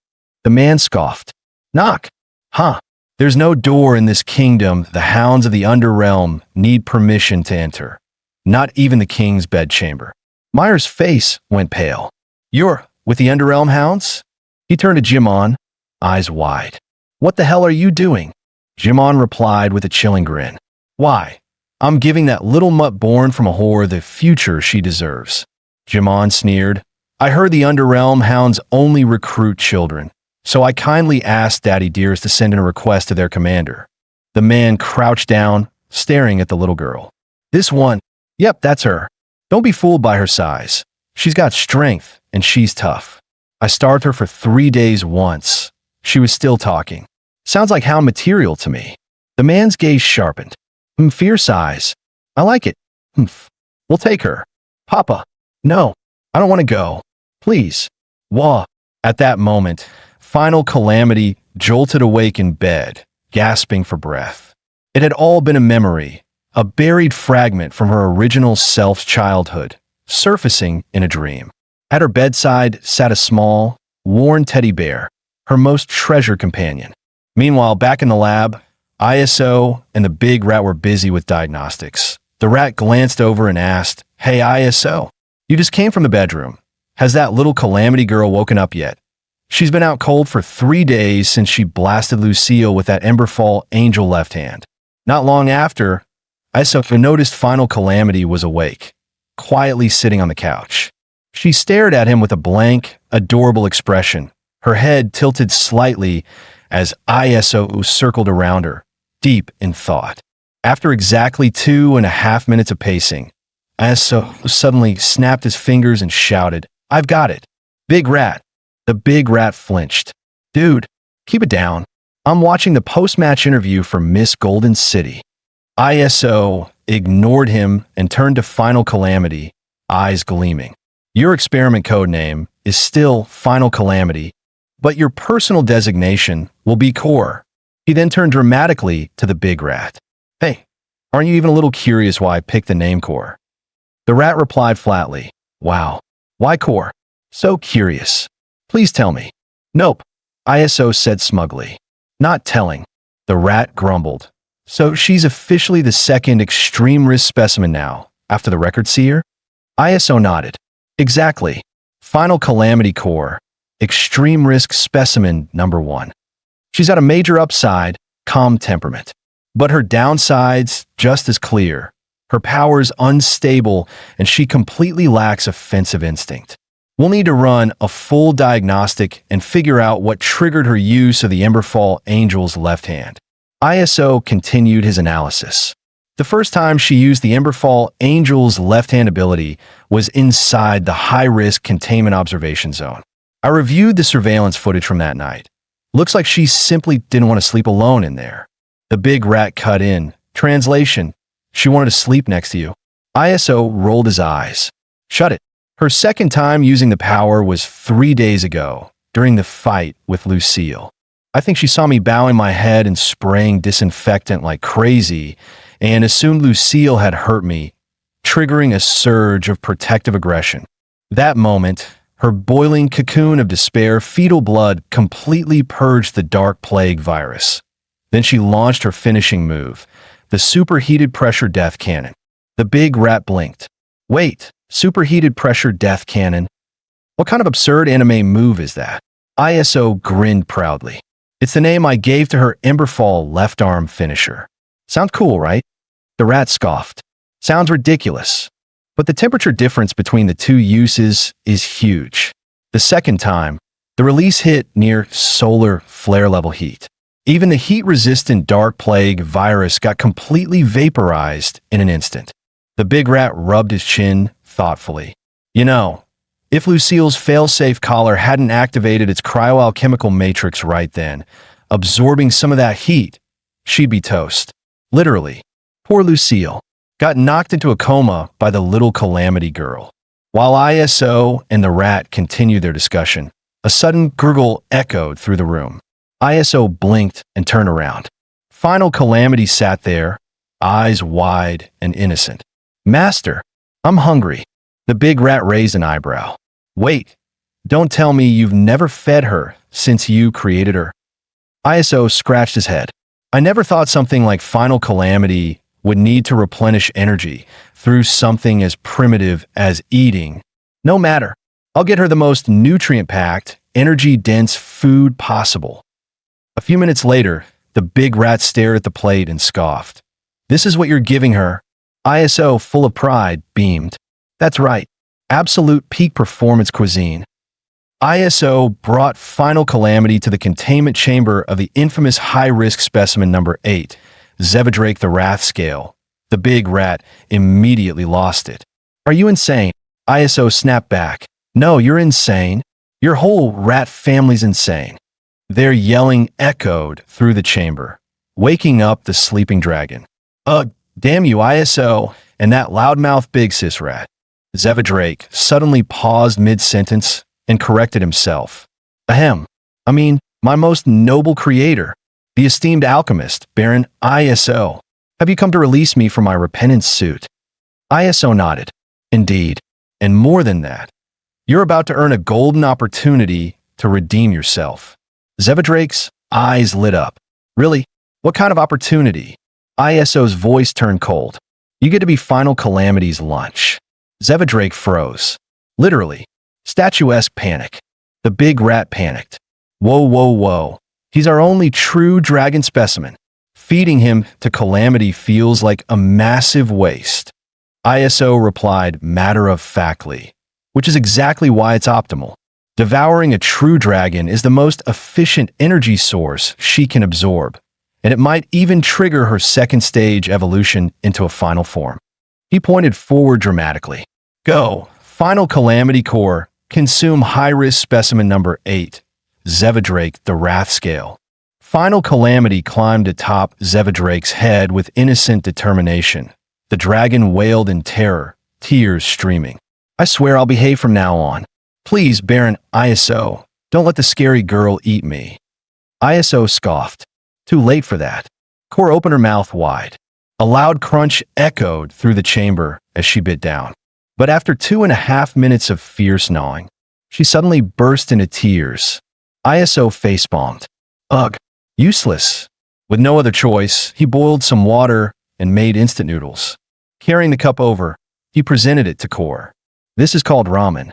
The man scoffed. Knock? Huh. There's no door in this kingdom the hounds of the underrealm need permission to enter. Not even the king's bedchamber. Meyer's face went pale. You're with the underrealm hounds? He turned to Jimon, eyes wide. What the hell are you doing? Jimon replied with a chilling grin. Why? I'm giving that little mutt born from a whore the future she deserves. Jimon sneered. I heard the underrealm hounds only recruit children, so I kindly asked Daddy Dearest to send in a request to their commander. The man crouched down, staring at the little girl. This one, yep, that's her. Don't be fooled by her size. She's got strength, and she's tough. I starved her for 3 days once. She was still talking. Sounds like hound material to me. The man's gaze sharpened. Fierce eyes. I like it. We'll take her. Papa. No, I don't want to go. Please. Wah. At that moment, Final Calamity jolted awake in bed, gasping for breath. It had all been a memory, a buried fragment from her original self's childhood, surfacing in a dream. At her bedside sat a small, worn teddy bear, her most treasured companion. Meanwhile, back in the lab, ISO and the big rat were busy with diagnostics. The rat glanced over and asked, Hey ISO, you just came from the bedroom. Has that little Calamity girl woken up yet? She's been out cold for 3 days since she blasted Lucille with that Emberfall angel left hand. Not long after, ISO noticed Final Calamity was awake, quietly sitting on the couch. She stared at him with a blank, adorable expression, her head tilted slightly as ISO circled around her, deep in thought. After exactly 2.5 minutes of pacing, ISO suddenly snapped his fingers and shouted, I've got it. Big rat. The big rat flinched. Dude, keep it down. I'm watching the post-match interview for Miss Golden City. ISO ignored him and turned to Final Calamity, eyes gleaming. Your experiment code name is still Final Calamity, but your personal designation will be Core. He then turned dramatically to the big rat. Hey, aren't you even a little curious why I picked the name Core? The rat replied flatly, Wow, why Core? So curious. Please tell me. Nope, ISO said smugly. Not telling. The rat grumbled. So she's officially the second extreme risk specimen now, after the record seer? ISO nodded. Exactly. Final Calamity Core. Extreme risk specimen number 1. She's got a major upside, calm temperament. But her downside's just as clear. Her power's unstable, and she completely lacks offensive instinct. We'll need to run a full diagnostic and figure out what triggered her use of the Emberfall Angel's left hand. ISO continued his analysis. The first time she used the Emberfall Angel's left-hand ability was inside the high-risk containment observation zone. I reviewed the surveillance footage from that night. Looks like she simply didn't want to sleep alone in there. The big rat cut in. Translation: she wanted to sleep next to you. ISO rolled his eyes. Shut it. Her second time using the power was 3 days ago, during the fight with Lucille. I think she saw me bowing my head and spraying disinfectant like crazy, and assumed Lucille had hurt me, triggering a surge of protective aggression. That moment, Her boiling cocoon of despair, fetal blood completely purged the dark plague virus. Then she launched her finishing move, the superheated pressure death cannon. The big rat blinked. Wait, superheated pressure death cannon? What kind of absurd anime move is that? ISO grinned proudly. It's the name I gave to her Emberfall left arm finisher. Sounds cool, right? The rat scoffed. Sounds ridiculous. But the temperature difference between the two uses is huge. The second time, the release hit near solar flare level heat. Even the heat-resistant dark plague virus got completely vaporized in an instant. The big rat rubbed his chin thoughtfully. You know, if Lucille's fail-safe collar hadn't activated its cryoalchemical matrix right then, absorbing some of that heat, she'd be toast. Literally. Poor Lucille got knocked into a coma by the little calamity girl. While ISO and the rat continued their discussion, a sudden gurgle echoed through the room. ISO blinked and turned around. Final Calamity sat there, eyes wide and innocent. Master, I'm hungry. The big rat raised an eyebrow. Wait, don't tell me you've never fed her since you created her. ISO scratched his head. I never thought something like Final Calamity would need to replenish energy through something as primitive as eating. No matter. I'll get her the most nutrient-packed, energy-dense food possible. A few minutes later, the big rat stared at the plate and scoffed. This is what you're giving her? ISO, full of pride, beamed. That's right. Absolute peak performance cuisine. ISO brought Final Calamity to the containment chamber of the infamous high-risk specimen number 8, Zevadrake the Wrath Scale. The big rat immediately lost it. Are you insane? ISO snapped back. No, you're insane. Your whole rat family's insane. Their yelling echoed through the chamber, waking up the sleeping dragon. Damn you, ISO, and that loudmouth big sis rat. Zevadrake suddenly paused mid-sentence and corrected himself. Ahem. I mean, my most noble creator, the esteemed alchemist, Baron ISO. Have you come to release me from my repentance suit? ISO nodded. Indeed. And more than that, you're about to earn a golden opportunity to redeem yourself. Zevadrake's eyes lit up. Really? What kind of opportunity? ISO's voice turned cold. You get to be Final Calamity's lunch. Zevadrake froze. Literally. Statuesque panic. The big rat panicked. Whoa, whoa, whoa. He's our only true dragon specimen. Feeding him to Calamity feels like a massive waste. ISO replied matter-of-factly, which is exactly why it's optimal. Devouring a true dragon is the most efficient energy source she can absorb, and it might even trigger her second stage evolution into a final form. He pointed forward dramatically. Go, Final Calamity Core, consume high-risk specimen number 8, Zevadrake the Wrath Scale. Final Calamity climbed atop Zevadrake's head with innocent determination. The dragon wailed in terror, tears streaming. I swear I'll behave from now on. Please, Baron ISO, don't let the scary girl eat me. ISO scoffed. Too late for that. Core opened her mouth wide. A loud crunch echoed through the chamber as she bit down. But after 2.5 minutes of fierce gnawing, she suddenly burst into tears. ISO facepalmed. Ugh, useless. With no other choice, he boiled some water and made instant noodles. Carrying the cup over, he presented it to Core. This is called ramen.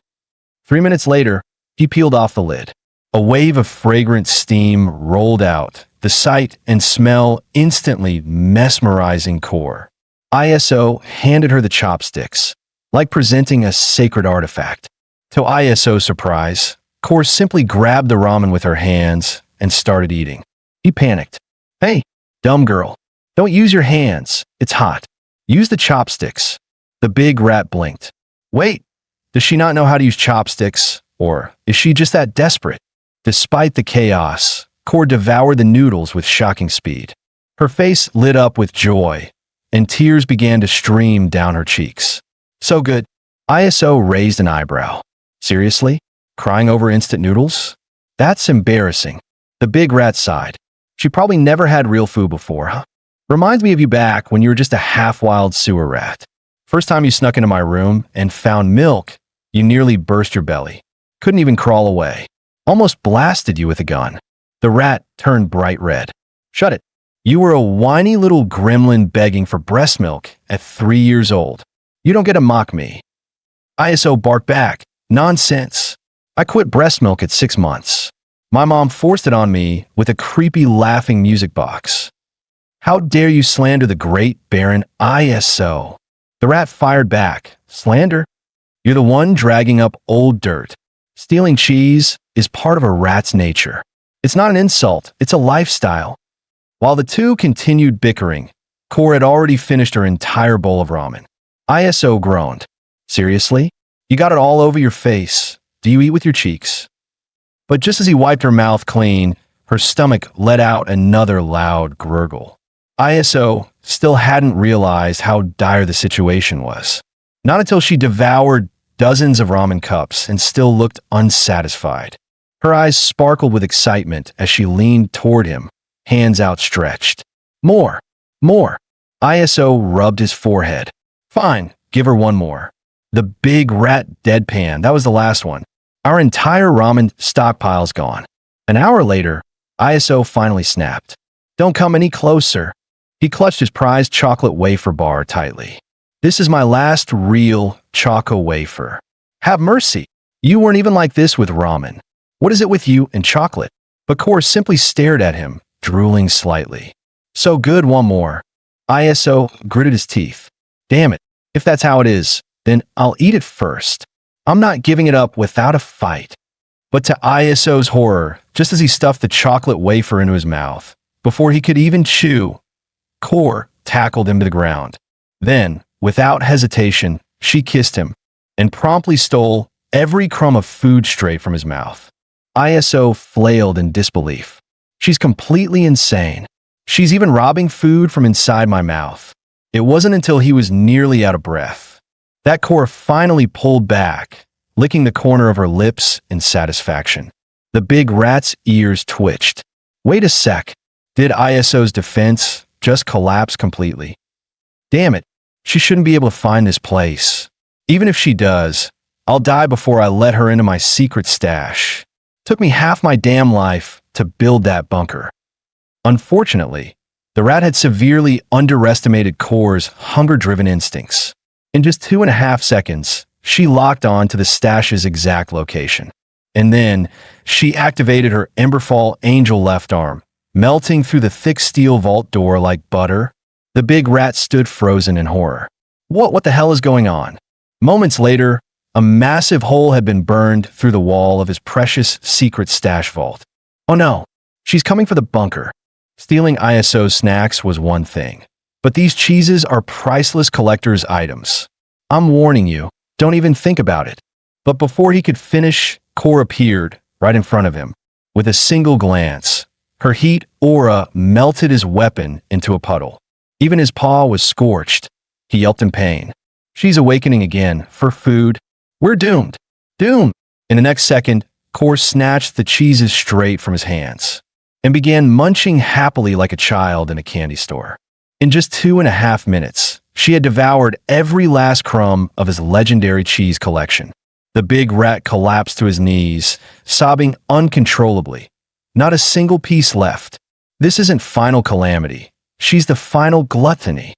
3 minutes later, he peeled off the lid. A wave of fragrant steam rolled out, the sight and smell instantly mesmerizing Core. ISO handed her the chopsticks, like presenting a sacred artifact. To ISO's surprise, Core simply grabbed the ramen with her hands and started eating. He panicked. Hey, dumb girl, don't use your hands. It's hot. Use the chopsticks. The big rat blinked. Wait, does she not know how to use chopsticks? Or is she just that desperate? Despite the chaos, Core devoured the noodles with shocking speed. Her face lit up with joy, and tears began to stream down her cheeks. So good. ISO raised an eyebrow. Seriously? Crying over instant noodles? That's embarrassing. The big rat sighed. She probably never had real food before, huh? Reminds me of you back when you were just a half-wild sewer rat. First time you snuck into my room and found milk, you nearly burst your belly. couldn't even crawl away. Almost blasted you with a gun. The rat turned bright red. Shut it. You were a whiny little gremlin begging for breast milk at 3 years old. You don't get to mock me. ISO barked back. Nonsense. I quit breast milk at 6 months. My mom forced it on me with a creepy laughing music box. How dare you slander the great Baron ISO? The rat fired back. Slander? You're the one dragging up old dirt. Stealing cheese is part of a rat's nature. It's not an insult, it's a lifestyle. While the two continued bickering, Core had already finished her entire bowl of ramen. ISO groaned. Seriously? You got it all over your face. Do you eat with your cheeks? But just as he wiped her mouth clean, her stomach let out another loud gurgle. ISO still hadn't realized how dire the situation was. Not until she devoured dozens of ramen cups and still looked unsatisfied. Her eyes sparkled with excitement as she leaned toward him, hands outstretched. More. More. ISO rubbed his forehead. Fine, give her one more. The big rat deadpan, that was the last one. Our entire ramen stockpile's gone. An hour later, ISO finally snapped. Don't come any closer. He clutched his prized chocolate wafer bar tightly. This is my last real choco wafer. Have mercy. You weren't even like this with ramen. What is it with you and chocolate? But Core simply stared at him, drooling slightly. So good, one more. ISO gritted his teeth. Damn it. If that's how it is, then I'll eat it first. I'm not giving it up without a fight. But to ISO's horror, just as he stuffed the chocolate wafer into his mouth, before he could even chew, Core tackled him to the ground. Then, without hesitation, she kissed him and promptly stole every crumb of food straight from his mouth. ISO flailed in disbelief. She's completely insane. She's even robbing food from inside my mouth. It wasn't until he was nearly out of breath that Core finally pulled back, licking the corner of her lips in satisfaction. The big rat's ears twitched. Wait a sec. Did ISO's defense just collapse completely? Damn it. She shouldn't be able to find this place. Even if she does, I'll die before I let her into my secret stash. Took me half my damn life to build that bunker. Unfortunately, the rat had severely underestimated Core's hunger-driven instincts. In just 2.5 seconds, she locked on to the stash's exact location. And then, she activated her Emberfall Angel left arm, melting through the thick steel vault door like butter. The big rat stood frozen in horror. What the hell is going on? Moments later, a massive hole had been burned through the wall of his precious secret stash vault. Oh no, she's coming for the bunker. Stealing ISO's snacks was one thing, but these cheeses are priceless collector's items. I'm warning you, don't even think about it. But before he could finish, Core appeared right in front of him. With a single glance, her heat aura melted his weapon into a puddle. Even his paw was scorched. He yelped in pain. She's awakening again for food. We're doomed. Doomed. In the next second, Core snatched the cheeses straight from his hands and began munching happily like a child in a candy store. In just 2.5 minutes, she had devoured every last crumb of his legendary cheese collection. The big rat collapsed to his knees, sobbing uncontrollably. Not a single piece left. This isn't final calamity. She's the final gluttony.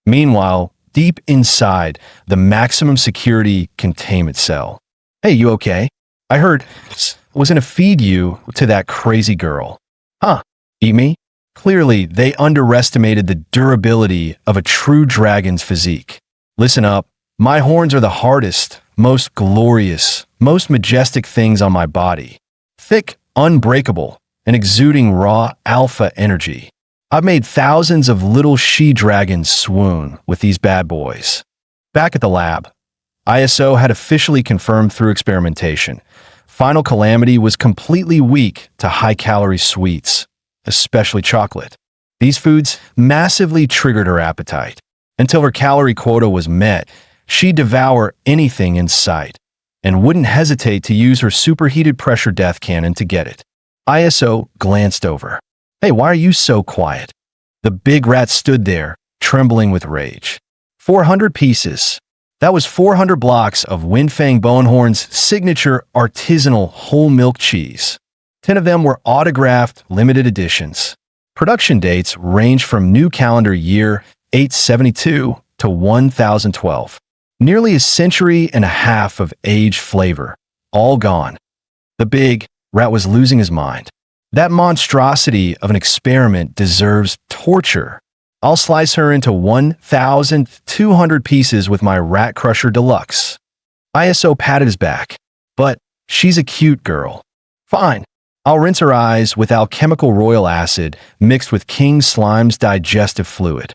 Meanwhile, deep inside the maximum security containment cell. Hey, you okay? I heard was gonna feed you to that crazy girl. Huh? Eat me? Clearly, they underestimated the durability of a true dragon's physique. Listen up. My horns are the hardest, most glorious, most majestic things on my body. Thick, unbreakable, and exuding raw alpha energy. I've made thousands of little she-dragons swoon with these bad boys. Back at the lab, ISO had officially confirmed through experimentation. Final Calamity was completely weak to high-calorie sweets, especially chocolate. These foods massively triggered her appetite. Until her calorie quota was met, she'd devour anything in sight and wouldn't hesitate to use her superheated pressure death cannon to get it. ISO glanced over. Hey, why are you so quiet? The big rat stood there, trembling with rage. 400 pieces. That was 400 blocks of Winfang Bowenhorn's signature artisanal whole milk cheese. 10 of them were autographed limited editions. Production dates range from new calendar year 872 to 1012. Nearly a century and a half of aged flavor, all gone. The big rat was losing his mind. That monstrosity of an experiment deserves torture. I'll slice her into 1,200 pieces with my Rat Crusher Deluxe. ISO patted his back. But she's a cute girl. Fine. I'll rinse her eyes with alchemical royal acid mixed with King Slime's digestive fluid.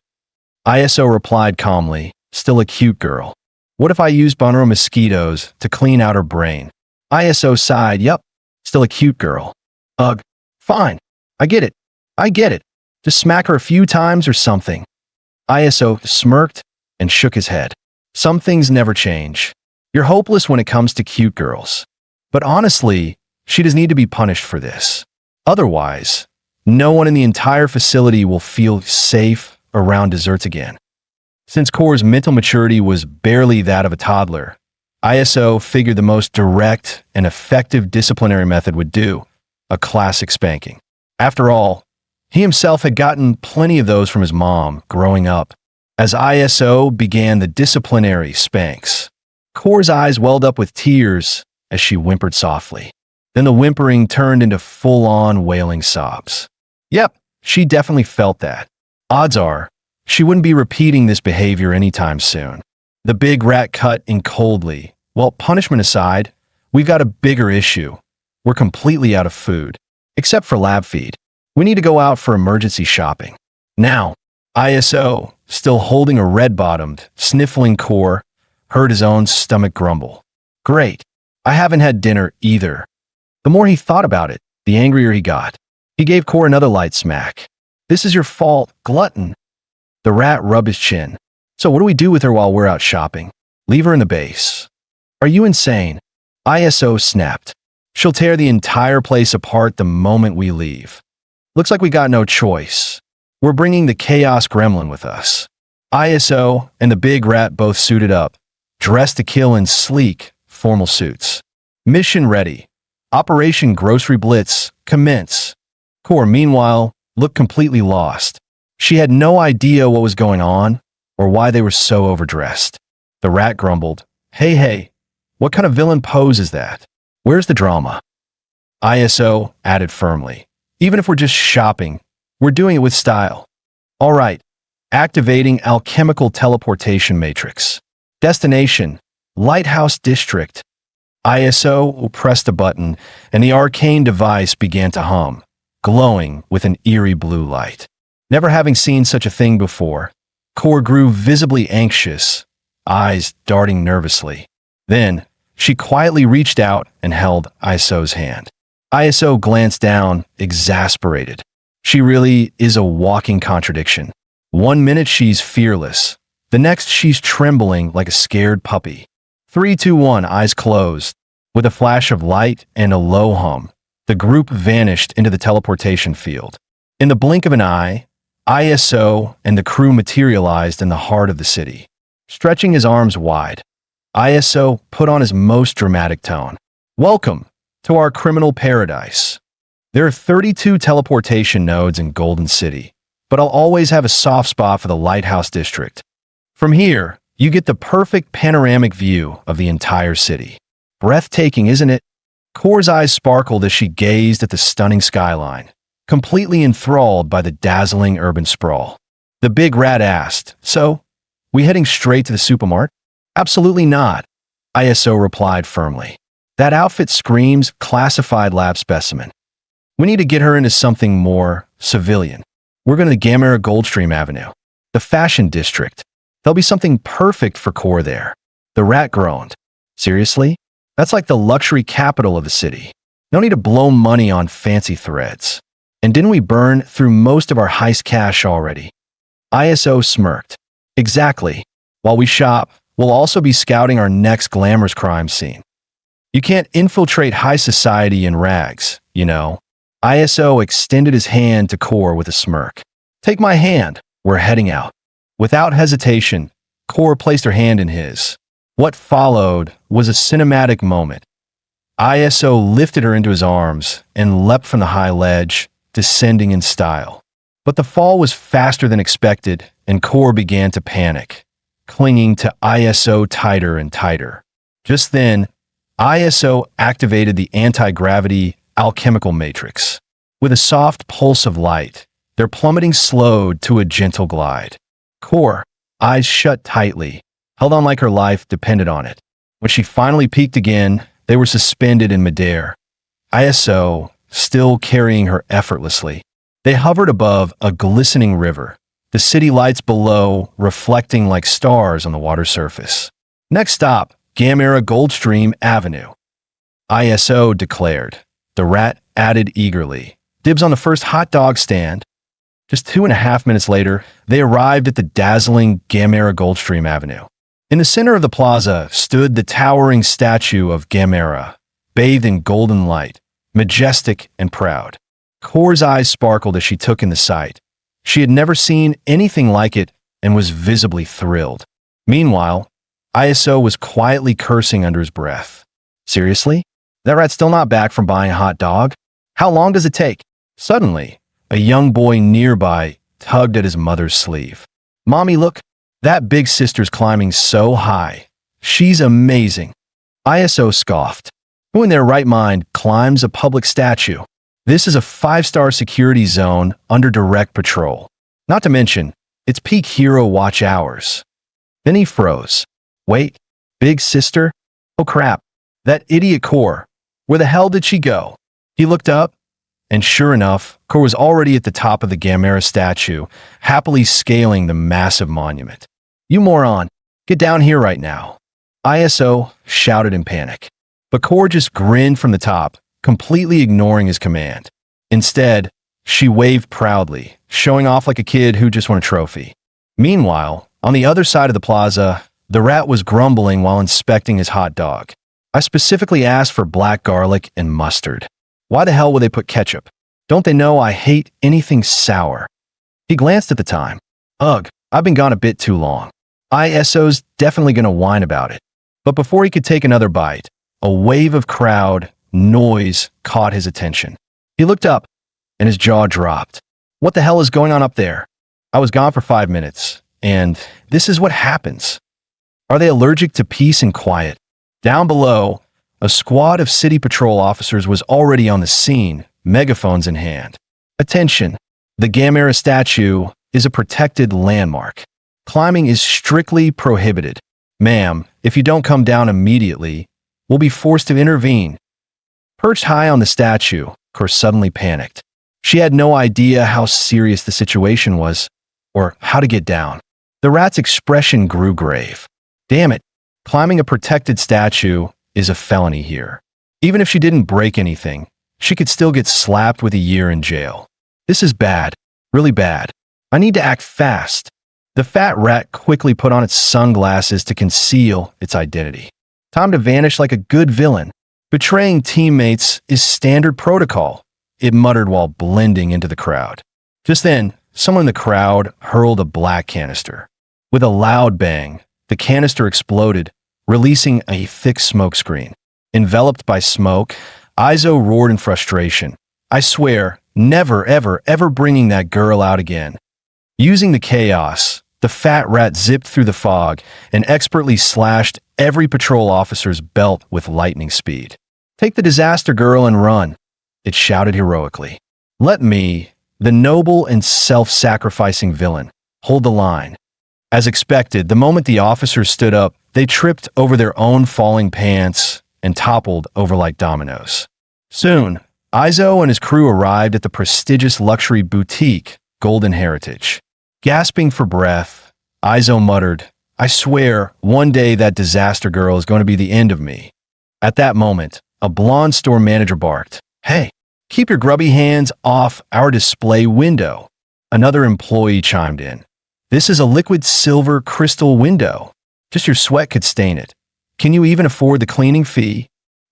ISO replied calmly, still a cute girl. What if I use Bonero mosquitoes to clean out her brain? ISO sighed, yup, still a cute girl. Ugh, fine. I get it. Just smack her a few times or something. ISO smirked and shook his head. Some things never change. You're hopeless when it comes to cute girls. But honestly, she does need to be punished for this. Otherwise, no one in the entire facility will feel safe around desserts again. Since Core's mental maturity was barely that of a toddler, ISO figured the most direct and effective disciplinary method would do, a classic spanking. After all, he himself had gotten plenty of those from his mom growing up. As ISO began the disciplinary spanks, Core's eyes welled up with tears as she whimpered softly. Then the whimpering turned into full-on wailing sobs. Yep, she definitely felt that. Odds are, she wouldn't be repeating this behavior anytime soon. The big rat cut in coldly. Well, punishment aside, we've got a bigger issue. We're completely out of food. Except for lab feed. We need to go out for emergency shopping. Now, ISO, still holding a red-bottomed, sniffling Core, heard his own stomach grumble. Great. I haven't had dinner either. The more he thought about it, the angrier he got. He gave Core another light smack. This is your fault, glutton. The rat rubbed his chin. So what do we do with her while we're out shopping? Leave her in the base. Are you insane? ISO snapped. She'll tear the entire place apart the moment we leave. Looks like we got no choice. We're bringing the Chaos Gremlin with us. ISO and the big rat both suited up, dressed to kill in sleek, formal suits. Mission ready. Operation Grocery Blitz, commence. Core, meanwhile, looked completely lost. She had no idea what was going on or why they were so overdressed. The rat grumbled, Hey, what kind of villain pose is that? Where's the drama? ISO added firmly. Even if we're just shopping, we're doing it with style. All right, activating alchemical teleportation matrix. Destination, Lighthouse District. ISO pressed a button, and the arcane device began to hum, glowing with an eerie blue light. Never having seen such a thing before, Core grew visibly anxious, eyes darting nervously. Then, she quietly reached out and held ISO's hand. ISO glanced down, exasperated. She really is a walking contradiction. One minute she's fearless, the next she's trembling like a scared puppy. 3, 2, 1, eyes closed. With a flash of light and a low hum, the group vanished into the teleportation field. In the blink of an eye, ISO and the crew materialized in the heart of the city. Stretching his arms wide, ISO put on his most dramatic tone. Welcome to our criminal paradise. There are 32 teleportation nodes in Golden City, but I'll always have a soft spot for the Lighthouse District. From here, you get the perfect panoramic view of the entire city. Breathtaking, isn't it? Core's eyes sparkled as she gazed at the stunning skyline, completely enthralled by the dazzling urban sprawl. The big rat asked, So, we heading straight to the supermart? Absolutely not, ISO replied firmly. That outfit screams classified lab specimen. We need to get her into something more civilian. We're going to Gamera Goldstream Avenue, the fashion district. There'll be something perfect for Core there. The rat groaned. Seriously? That's like the luxury capital of the city. No need to blow money on fancy threads. And didn't we burn through most of our heist cash already? ISO smirked. Exactly. While we shop, we'll also be scouting our next glamorous crime scene. You can't infiltrate high society in rags, you know. ISO extended his hand to Core with a smirk. Take my hand. We're heading out. Without hesitation, Core placed her hand in his. What followed was a cinematic moment. ISO lifted her into his arms and leapt from the high ledge, descending in style. But the fall was faster than expected, and Core began to panic, clinging to ISO tighter and tighter. Just then, ISO activated the anti-gravity alchemical matrix. With a soft pulse of light, their plummeting slowed to a gentle glide. Core, eyes shut tightly, held on like her life depended on it. When she finally peaked again, they were suspended in midair. ISO, still carrying her effortlessly. They hovered above a glistening river, the city lights below reflecting like stars on the water surface. Next stop, Gamera Goldstream Avenue. ISO declared. The rat added eagerly. Dibs on the first hot dog stand. Just 2.5 minutes later, they arrived at the dazzling Gamera Goldstream Avenue. In the center of the plaza stood the towering statue of Gamera, bathed in golden light, majestic and proud. Core's eyes sparkled as she took in the sight. She had never seen anything like it and was visibly thrilled. Meanwhile, ISO was quietly cursing under his breath. Seriously? That rat's still not back from buying a hot dog? How long does it take? Suddenly, a young boy nearby tugged at his mother's sleeve. Mommy, look, that big sister's climbing so high. She's amazing. ISO scoffed. Who in their right mind climbs a public statue? This is a 5-star security zone under direct patrol. Not to mention, it's peak hero watch hours. Then he froze. Wait, big sister? Oh crap, that idiot Core. Where the hell did she go? He looked up, and sure enough, Core was already at the top of the Gamera statue, happily scaling the massive monument. You moron, get down here right now. ISO shouted in panic. But Core just grinned from the top, completely ignoring his command. Instead, she waved proudly, showing off like a kid who just won a trophy. Meanwhile, on the other side of the plaza, the rat was grumbling while inspecting his hot dog. I specifically asked for black garlic and mustard. Why the hell would they put ketchup? Don't they know I hate anything sour? He glanced at the time. Ugh, I've been gone a bit too long. ISO's definitely gonna whine about it. But before he could take another bite, a wave of crowd noise caught his attention. He looked up, and his jaw dropped. What the hell is going on up there? I was gone for 5 minutes, and this is what happens. Are they allergic to peace and quiet? Down below, a squad of city patrol officers was already on the scene, megaphones in hand. Attention, the Gamera statue is a protected landmark. Climbing is strictly prohibited. Ma'am, if you don't come down immediately, we'll be forced to intervene. Perched high on the statue, Core suddenly panicked. She had no idea how serious the situation was, or how to get down. The rat's expression grew grave. Damn it, climbing a protected statue is a felony here. Even if she didn't break anything, she could still get slapped with a year in jail. This is bad, really bad. I need to act fast. The fat rat quickly put on its sunglasses to conceal its identity. Time to vanish like a good villain. Betraying teammates is standard protocol, it muttered while blending into the crowd. Just then, someone in the crowd hurled a black canister. With a loud bang, the canister exploded, releasing a thick smoke screen. Enveloped by smoke, ISO roared in frustration. I swear, never, ever, ever bringing that girl out again. Using the chaos, the fat rat zipped through the fog and expertly slashed every patrol officer's belt with lightning speed. Take the disaster girl and run, it shouted heroically. Let me, the noble and self-sacrificing villain, hold the line. As expected, the moment the officers stood up, they tripped over their own falling pants and toppled over like dominoes. Soon, ISO and his crew arrived at the prestigious luxury boutique, Golden Heritage. Gasping for breath, ISO muttered, I swear, one day that disaster girl is going to be the end of me. At that moment, a blonde store manager barked, Hey, keep your grubby hands off our display window. Another employee chimed in. This is a liquid silver crystal window. Just your sweat could stain it. Can you even afford the cleaning fee?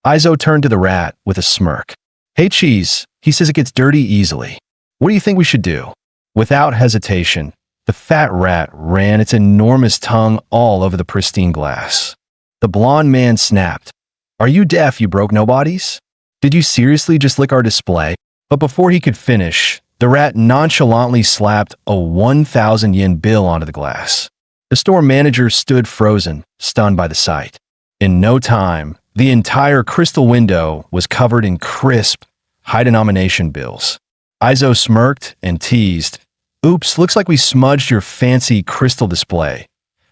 ISO turned to the rat with a smirk. Hey, Cheese, he says it gets dirty easily. What do you think we should do? Without hesitation, the fat rat ran its enormous tongue all over the pristine glass. The blonde man snapped. Are you deaf, you broke nobodies? Did you seriously just lick our display? But before he could finish, the rat nonchalantly slapped a 1,000 yen bill onto the glass. The store manager stood frozen, stunned by the sight. In no time, the entire crystal window was covered in crisp, high-denomination bills. Aizo smirked and teased. Oops, looks like we smudged your fancy crystal display.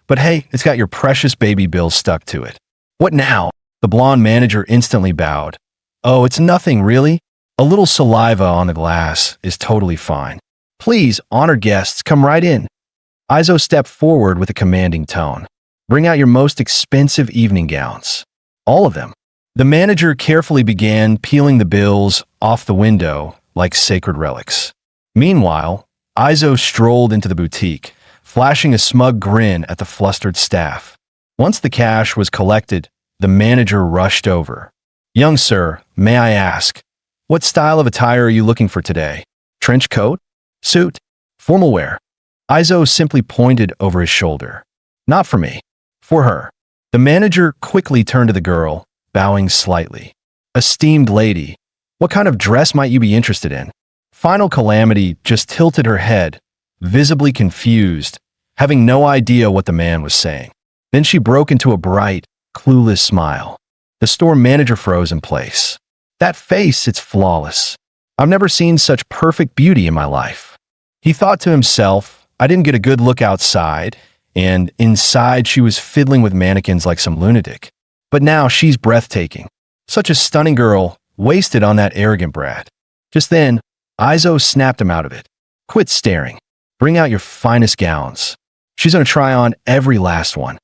But hey, it's got your precious baby bills stuck to it. What now? The blonde manager instantly bowed. Oh, it's nothing, really. A little saliva on the glass is totally fine. Please, honored guests, come right in. Aizo stepped forward with a commanding tone. Bring out your most expensive evening gowns. All of them. The manager carefully began peeling the bills off the window like sacred relics. Meanwhile, Aizo strolled into the boutique, flashing a smug grin at the flustered staff. Once the cash was collected, the manager rushed over. Young sir, may I ask, what style of attire are you looking for today? Trench coat? Suit? Formal wear? Aizo simply pointed over his shoulder. Not for me. For her. The manager quickly turned to the girl, bowing slightly. Esteemed lady, what kind of dress might you be interested in? Final Calamity just tilted her head, visibly confused, having no idea what the man was saying. Then she broke into a bright, clueless smile. The store manager froze in place. That face, it's flawless. I've never seen such perfect beauty in my life. He thought to himself, I didn't get a good look outside, and inside she was fiddling with mannequins like some lunatic. But now she's breathtaking. Such a stunning girl, wasted on that arrogant brat. Just then, Aizo snapped him out of it. Quit staring. Bring out your finest gowns. She's going to try on every last one.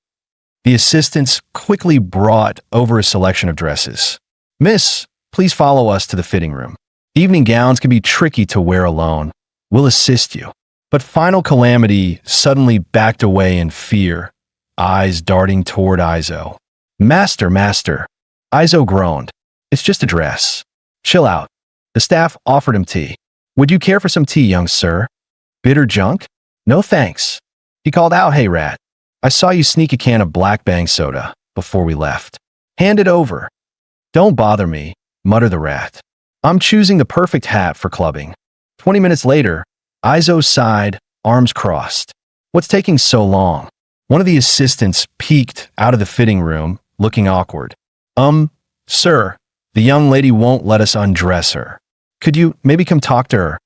The assistants quickly brought over a selection of dresses. Miss, please follow us to the fitting room. Evening gowns can be tricky to wear alone. We'll assist you. But Final Calamity suddenly backed away in fear, eyes darting toward Aizo. Master, master. Aizo groaned. It's just a dress. Chill out. The staff offered him tea. Would you care for some tea, young sir? Bitter junk? No thanks. He called out, hey rat. I saw you sneak a can of Black Bang soda before we left. Hand it over. Don't bother me, muttered the rat. I'm choosing the perfect hat for clubbing. 20 minutes later, Aizo sighed, arms crossed. What's taking so long? One of the assistants peeked out of the fitting room, looking awkward. Sir, the young lady won't let us undress her. Could you maybe come talk to her?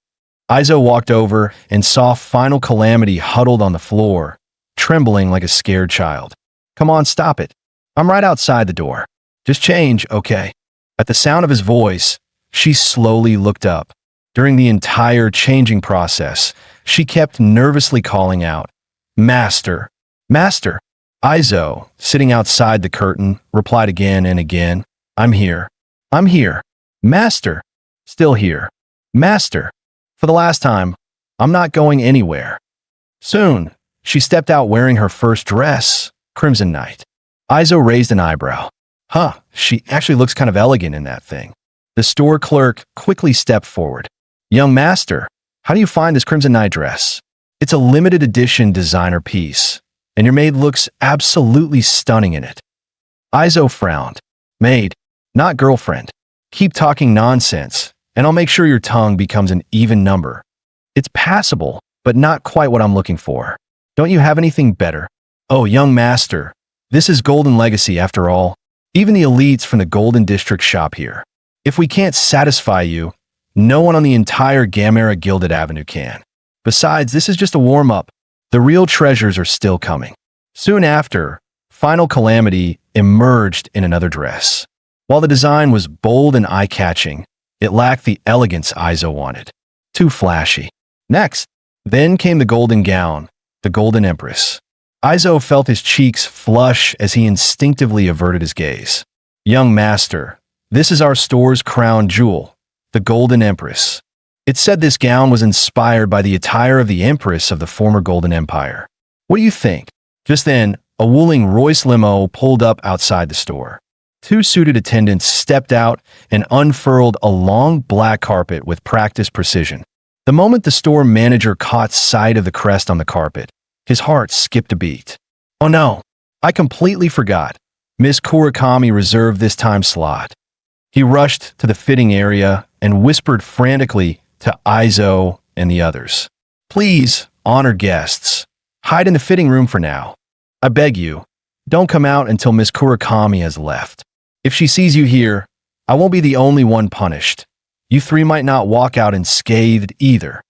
Aizo walked over and saw Final Calamity huddled on the floor, trembling like a scared child. Come on, stop it. I'm right outside the door. Just change, okay? At the sound of his voice, she slowly looked up. During the entire changing process, she kept nervously calling out, Master, Master. Aizo, sitting outside the curtain, replied again and again, I'm here. I'm here. Master. Still here. Master. For the last time, I'm not going anywhere. Soon, she stepped out wearing her first dress, Crimson Knight. Aizo raised an eyebrow. Huh, she actually looks kind of elegant in that thing. The store clerk quickly stepped forward. Young master, how do you find this Crimson Knight dress? It's a limited edition designer piece, and your maid looks absolutely stunning in it. Aizo frowned. Maid, not girlfriend. Keep talking nonsense, and I'll make sure your tongue becomes an even number. It's passable, but not quite what I'm looking for. Don't you have anything better? Oh, young master, this is Golden Legacy after all. Even the elites from the Golden District shop here. If we can't satisfy you, no one on the entire Gamera Gilded Avenue can. Besides, this is just a warm-up. The real treasures are still coming. Soon after, Final Calamity emerged in another dress. While the design was bold and eye-catching, it lacked the elegance Aizo wanted. Too flashy. Next, then came the golden gown, the Golden Empress. Aizo felt his cheeks flush as he instinctively averted his gaze. Young master, this is our store's crown jewel, the Golden Empress. It said this gown was inspired by the attire of the Empress of the former Golden Empire. What do you think? Just then, a wooling Royce limo pulled up outside the store. Two suited attendants stepped out and unfurled a long black carpet with practiced precision. The moment the store manager caught sight of the crest on the carpet, his heart skipped a beat. Oh no, I completely forgot. Miss Kurakami reserved this time slot. He rushed to the fitting area and whispered frantically to Aizo and the others. Please, honored guests, hide in the fitting room for now. I beg you, don't come out until Miss Kurakami has left. If she sees you here, I won't be the only one punished. You three might not walk out unscathed either.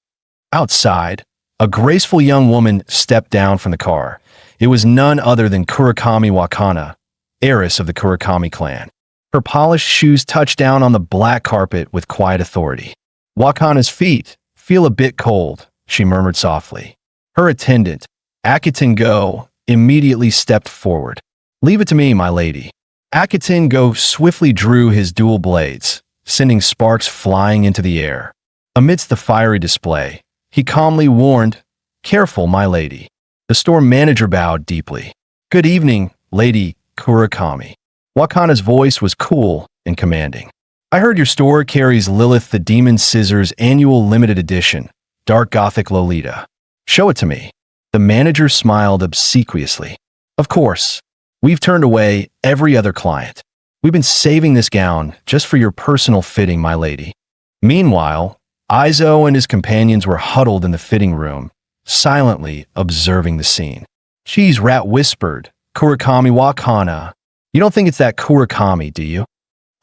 Outside, a graceful young woman stepped down from the car. It was none other than Kurakami Wakana, heiress of the Kurakami clan. Her polished shoes touched down on the black carpet with quiet authority. Wakana's feet feel a bit cold, she murmured softly. Her attendant, Akitin Go, immediately stepped forward. Leave it to me, my lady. Akitin Go swiftly drew his dual blades, sending sparks flying into the air. Amidst the fiery display, he calmly warned, Careful, my lady. The store manager bowed deeply. Good evening, Lady Kurakami. Wakana's voice was cool and commanding. I heard your store carries Lilith the Demon Scissors annual limited edition, Dark Gothic Lolita. Show it to me. The manager smiled obsequiously. Of course. We've turned away every other client. We've been saving this gown just for your personal fitting, my lady. Meanwhile, Aizo and his companions were huddled in the fitting room, silently observing the scene. Cheese Rat whispered, Kurakami Wakana. You don't think it's that Kurakami, do you?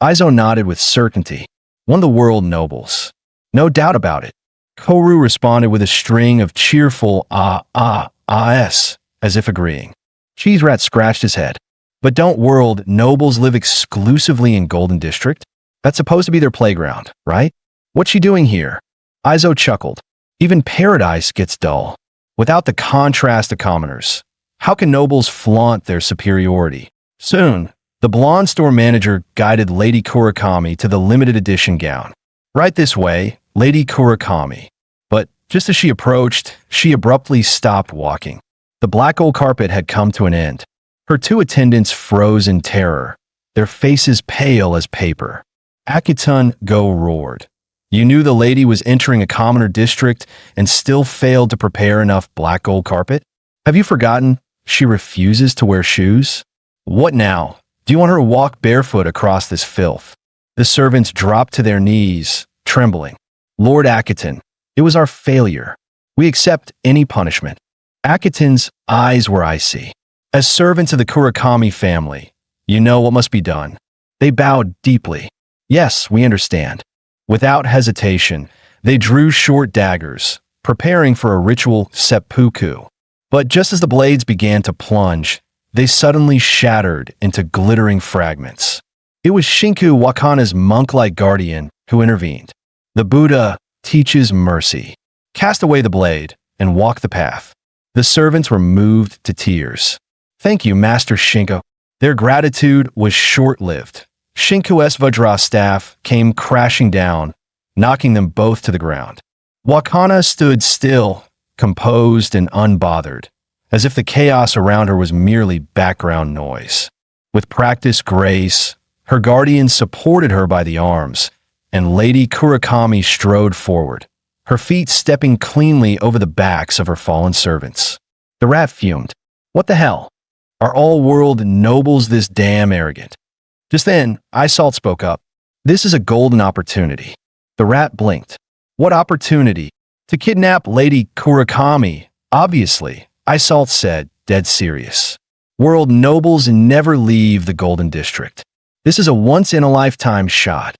Aizo nodded with certainty. One of the world nobles. No doubt about it. Koru responded with a string of cheerful ahs, as if agreeing. Cheese Rat scratched his head. But don't world nobles live exclusively in Golden District? That's supposed to be their playground, right? What's she doing here? Aizo chuckled. Even paradise gets dull. Without the contrast of commoners, how can nobles flaunt their superiority? Soon, the blonde store manager guided Lady Kurakami to the limited edition gown. Right this way, Lady Kurakami. But just as she approached, she abruptly stopped walking. The black gold carpet had come to an end. Her two attendants froze in terror, their faces pale as paper. Akiton Go roared. You knew the lady was entering a commoner district and still failed to prepare enough black gold carpet? Have you forgotten she refuses to wear shoes? What now? Do you want her to walk barefoot across this filth? The servants dropped to their knees, trembling. Lord Akiton, it was our failure. We accept any punishment. Akiton's eyes were icy. As servants of the Kurakami family, you know what must be done. They bowed deeply. Yes, we understand. Without hesitation, they drew short daggers, preparing for a ritual seppuku. But just as the blades began to plunge, they suddenly shattered into glittering fragments. It was Shinku Wakana's monk-like guardian who intervened. The Buddha teaches mercy. Cast away the blade and walk the path. The servants were moved to tears. Thank you, Master Shinku. Their gratitude was short-lived. Shinku's Vajra staff came crashing down, knocking them both to the ground. Wakana stood still, composed and unbothered, as if the chaos around her was merely background noise. With practiced grace, her guardians supported her by the arms, and Lady Kurakami strode forward, her feet stepping cleanly over the backs of her fallen servants. The rat fumed. What the hell? Are all world nobles this damn arrogant? Just then, Isalt spoke up. This is a golden opportunity. The rat blinked. What opportunity? To kidnap Lady Kurakami, obviously, Isalt said, dead serious. World nobles never leave the Golden District. This is a once-in-a-lifetime shot.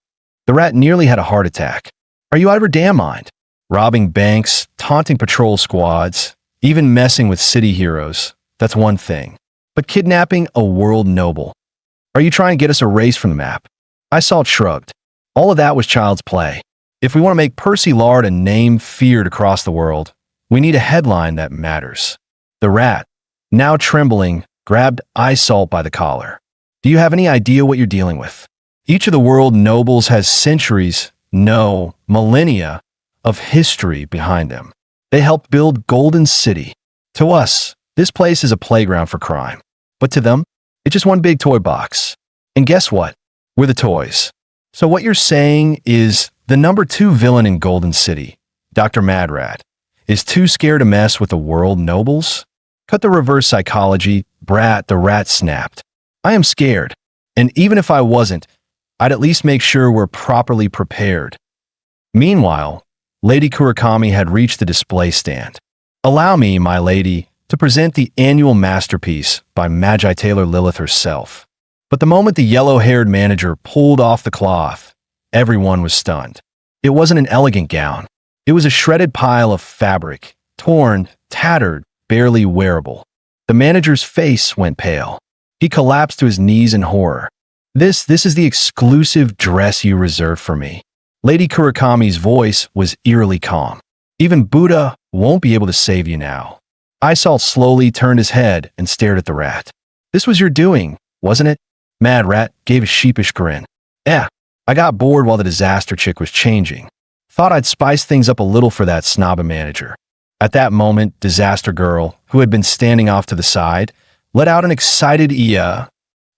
The rat nearly had a heart attack. Are you out of your damn mind? Robbing banks, taunting patrol squads, even messing with city heroes, that's one thing. But kidnapping a world noble. Are you trying to get us erased from the map? Isalt shrugged. All of that was child's play. If we want to make Percy Lard a name feared across the world, we need a headline that matters. The rat, now trembling, grabbed Isalt by the collar. Do you have any idea what you're dealing with? Each of the world nobles has centuries, no, millennia, of history behind them. They helped build Golden City. To us, this place is a playground for crime. But to them, it's just one big toy box. And guess what? We're the toys. So what you're saying is the number 2 villain in Golden City, Dr. Madrat, is too scared to mess with the world nobles? Cut the reverse psychology, Brat the rat snapped. I am scared. And even if I wasn't, I'd at least make sure we're properly prepared. Meanwhile, Lady Kurakami had reached the display stand. Allow me, my lady, to present the annual masterpiece by Magi Taylor Lilith herself. But the moment the yellow-haired manager pulled off the cloth, everyone was stunned. It wasn't an elegant gown. It was a shredded pile of fabric, torn, tattered, barely wearable. The manager's face went pale. He collapsed to his knees in horror. This is the exclusive dress you reserved for me. Lady Kurakami's voice was eerily calm. Even Buddha won't be able to save you now. Isalt slowly turned his head and stared at the rat. This was your doing, wasn't it? Mad Rat gave a sheepish grin. Yeah, I got bored while the disaster chick was changing. Thought I'd spice things up a little for that snobba manager. At that moment, Disaster Girl, who had been standing off to the side, let out an excited "yeah."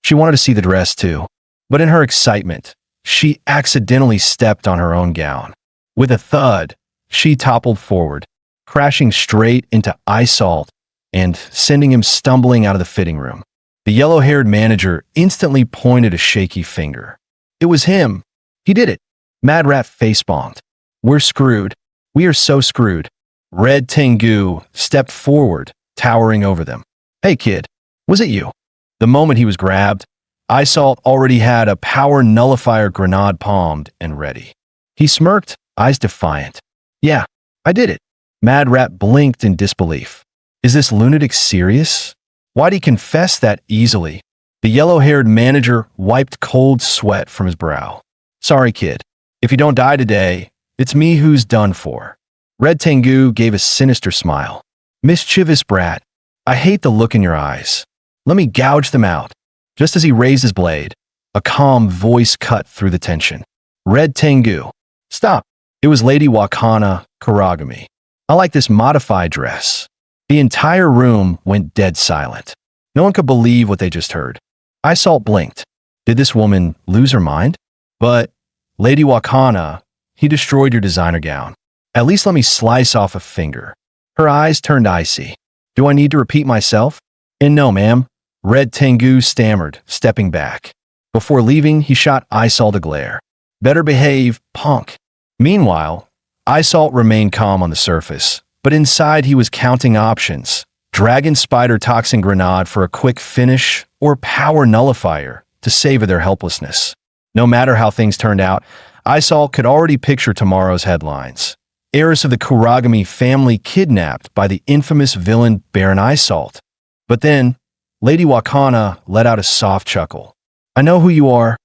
She wanted to see the dress too, but in her excitement, she accidentally stepped on her own gown. With a thud, she toppled forward, crashing straight into Isalt and sending him stumbling out of the fitting room. The yellow-haired manager instantly pointed a shaky finger. It was him. He did it. Mad Rat face-bombed. We're screwed. We are so screwed. Red Tengu stepped forward, towering over them. Hey kid, was it you? The moment he was grabbed, Isalt already had a power nullifier grenade palmed and ready. He smirked, eyes defiant. Yeah, I did it. Mad Rat blinked in disbelief. Is this lunatic serious? Why'd he confess that easily? The yellow-haired manager wiped cold sweat from his brow. Sorry, kid. If you don't die today, it's me who's done for. Red Tengu gave a sinister smile. Mischievous brat, I hate the look in your eyes. Let me gouge them out. Just as he raised his blade, a calm voice cut through the tension. Red Tengu. Stop. It was Lady Wakana Kuragami. I like this modified dress. The entire room went dead silent. No one could believe what they just heard. Isalt blinked. Did this woman lose her mind? But, Lady Wakana, he destroyed your designer gown. At least let me slice off a finger. Her eyes turned icy. Do I need to repeat myself? And no, ma'am. Red Tengu stammered, stepping back. Before leaving, he shot Isalt a glare. Better behave, punk. Meanwhile, Isalt remained calm on the surface, but inside he was counting options. Dragon Spider Toxin Grenade for a quick finish, or Power Nullifier to savor their helplessness. No matter how things turned out, Isalt could already picture tomorrow's headlines. Heiress of the Kuragami family kidnapped by the infamous villain Baron Isalt. But then, Lady Wakana let out a soft chuckle. I know who you are,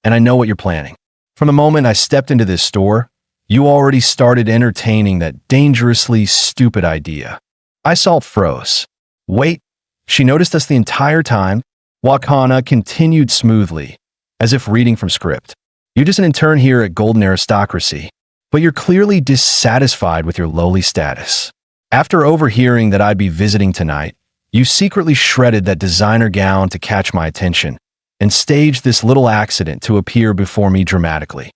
and I know what you're planning. From the moment I stepped into this store, you already started entertaining that dangerously stupid idea. Isalt froze. Wait, she noticed us the entire time? Wakana continued smoothly, as if reading from script. You're just an intern here at Golden Aristocracy, but you're clearly dissatisfied with your lowly status. After overhearing that I'd be visiting tonight, you secretly shredded that designer gown to catch my attention and staged this little accident to appear before me dramatically.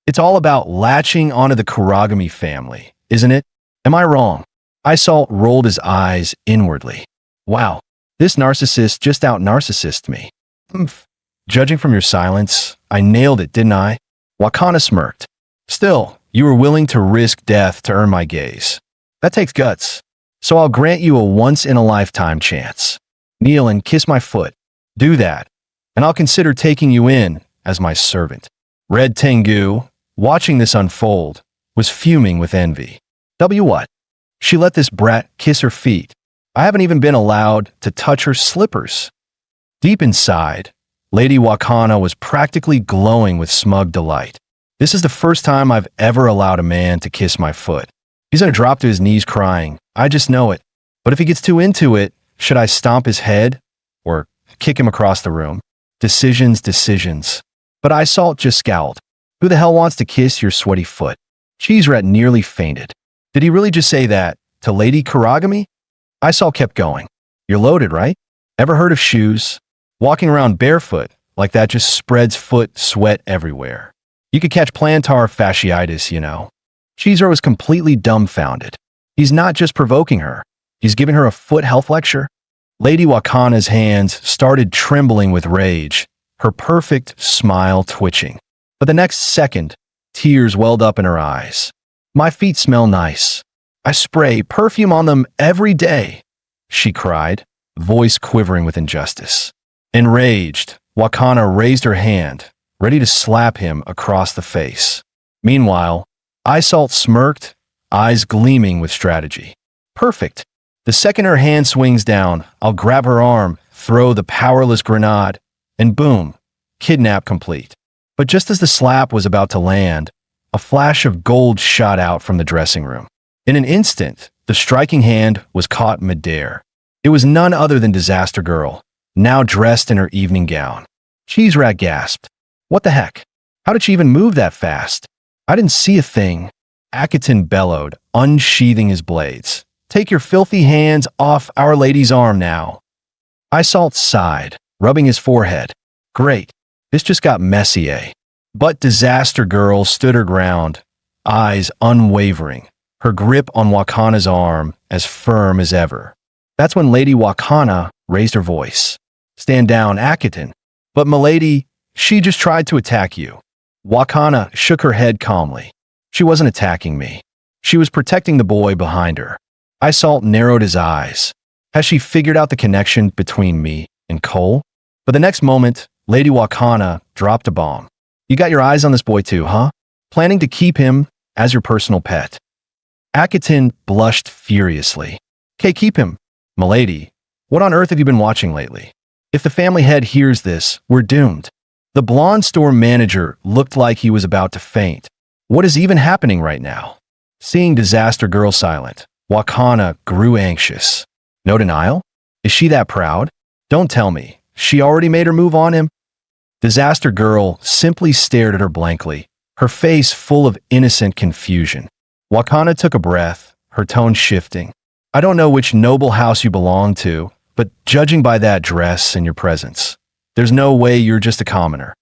It's all about latching onto the Kuragami family, isn't it? Am I wrong? Isalt rolled his eyes inwardly. Wow, this narcissist just out-narcissisted me. Judging from your silence, I nailed it, didn't I? Wakana smirked. Still, you were willing to risk death to earn my gaze. That takes guts. So I'll grant you a once-in-a-lifetime chance. Kneel and kiss my foot. Do that, and I'll consider taking you in as my servant. Red Tengu, watching this unfold, was fuming with envy. What? She let this brat kiss her feet. I haven't even been allowed to touch her slippers. Deep inside, Lady Wakana was practically glowing with smug delight. This is the first time I've ever allowed a man to kiss my foot. He's gonna drop to his knees crying. I just know it. But if he gets too into it, should I stomp his head or kick him across the room? Decisions. But Isalt just scowled. Who the hell wants to kiss your sweaty foot? Cheese Rat nearly fainted. Did he really just say that to Lady Kuragami? Isalt kept going. You're loaded, right? Ever heard of shoes? Walking around barefoot like that just spreads foot sweat everywhere. You could catch plantar fasciitis, you know. Cheezer was completely dumbfounded. He's not just provoking her. He's giving her a foot health lecture. Lady Wakana's hands started trembling with rage, her perfect smile twitching. But the next second, tears welled up in her eyes. My feet smell nice. I spray perfume on them every day, she cried, voice quivering with injustice. Enraged, Wakana raised her hand, ready to slap him across the face. Meanwhile, Isalt smirked, eyes gleaming with strategy. Perfect. The second her hand swings down, I'll grab her arm, throw the powerless grenade, and boom, kidnap complete. But just as the slap was about to land, a flash of gold shot out from the dressing room. In an instant, the striking hand was caught midair. It was none other than Disaster Girl, now dressed in her evening gown. Cheese Rat gasped. What the heck? How did she even move that fast? I didn't see a thing. Akiton bellowed, unsheathing his blades. Take your filthy hands off Our Lady's arm now. Isalt sighed, rubbing his forehead. Great. This just got messy, eh? But Disaster Girl stood her ground, eyes unwavering, her grip on Wakana's arm as firm as ever. That's when Lady Wakana raised her voice. Stand down, Akiton. But milady, she just tried to attack you. Wakana shook her head calmly. She wasn't attacking me. She was protecting the boy behind her. Isalt narrowed his eyes. Has she figured out the connection between me and Cole? But the next moment, Lady Wakana dropped a bomb. You got your eyes on this boy too, huh? Planning to keep him as your personal pet. Akiton blushed furiously. Okay, keep him. Milady, what on earth have you been watching lately? If the family head hears this, we're doomed. The blonde store manager looked like he was about to faint. What is even happening right now? Seeing Disaster Girl silent, Wakana grew anxious. No denial? Is she that proud? Don't tell me. She already made her move on him? Disaster Girl simply stared at her blankly, her face full of innocent confusion. Wakana took a breath, her tone shifting. I don't know which noble house you belong to, but judging by that dress and your presence, there's no way you're just a commoner.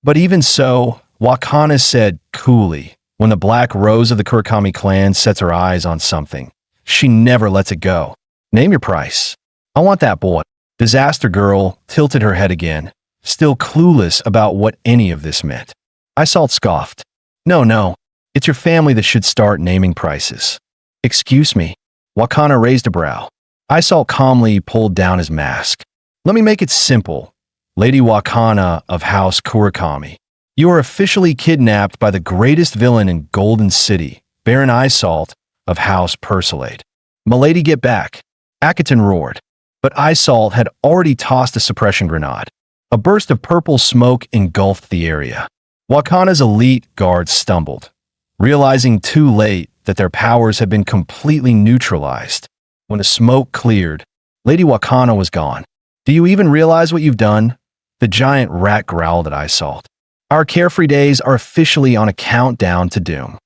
But even so, Wakana said coolly, when the Black Rose of the Kurakami clan sets her eyes on something, she never lets it go. Name your price. I want that boy. Disaster Girl tilted her head again, still clueless about what any of this meant. Isalt scoffed. No, it's your family that should start naming prices. Excuse me. Wakana raised a brow. Isalt calmly pulled down his mask. Let me make it simple. Lady Wakana of House Kurakami. You are officially kidnapped by the greatest villain in Golden City, Baron Isalt of House Persilade. Milady, get back. Akiton roared. But Isalt had already tossed a suppression grenade. A burst of purple smoke engulfed the area. Wakana's elite guards stumbled, realizing too late that their powers had been completely neutralized. When the smoke cleared, Lady Wakana was gone. Do you even realize what you've done? The giant rat growled at Isalt. Our carefree days are officially on a countdown to doom.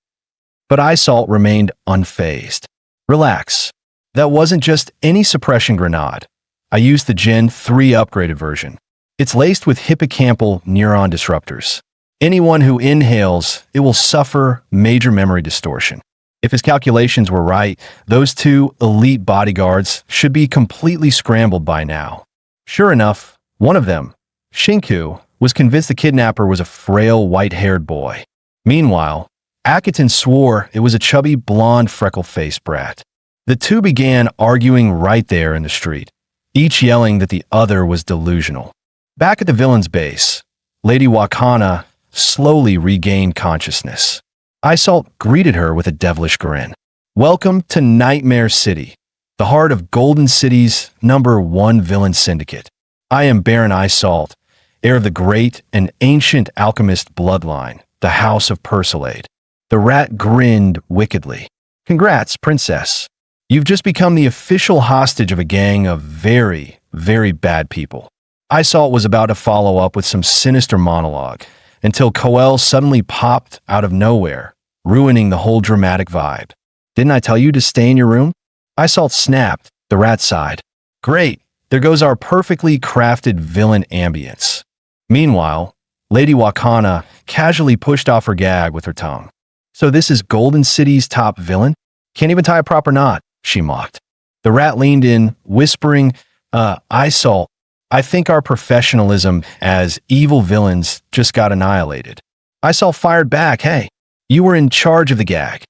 But Isalt remained unfazed. Relax. That wasn't just any suppression grenade. I used the Gen 3 upgraded version. It's laced with hippocampal neuron disruptors. Anyone who inhales, it will suffer major memory distortion. If his calculations were right, those two elite bodyguards should be completely scrambled by now. Sure enough, one of them, Shinku, was convinced the kidnapper was a frail, white-haired boy. Meanwhile, Akiton swore it was a chubby, blonde, freckle-faced brat. The two began arguing right there in the street, each yelling that the other was delusional. Back at the villain's base, Lady Wakana slowly regained consciousness. Isalt greeted her with a devilish grin. Welcome to Nightmare City, the heart of Golden City's #1 villain syndicate. I am Baron Isalt, heir of the great and ancient alchemist bloodline, the House of Persilade. The rat grinned wickedly. Congrats, princess. You've just become the official hostage of a gang of very, very bad people. Isalt was about to follow up with some sinister monologue, until Coel suddenly popped out of nowhere, ruining the whole dramatic vibe. Didn't I tell you to stay in your room? Isalt snapped, the rat sighed. Great, there goes our perfectly crafted villain ambience. Meanwhile, Lady Wakana casually pushed off her gag with her tongue. So this is Golden City's top villain? Can't even tie a proper knot, she mocked. The rat leaned in, whispering, Isalt, I think our professionalism as evil villains just got annihilated. Isalt fired back, hey, you were in charge of the gag.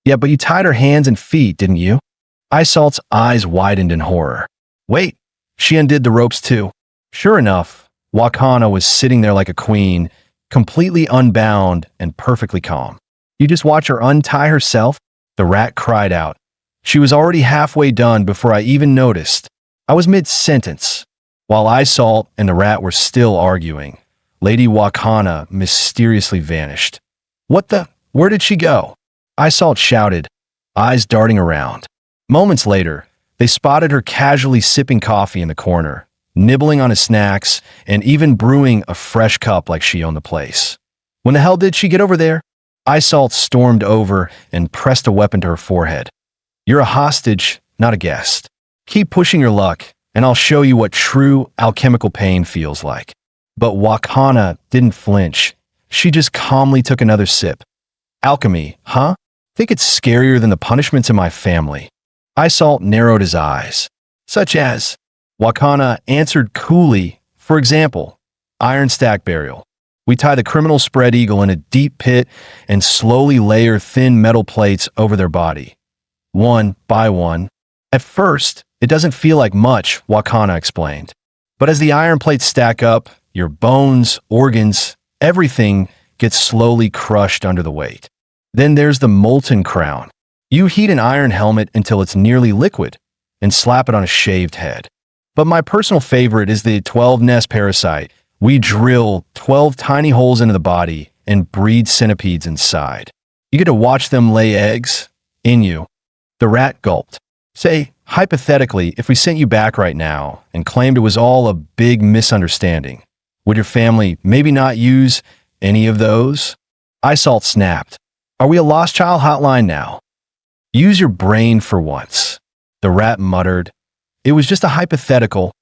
Yeah, but you tied her hands and feet, didn't you? Isalt's eyes widened in horror. Wait, she undid the ropes too. Sure enough, Wakana was sitting there like a queen, completely unbound and perfectly calm. You just watch her untie herself? The rat cried out. She was already halfway done before I even noticed. I was mid-sentence. While Isalt and the rat were still arguing, Lady Wakana mysteriously vanished. What the? Where did she go? Isalt shouted, eyes darting around. Moments later, they spotted her casually sipping coffee in the corner, nibbling on his snacks, and even brewing a fresh cup like she owned the place. When the hell did she get over there? Isalt stormed over and pressed a weapon to her forehead. You're a hostage, not a guest. Keep pushing your luck, and I'll show you what true alchemical pain feels like. But Wakana didn't flinch. She just calmly took another sip. Alchemy, huh? Think it's scarier than the punishments in my family. Isalt narrowed his eyes. Such as? Wakana answered coolly. For example, iron stack burial. We tie the criminal spread eagle in a deep pit and slowly layer thin metal plates over their body. One by one. At first, it doesn't feel like much, Wakana explained. But as the iron plates stack up, your bones, organs, everything gets slowly crushed under the weight. Then there's the molten crown. You heat an iron helmet until it's nearly liquid and slap it on a shaved head. But my personal favorite is the 12-nest parasite. We drill 12 tiny holes into the body and breed centipedes inside. You get to watch them lay eggs in you. The rat gulped. Say, hypothetically, if we sent you back right now and claimed it was all a big misunderstanding, would your family maybe not use any of those? Isalt snapped. Are we a lost child hotline now? Use your brain for once. The rat muttered. It was just a hypothetical.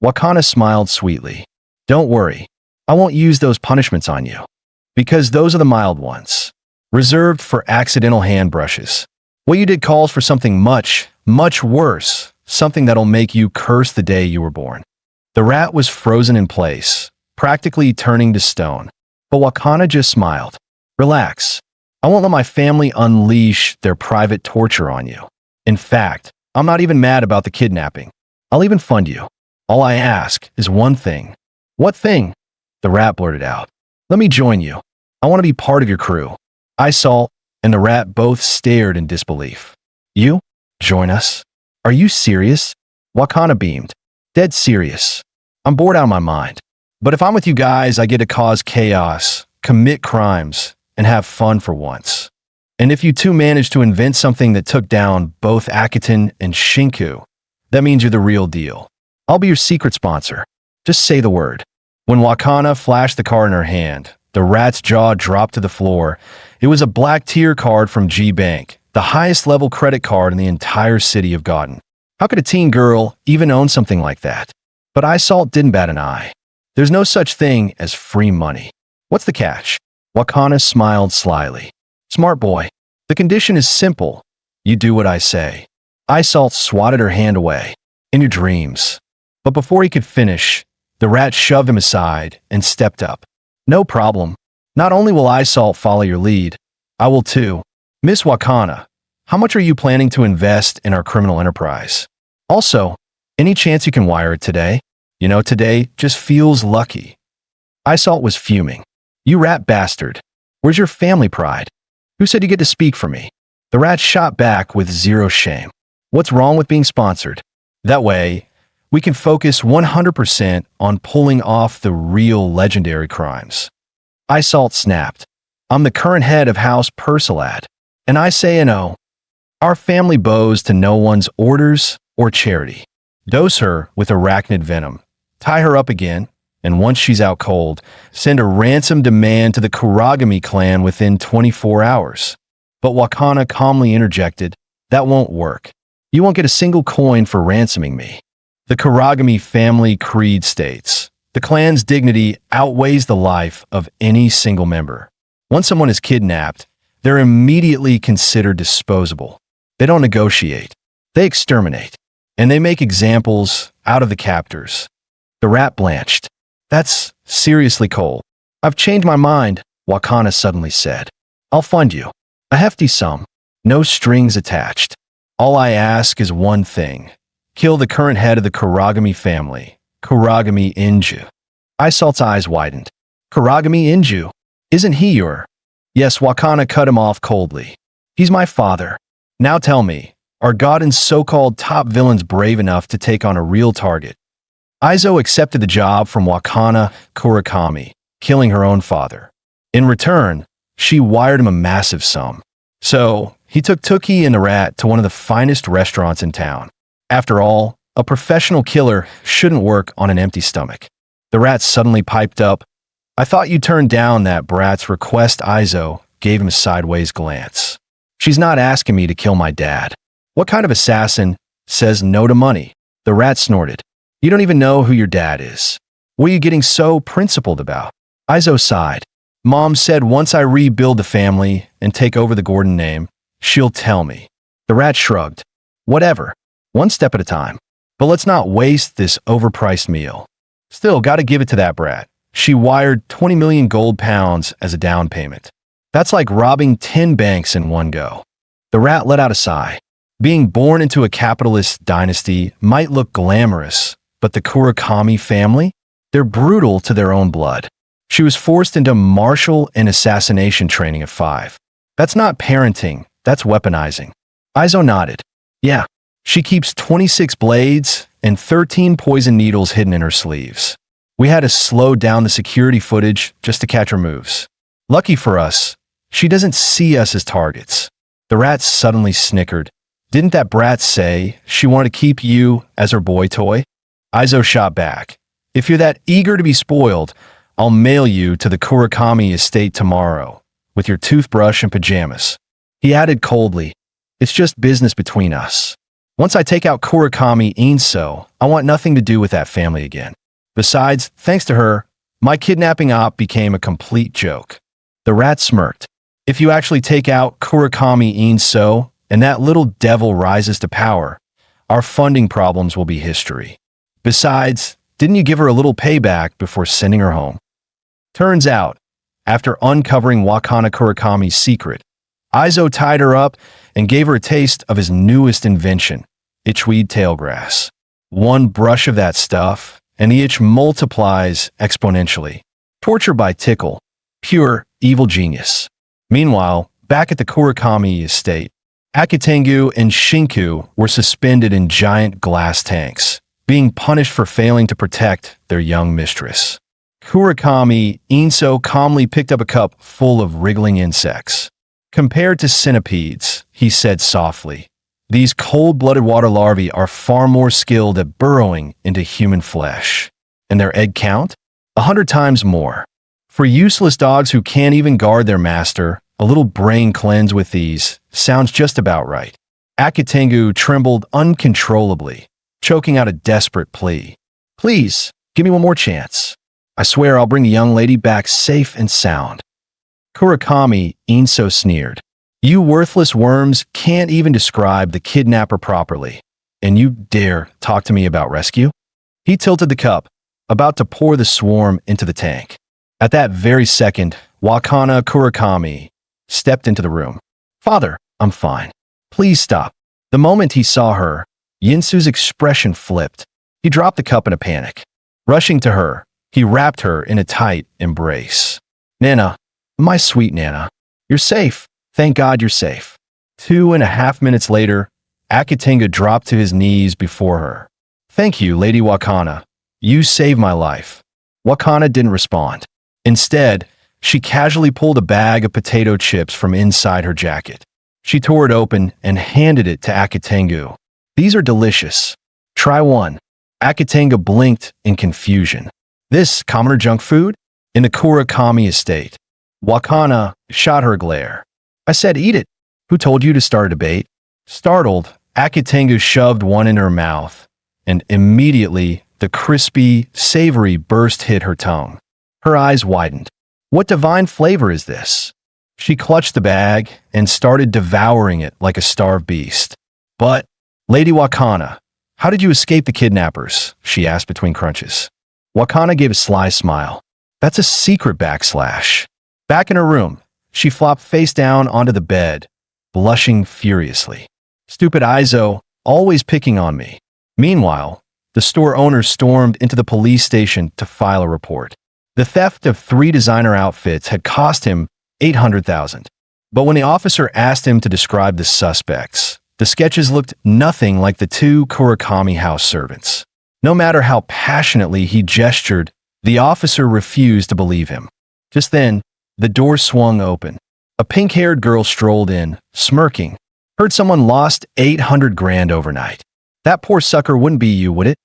Wakana smiled sweetly. Don't worry. I won't use those punishments on you. Because those are the mild ones. Reserved for accidental hand brushes. What you did calls for something much, much worse. Something that'll make you curse the day you were born. The rat was frozen in place, practically turning to stone. But Wakana just smiled. Relax. I won't let my family unleash their private torture on you. In fact, I'm not even mad about the kidnapping. I'll even fund you. All I ask is one thing. What thing? The rat blurted out. Let me join you. I want to be part of your crew. Isalt and the rat both stared in disbelief. You? Join us? Are you serious? Wakana beamed. Dead serious. I'm bored out of my mind. But if I'm with you guys, I get to cause chaos, commit crimes, and have fun for once. And if you two manage to invent something that took down both Akiton and Shinku, that means you're the real deal. I'll be your secret sponsor. Just say the word. When Wakana flashed the card in her hand, the rat's jaw dropped to the floor. It was a black tier card from G-Bank, the highest level credit card in the entire city of Godden. How could a teen girl even own something like that? But Isalt didn't bat an eye. There's no such thing as free money. What's the catch? Wakana smiled slyly. Smart boy. The condition is simple. You do what I say. Isalt swatted her hand away. In your dreams. But before he could finish, the rat shoved him aside and stepped up. No problem. Not only will Isalt follow your lead, I will too. Miss Wakana, how much are you planning to invest in our criminal enterprise? Also, any chance you can wire it today? You know, today just feels lucky. Isalt was fuming. You rat bastard. Where's your family pride? Who said you get to speak for me? The rat shot back with zero shame. What's wrong with being sponsored? That way, we can focus 100% on pulling off the real legendary crimes. Isalt snapped. I'm the current head of House Persilad, and I say no. Our family bows to no one's orders or charity. Dose her with arachnid venom. Tie her up again, and once she's out cold, send a ransom demand to the Kuragami clan within 24 hours. But Wakana calmly interjected, that won't work. You won't get a single coin for ransoming me. The Kuragami family creed states, the clan's dignity outweighs the life of any single member. Once someone is kidnapped, they're immediately considered disposable. They don't negotiate. They exterminate. And they make examples out of the captors. The rat blanched. That's seriously cold. I've changed my mind, Wakana suddenly said. I'll fund you. A hefty sum. No strings attached. All I ask is one thing. Kill the current head of the Kuragami family, Kuragami Inju. Isolt's eyes widened. Kuragami Inju? Isn't he your? Yes, Wakana cut him off coldly. He's my father. Now tell me, are Godin's so-called top villains brave enough to take on a real target? Aizo accepted the job from Wakana Kurakami, killing her own father. In return, she wired him a massive sum. So, he took Tookie and the rat to one of the finest restaurants in town. After all, a professional killer shouldn't work on an empty stomach. The rat suddenly piped up. I thought you turned down that brat's request. Aizo gave him a sideways glance. She's not asking me to kill my dad. What kind of assassin says no to money? The rat snorted. You don't even know who your dad is. What are you getting so principled about? Aizo sighed. Mom said once I rebuild the family and take over the Gordon name, she'll tell me. The rat shrugged. Whatever. One step at a time. But let's not waste this overpriced meal. Still, gotta give it to that brat. She wired 20 million gold pounds as a down payment. That's like robbing 10 banks in one go. The rat let out a sigh. Being born into a capitalist dynasty might look glamorous, but the Kurakami family? They're brutal to their own blood. She was forced into martial and assassination training at 5. That's not parenting, that's weaponizing. Aizo nodded. Yeah, she keeps 26 blades and 13 poison needles hidden in her sleeves. We had to slow down the security footage just to catch her moves. Lucky for us, she doesn't see us as targets. The rat suddenly snickered. Didn't that brat say she wanted to keep you as her boy toy? Aizo shot back. If you're that eager to be spoiled, I'll mail you to the Kurakami estate tomorrow, with your toothbrush and pajamas. He added coldly, it's just business between us. Once I take out Kurakami Inso, I want nothing to do with that family again. Besides, thanks to her, my kidnapping op became a complete joke. The rat smirked. If you actually take out Kurakami Inso, and that little devil rises to power, our funding problems will be history. Besides, didn't you give her a little payback before sending her home? Turns out, after uncovering Wakana Kurakami's secret, Aizo tied her up and gave her a taste of his newest invention, itchweed tailgrass. One brush of that stuff, and the itch multiplies exponentially. Torture by tickle. Pure evil genius. Meanwhile, back at the Kurakami estate, Akitengu and Shinku were suspended in giant glass tanks, being punished for failing to protect their young mistress. Kurakami Inso calmly picked up a cup full of wriggling insects. Compared to centipedes, he said softly, these cold-blooded water larvae are far more skilled at burrowing into human flesh. And their egg count? 100 times more. For useless dogs who can't even guard their master, a little brain cleanse with these sounds just about right. Akitengu trembled uncontrollably, choking out a desperate plea. Please, give me one more chance. I swear I'll bring the young lady back safe and sound. Kurakami Inso sneered. You worthless worms can't even describe the kidnapper properly, and you dare talk to me about rescue? He tilted the cup, about to pour the swarm into the tank. At that very second, Wakana Kurakami stepped into the room. Father, I'm fine. Please stop. The moment he saw her, Yinsu's expression flipped. He dropped the cup in a panic. Rushing to her, he wrapped her in a tight embrace. Nana, my sweet Nana, you're safe. Thank God you're safe. 2.5 minutes later, Akitengu dropped to his knees before her. Thank you, Lady Wakana. You saved my life. Wakana didn't respond. Instead, she casually pulled a bag of potato chips from inside her jacket. She tore it open and handed it to Akitengu. These are delicious. Try one. Akitengu blinked in confusion. This commoner junk food? In the Kurakami estate. Wakana shot her a glare. I said eat it. Who told you to start a debate? Startled, Akitengu shoved one in her mouth, and immediately the crispy, savory burst hit her tongue. Her eyes widened. What divine flavor is this? She clutched the bag and started devouring it like a starved beast. But, Lady Wakana, How did you escape the kidnappers? She asked between crunches. Wakana gave a sly smile. That's a secret backslash. Back in her room, she flopped face down onto the bed, blushing furiously. Stupid Izo, always picking on me. Meanwhile, the store owner stormed into the police station to file a report. The theft of 3 designer outfits had cost him $800,000. But when the officer asked him to describe the suspects, the sketches looked nothing like the 2 Kurakami house servants. No matter how passionately he gestured, the officer refused to believe him. Just then, the door swung open. A pink-haired girl strolled in, smirking. Heard someone lost 800 grand overnight. That poor sucker wouldn't be you, would it?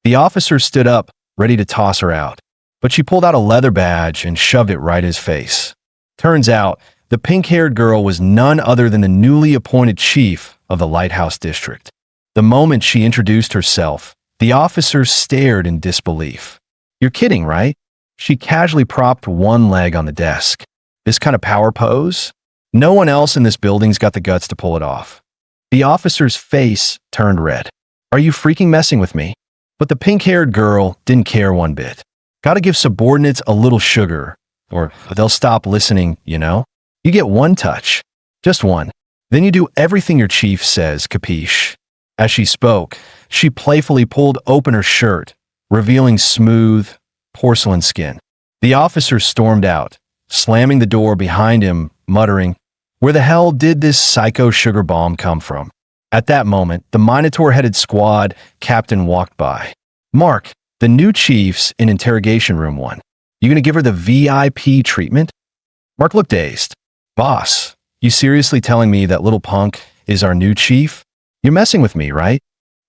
The officer stood up, ready to toss her out. But she pulled out a leather badge and shoved it right in his face. Turns out, the pink-haired girl was none other than the newly appointed chief of the Lighthouse District. The moment she introduced herself, the officer stared in disbelief. You're kidding, right? She casually propped one leg on the desk. This kind of power pose? No one else in this building's got the guts to pull it off. The officer's face turned red. Are you freaking messing with me? But the pink-haired girl didn't care one bit. Gotta give subordinates a little sugar, or they'll stop listening, you know? You get one touch. Just one. Then you do everything your chief says, capiche? As she spoke, she playfully pulled open her shirt, revealing smooth, porcelain skin. The officer stormed out, slamming the door behind him, muttering, "Where the hell did this psycho sugar bomb come from?" At that moment, the Minotaur-headed squad captain walked by. "Mark, the new chief's in interrogation room 1. You gonna give her the VIP treatment?" Mark looked dazed. "Boss, you seriously telling me that little punk is our new chief? You're messing with me, right?"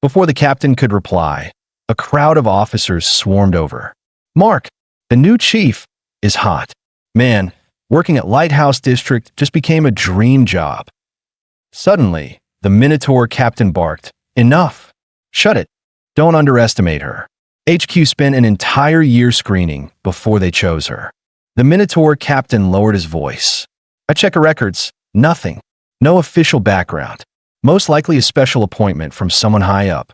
Before the captain could reply, a crowd of officers swarmed over. "Mark, the new chief is hot. Man, working at Lighthouse District just became a dream job." Suddenly, the Minotaur captain barked, "Enough! Shut it! Don't underestimate her." HQ spent an entire year screening before they chose her. The Minotaur captain lowered his voice. "I check her records. Nothing. No official background. Most likely a special appointment from someone high up."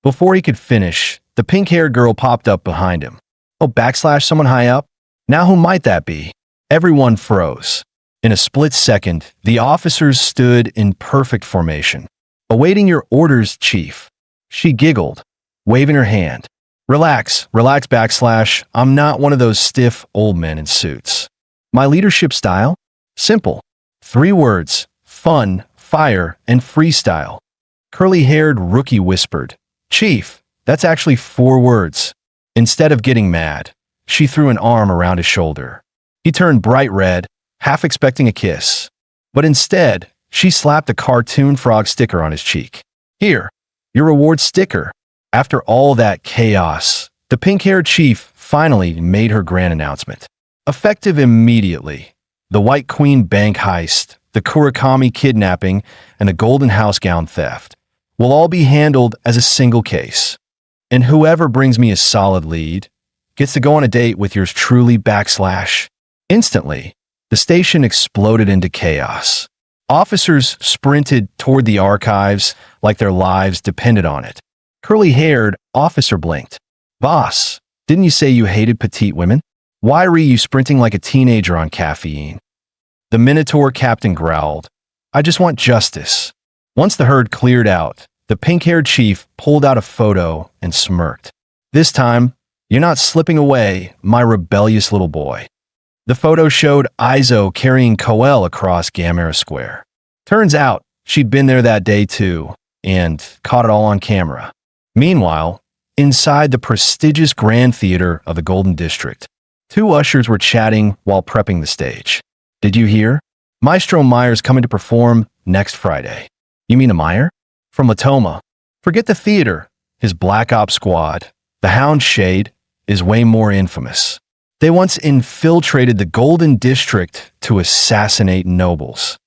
Before he could finish, the pink-haired girl popped up behind him. "Oh, backslash someone high up? Now who might that be?" Everyone froze. In a split second, the officers stood in perfect formation. "Awaiting your orders, chief." She giggled, waving her hand. Relax, backslash. I'm not one of those stiff old men in suits. My leadership style? Simple. 3 words, fun, fire, and freestyle." Curly-haired rookie whispered, "Chief, that's actually 4 words." Instead of getting mad, she threw an arm around his shoulder. He turned bright red, half expecting a kiss. But instead, she slapped a cartoon frog sticker on his cheek. "Here, your reward sticker." After all that chaos, the pink-haired chief finally made her grand announcement. Effective immediately, the White Queen bank heist, the Kurakami kidnapping, and the Golden House gown theft will all be handled as a single case. And whoever brings me a solid lead gets to go on a date with yours truly, backslash. Instantly, the station exploded into chaos. Officers sprinted toward the archives like their lives depended on it. Curly-haired officer blinked. "Boss, didn't you say you hated petite women? Why were you sprinting like a teenager on caffeine?" The Minotaur captain growled, "I just want justice." Once the herd cleared out, the pink-haired chief pulled out a photo and smirked. "This time, you're not slipping away, my rebellious little boy." The photo showed Izo carrying Coel across Gamera Square. Turns out, she'd been there that day too, and caught it all on camera. Meanwhile, inside the prestigious Grand Theater of the Golden District, 2 ushers were chatting while prepping the stage. "Did you hear? Maestro Meyer's coming to perform next Friday." "You mean a Meyer?" "From Latoma. Forget the theater. His Black Ops squad, the Hound Shade, is way more infamous. They once infiltrated the Golden District to assassinate nobles."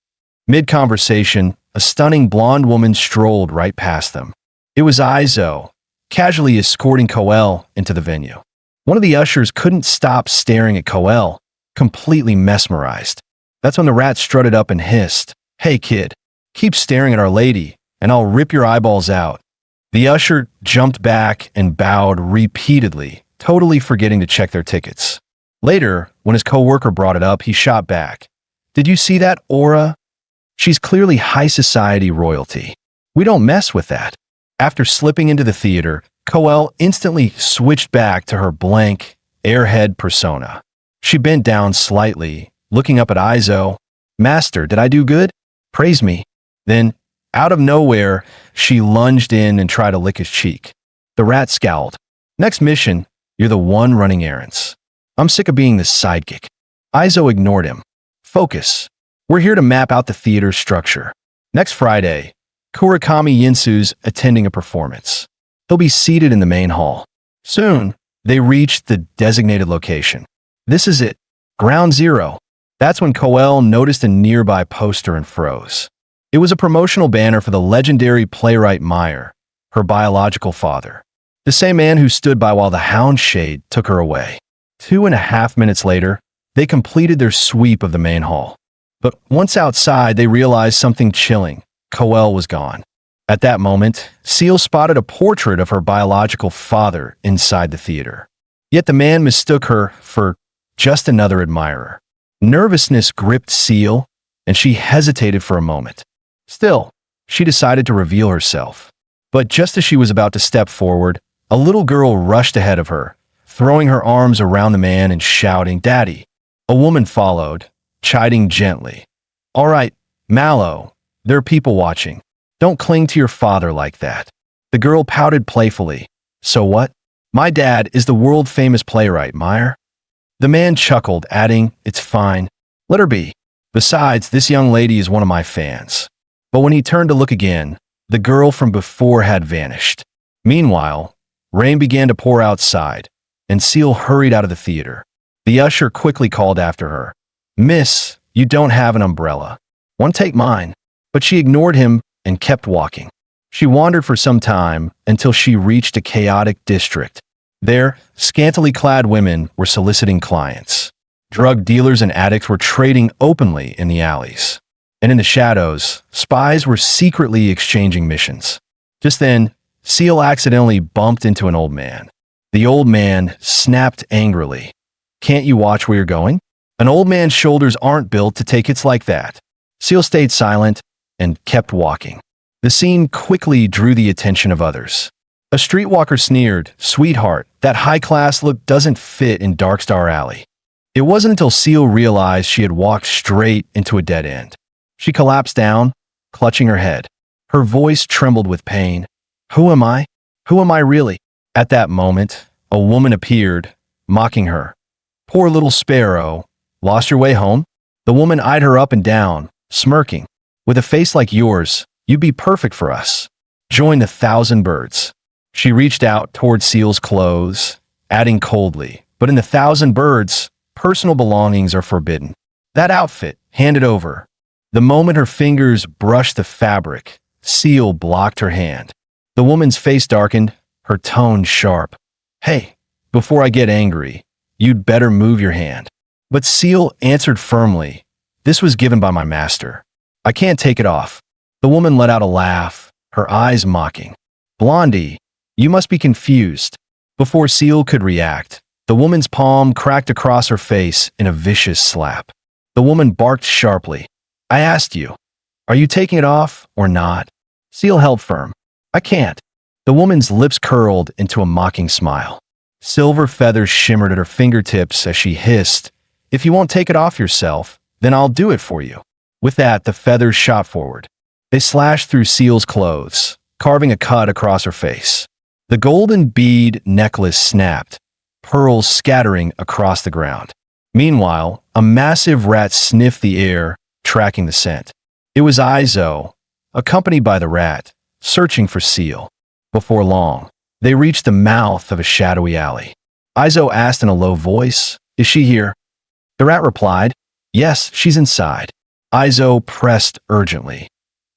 Mid-conversation, a stunning blonde woman strolled right past them. It was Izo, casually escorting Coel into the venue. One of the ushers couldn't stop staring at Coel, completely mesmerized. That's when the rat strutted up and hissed, "Hey kid, keep staring at our lady, and I'll rip your eyeballs out." The usher jumped back and bowed repeatedly, totally forgetting to check their tickets. Later, when his coworker brought it up, he shot back. Did you see that aura? She's clearly high society royalty. We don't mess with that. After slipping into the theater, Coel instantly switched back to her blank, airhead persona. She bent down slightly, looking up at Izo. Master, did I do good? Praise me. Then, out of nowhere, she lunged in and tried to lick his cheek. The rat scowled. Next mission, you're the one running errands. I'm sick of being the sidekick. Izo ignored him. Focus. We're here to map out the theater's structure. Next Friday, Kurakami Yinsu's attending a performance. He'll be seated in the main hall. Soon, they reached the designated location. This is it. Ground Zero. That's when Coel noticed a nearby poster and froze. It was a promotional banner for the legendary playwright Meyer, her biological father. The same man who stood by while the Hound Shade took her away. 2.5 minutes later, they completed their sweep of the main hall. But once outside, they realized something chilling. Coel was gone. At that moment, Seal spotted a portrait of her biological father inside the theater. Yet the man mistook her for just another admirer. Nervousness gripped Seal, and she hesitated for a moment. Still, she decided to reveal herself. But just as she was about to step forward, a little girl rushed ahead of her, throwing her arms around the man and shouting, "Daddy!" A woman followed, chiding gently. "All right, Mallow, there are people watching. Don't cling to your father like that." The girl pouted playfully. "So what? My dad is the world-famous playwright, Meyer." The man chuckled, adding, "It's fine. Let her be. Besides, this young lady is one of my fans." But when he turned to look again, the girl from before had vanished. Meanwhile, rain began to pour outside, and Seal hurried out of the theater. The usher quickly called after her. "Miss, you don't have an umbrella. One take mine." But she ignored him and kept walking. She wandered for some time until she reached a chaotic district. There, scantily clad women were soliciting clients. Drug dealers and addicts were trading openly in the alleys. And in the shadows, spies were secretly exchanging missions. Just then, Seal accidentally bumped into an old man. The old man snapped angrily. "Can't you watch where you're going?" An old man's shoulders aren't built to take hits like that. Seal stayed silent and kept walking. The scene quickly drew the attention of others. A streetwalker sneered, "Sweetheart, that high-class look doesn't fit in Darkstar Alley." It wasn't until Seal realized she had walked straight into a dead end. She collapsed down, clutching her head. Her voice trembled with pain. "Who am I? Who am I really?" At that moment, a woman appeared, mocking her. "Poor little sparrow. Lost your way home?" The woman eyed her up and down, smirking. "With a face like yours, you'd be perfect for us. Join the 1,000 birds." She reached out toward Seal's clothes, adding coldly, "But in the 1,000 birds, personal belongings are forbidden." That outfit, hand it over. The moment her fingers brushed the fabric, Seal blocked her hand. The woman's face darkened, her tone sharp. "Hey, before I get angry, you'd better move your hand." But Seal answered firmly, "This was given by my master. I can't take it off." The woman let out a laugh, her eyes mocking. "Blondie, you must be confused." Before Seal could react, the woman's palm cracked across her face in a vicious slap. The woman barked sharply. "I asked you, are you taking it off or not?" Seal held firm. "I can't." The woman's lips curled into a mocking smile. Silver feathers shimmered at her fingertips as she hissed, "If you won't take it off yourself, then I'll do it for you." With that, the feathers shot forward. They slashed through Seal's clothes, carving a cut across her face. The golden bead necklace snapped, pearls scattering across the ground. Meanwhile, a massive rat sniffed the air, tracking the scent. It was Izo, accompanied by the rat, searching for Seal. Before long, they reached the mouth of a shadowy alley. Izo asked in a low voice, "Is she here?" The rat replied, "Yes, she's inside." Izo pressed urgently.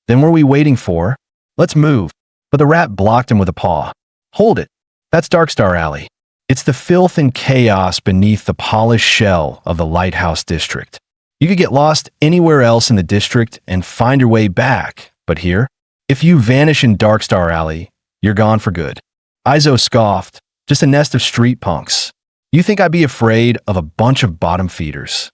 "Then what are we waiting for? Let's move." But the rat blocked him with a paw. "Hold it. That's Darkstar Alley. It's the filth and chaos beneath the polished shell of the Lighthouse District. You could get lost anywhere else in the district and find your way back, but here, if you vanish in Darkstar Alley, You're gone for good. Izo scoffed. Just a nest of street punks. You think I'd be afraid of a bunch of bottom feeders?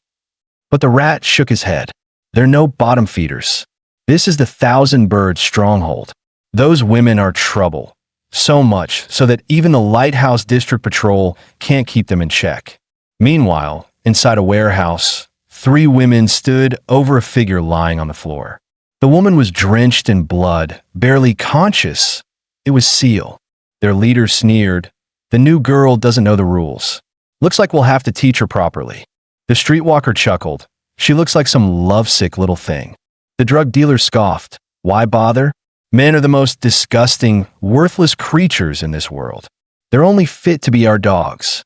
But the rat shook his head. They're no bottom feeders. This is the Thousand Bird stronghold. Those women are trouble. So much so that even the Lighthouse District Patrol can't keep them in check. Meanwhile, inside a warehouse, 3 women stood over a figure lying on the floor. The woman was drenched in blood, barely conscious. It was Seal. Their leader sneered. The new girl doesn't know the rules. Looks like we'll have to teach her properly. The streetwalker chuckled. She looks like some lovesick little thing. The drug dealer scoffed. Why bother? Men are the most disgusting, worthless creatures in this world. They're only fit to be our dogs.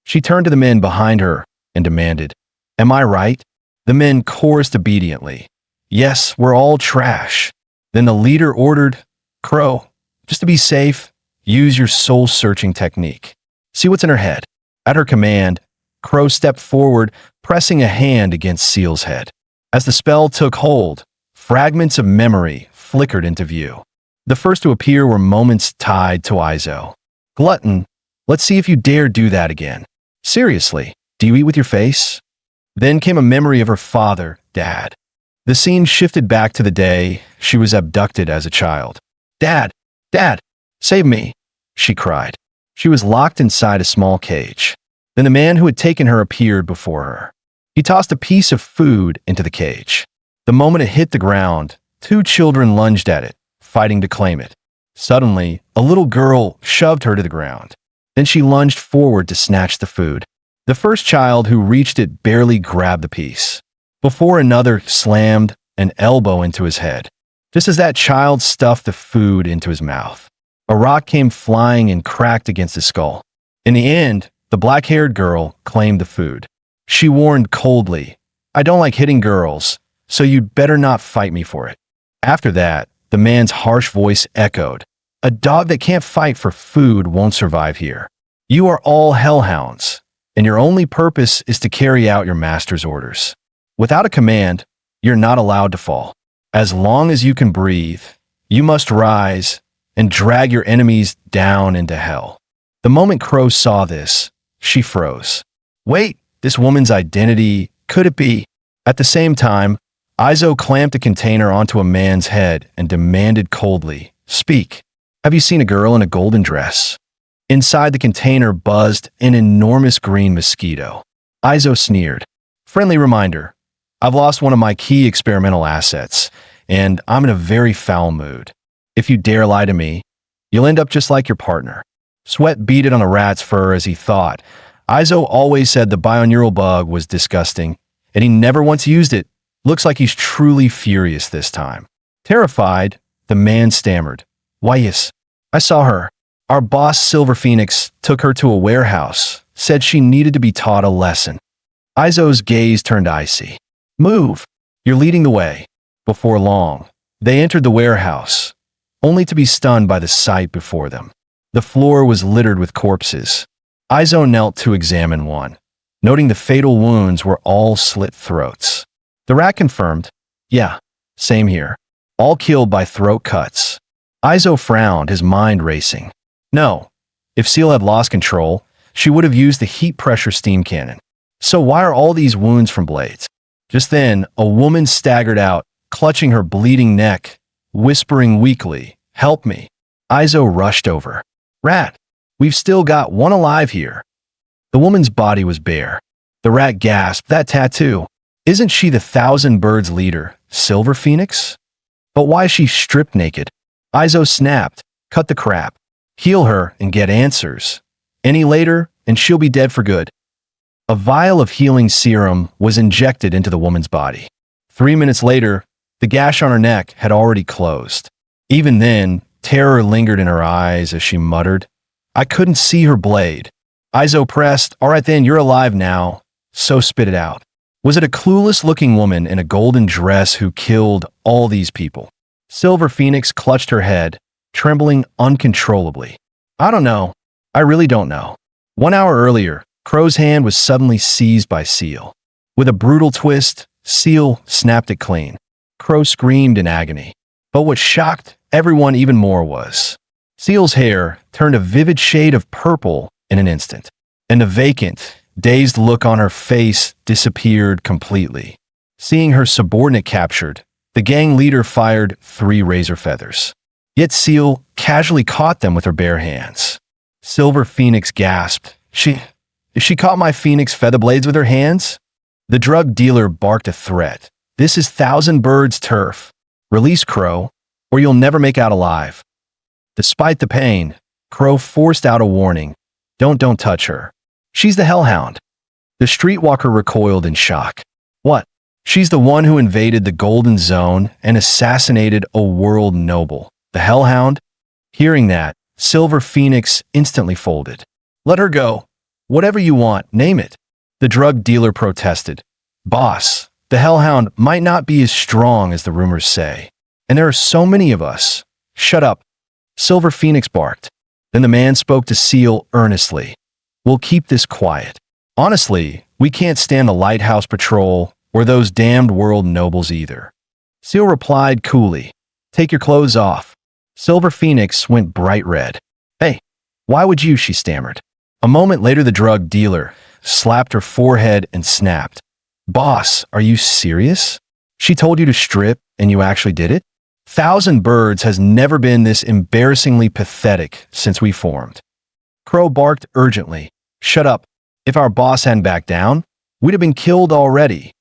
She turned to the men behind her and demanded, Am I right? The men chorused obediently. Yes, we're all trash. Then the leader ordered, Crow, just to be safe, use your soul-searching technique. See what's in her head. At her command, Crow stepped forward, pressing a hand against Seal's head. As the spell took hold, fragments of memory flickered into view. The first to appear were moments tied to Izo. Glutton, let's see if you dare do that again. Seriously, do you eat with your face? Then came a memory of her father, Dad. The scene shifted back to the day she was abducted as a child. Dad, Dad, save me, she cried. She was locked inside a small cage. Then the man who had taken her appeared before her. He tossed a piece of food into the cage. The moment it hit the ground, 2 children lunged at it, fighting to claim it. Suddenly, a little girl shoved her to the ground. Then she lunged forward to snatch the food. The first child who reached it barely grabbed the piece, before another slammed an elbow into his head. Just as that child stuffed the food into his mouth, a rock came flying and cracked against his skull. In the end, the black-haired girl claimed the food. She warned coldly, I don't like hitting girls, so you'd better not fight me for it. After that, the man's harsh voice echoed, A dog that can't fight for food won't survive here. You are all hellhounds, and your only purpose is to carry out your master's orders. Without a command, you're not allowed to fall. As long as you can breathe, you must rise and drag your enemies down into hell. The moment Crow saw this, she froze. Wait, this woman's identity, could it be? At the same time, Izo clamped a container onto a man's head and demanded coldly, Speak. Have you seen a girl in a golden dress? Inside the container buzzed an enormous green mosquito. Izo sneered. Friendly reminder, I've lost one of my key experimental assets, and I'm in a very foul mood. If you dare lie to me, you'll end up just like your partner. Sweat beaded on the rat's fur as he thought. Izo always said the bioneural bug was disgusting, and he never once used it. Looks like he's truly furious this time. Terrified, the man stammered. Why yes, I saw her. Our boss, Silver Phoenix, took her to a warehouse, said she needed to be taught a lesson. Izo's gaze turned icy. Move. You're leading the way. Before long, they entered the warehouse, only to be stunned by the sight before them. The floor was littered with corpses. Izo knelt to examine one, noting the fatal wounds were all slit throats. The rat confirmed, Yeah, same here. All killed by throat cuts. Izo frowned, his mind racing. No, if Seal had lost control, she would have used the heat pressure steam cannon. So why are all these wounds from blades? Just then, a woman staggered out, clutching her bleeding neck, whispering weakly, Help me. Izo rushed over. Rat, we've still got one alive here. The woman's body was bare. The rat gasped, That tattoo. Isn't she the Thousand Birds leader, Silver Phoenix? But why is she stripped naked? Izo snapped, Cut the crap. Heal her and get answers. Any later, and she'll be dead for good. A vial of healing serum was injected into the woman's body. 3 minutes later, the gash on her neck had already closed. Even then, terror lingered in her eyes as she muttered, I couldn't see her blade. Izo pressed, All right then, you're alive now. So spit it out. Was it a clueless-looking woman in a golden dress who killed all these people? Silver Phoenix clutched her head, trembling uncontrollably. I don't know. I really don't know. 1 hour earlier, Crow's hand was suddenly seized by Seal. With a brutal twist, Seal snapped it clean. Crow screamed in agony. But what shocked everyone even more was Seal's hair turned a vivid shade of purple in an instant, and the vacant, dazed look on her face disappeared completely. Seeing her subordinate captured, the gang leader fired 3 razor feathers. Yet Seal casually caught them with her bare hands. Silver Phoenix gasped. She caught my Phoenix feather blades with her hands? The drug dealer barked a threat. This is Thousand Birds turf. Release Crow, or you'll never make out alive. Despite the pain, Crow forced out a warning. Don't touch her. She's the Hellhound. The streetwalker recoiled in shock. What? She's the one who invaded the Golden Zone and assassinated a world noble. The Hellhound? Hearing that, Silver Phoenix instantly folded. Let her go. Whatever you want, name it. The drug dealer protested. Boss, the Hellhound might not be as strong as the rumors say. And there are so many of us. Shut up. Silver Phoenix barked. Then the man spoke to Seal earnestly. We'll keep this quiet. Honestly, we can't stand the lighthouse patrol or those damned world nobles either. Seal replied coolly. Take your clothes off. Silver Phoenix went bright red. Hey, why would you? She stammered. A moment later, the drug dealer slapped her forehead and snapped. Boss, are you serious? She told you to strip and you actually did it? Thousand Birds has never been this embarrassingly pathetic since we formed. Crow barked urgently. Shut up. If our boss hadn't backed down, we'd have been killed already.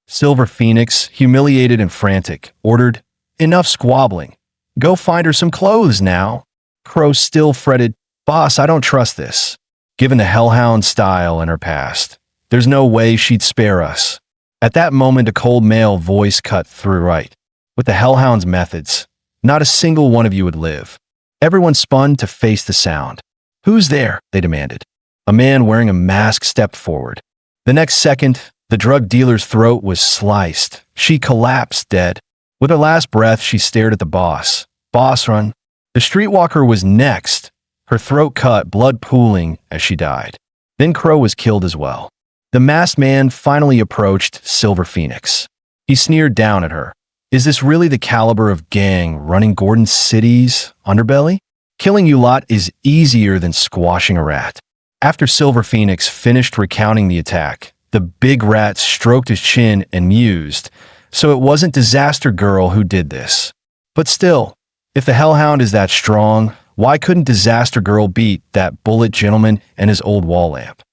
Silver Phoenix, humiliated and frantic, ordered, Enough squabbling. Go find her some clothes now. Crow still fretted, Boss, I don't trust this. Given the Hellhound style and her past, there's no way she'd spare us. At that moment, a cold male voice cut through. Right. With the Hellhound's methods, not a single one of you would live. Everyone spun to face the sound. Who's there? They demanded. A man wearing a mask stepped forward. The next second, the drug dealer's throat was sliced. She collapsed dead. With her last breath, she stared at the boss. Boss, run. The streetwalker was next, her throat cut, blood pooling as she died. Then Crow was killed as well. The masked man finally approached Silver Phoenix. He sneered down at her. Is this really the caliber of gang running Gordon City's underbelly? Killing you lot is easier than squashing a rat. After Silver Phoenix finished recounting the attack, the big rat stroked his chin and mused. So it wasn't Disaster Girl who did this. But still, if the Hellhound is that strong, why couldn't Disaster Girl beat that bullet gentleman and his old wall lamp?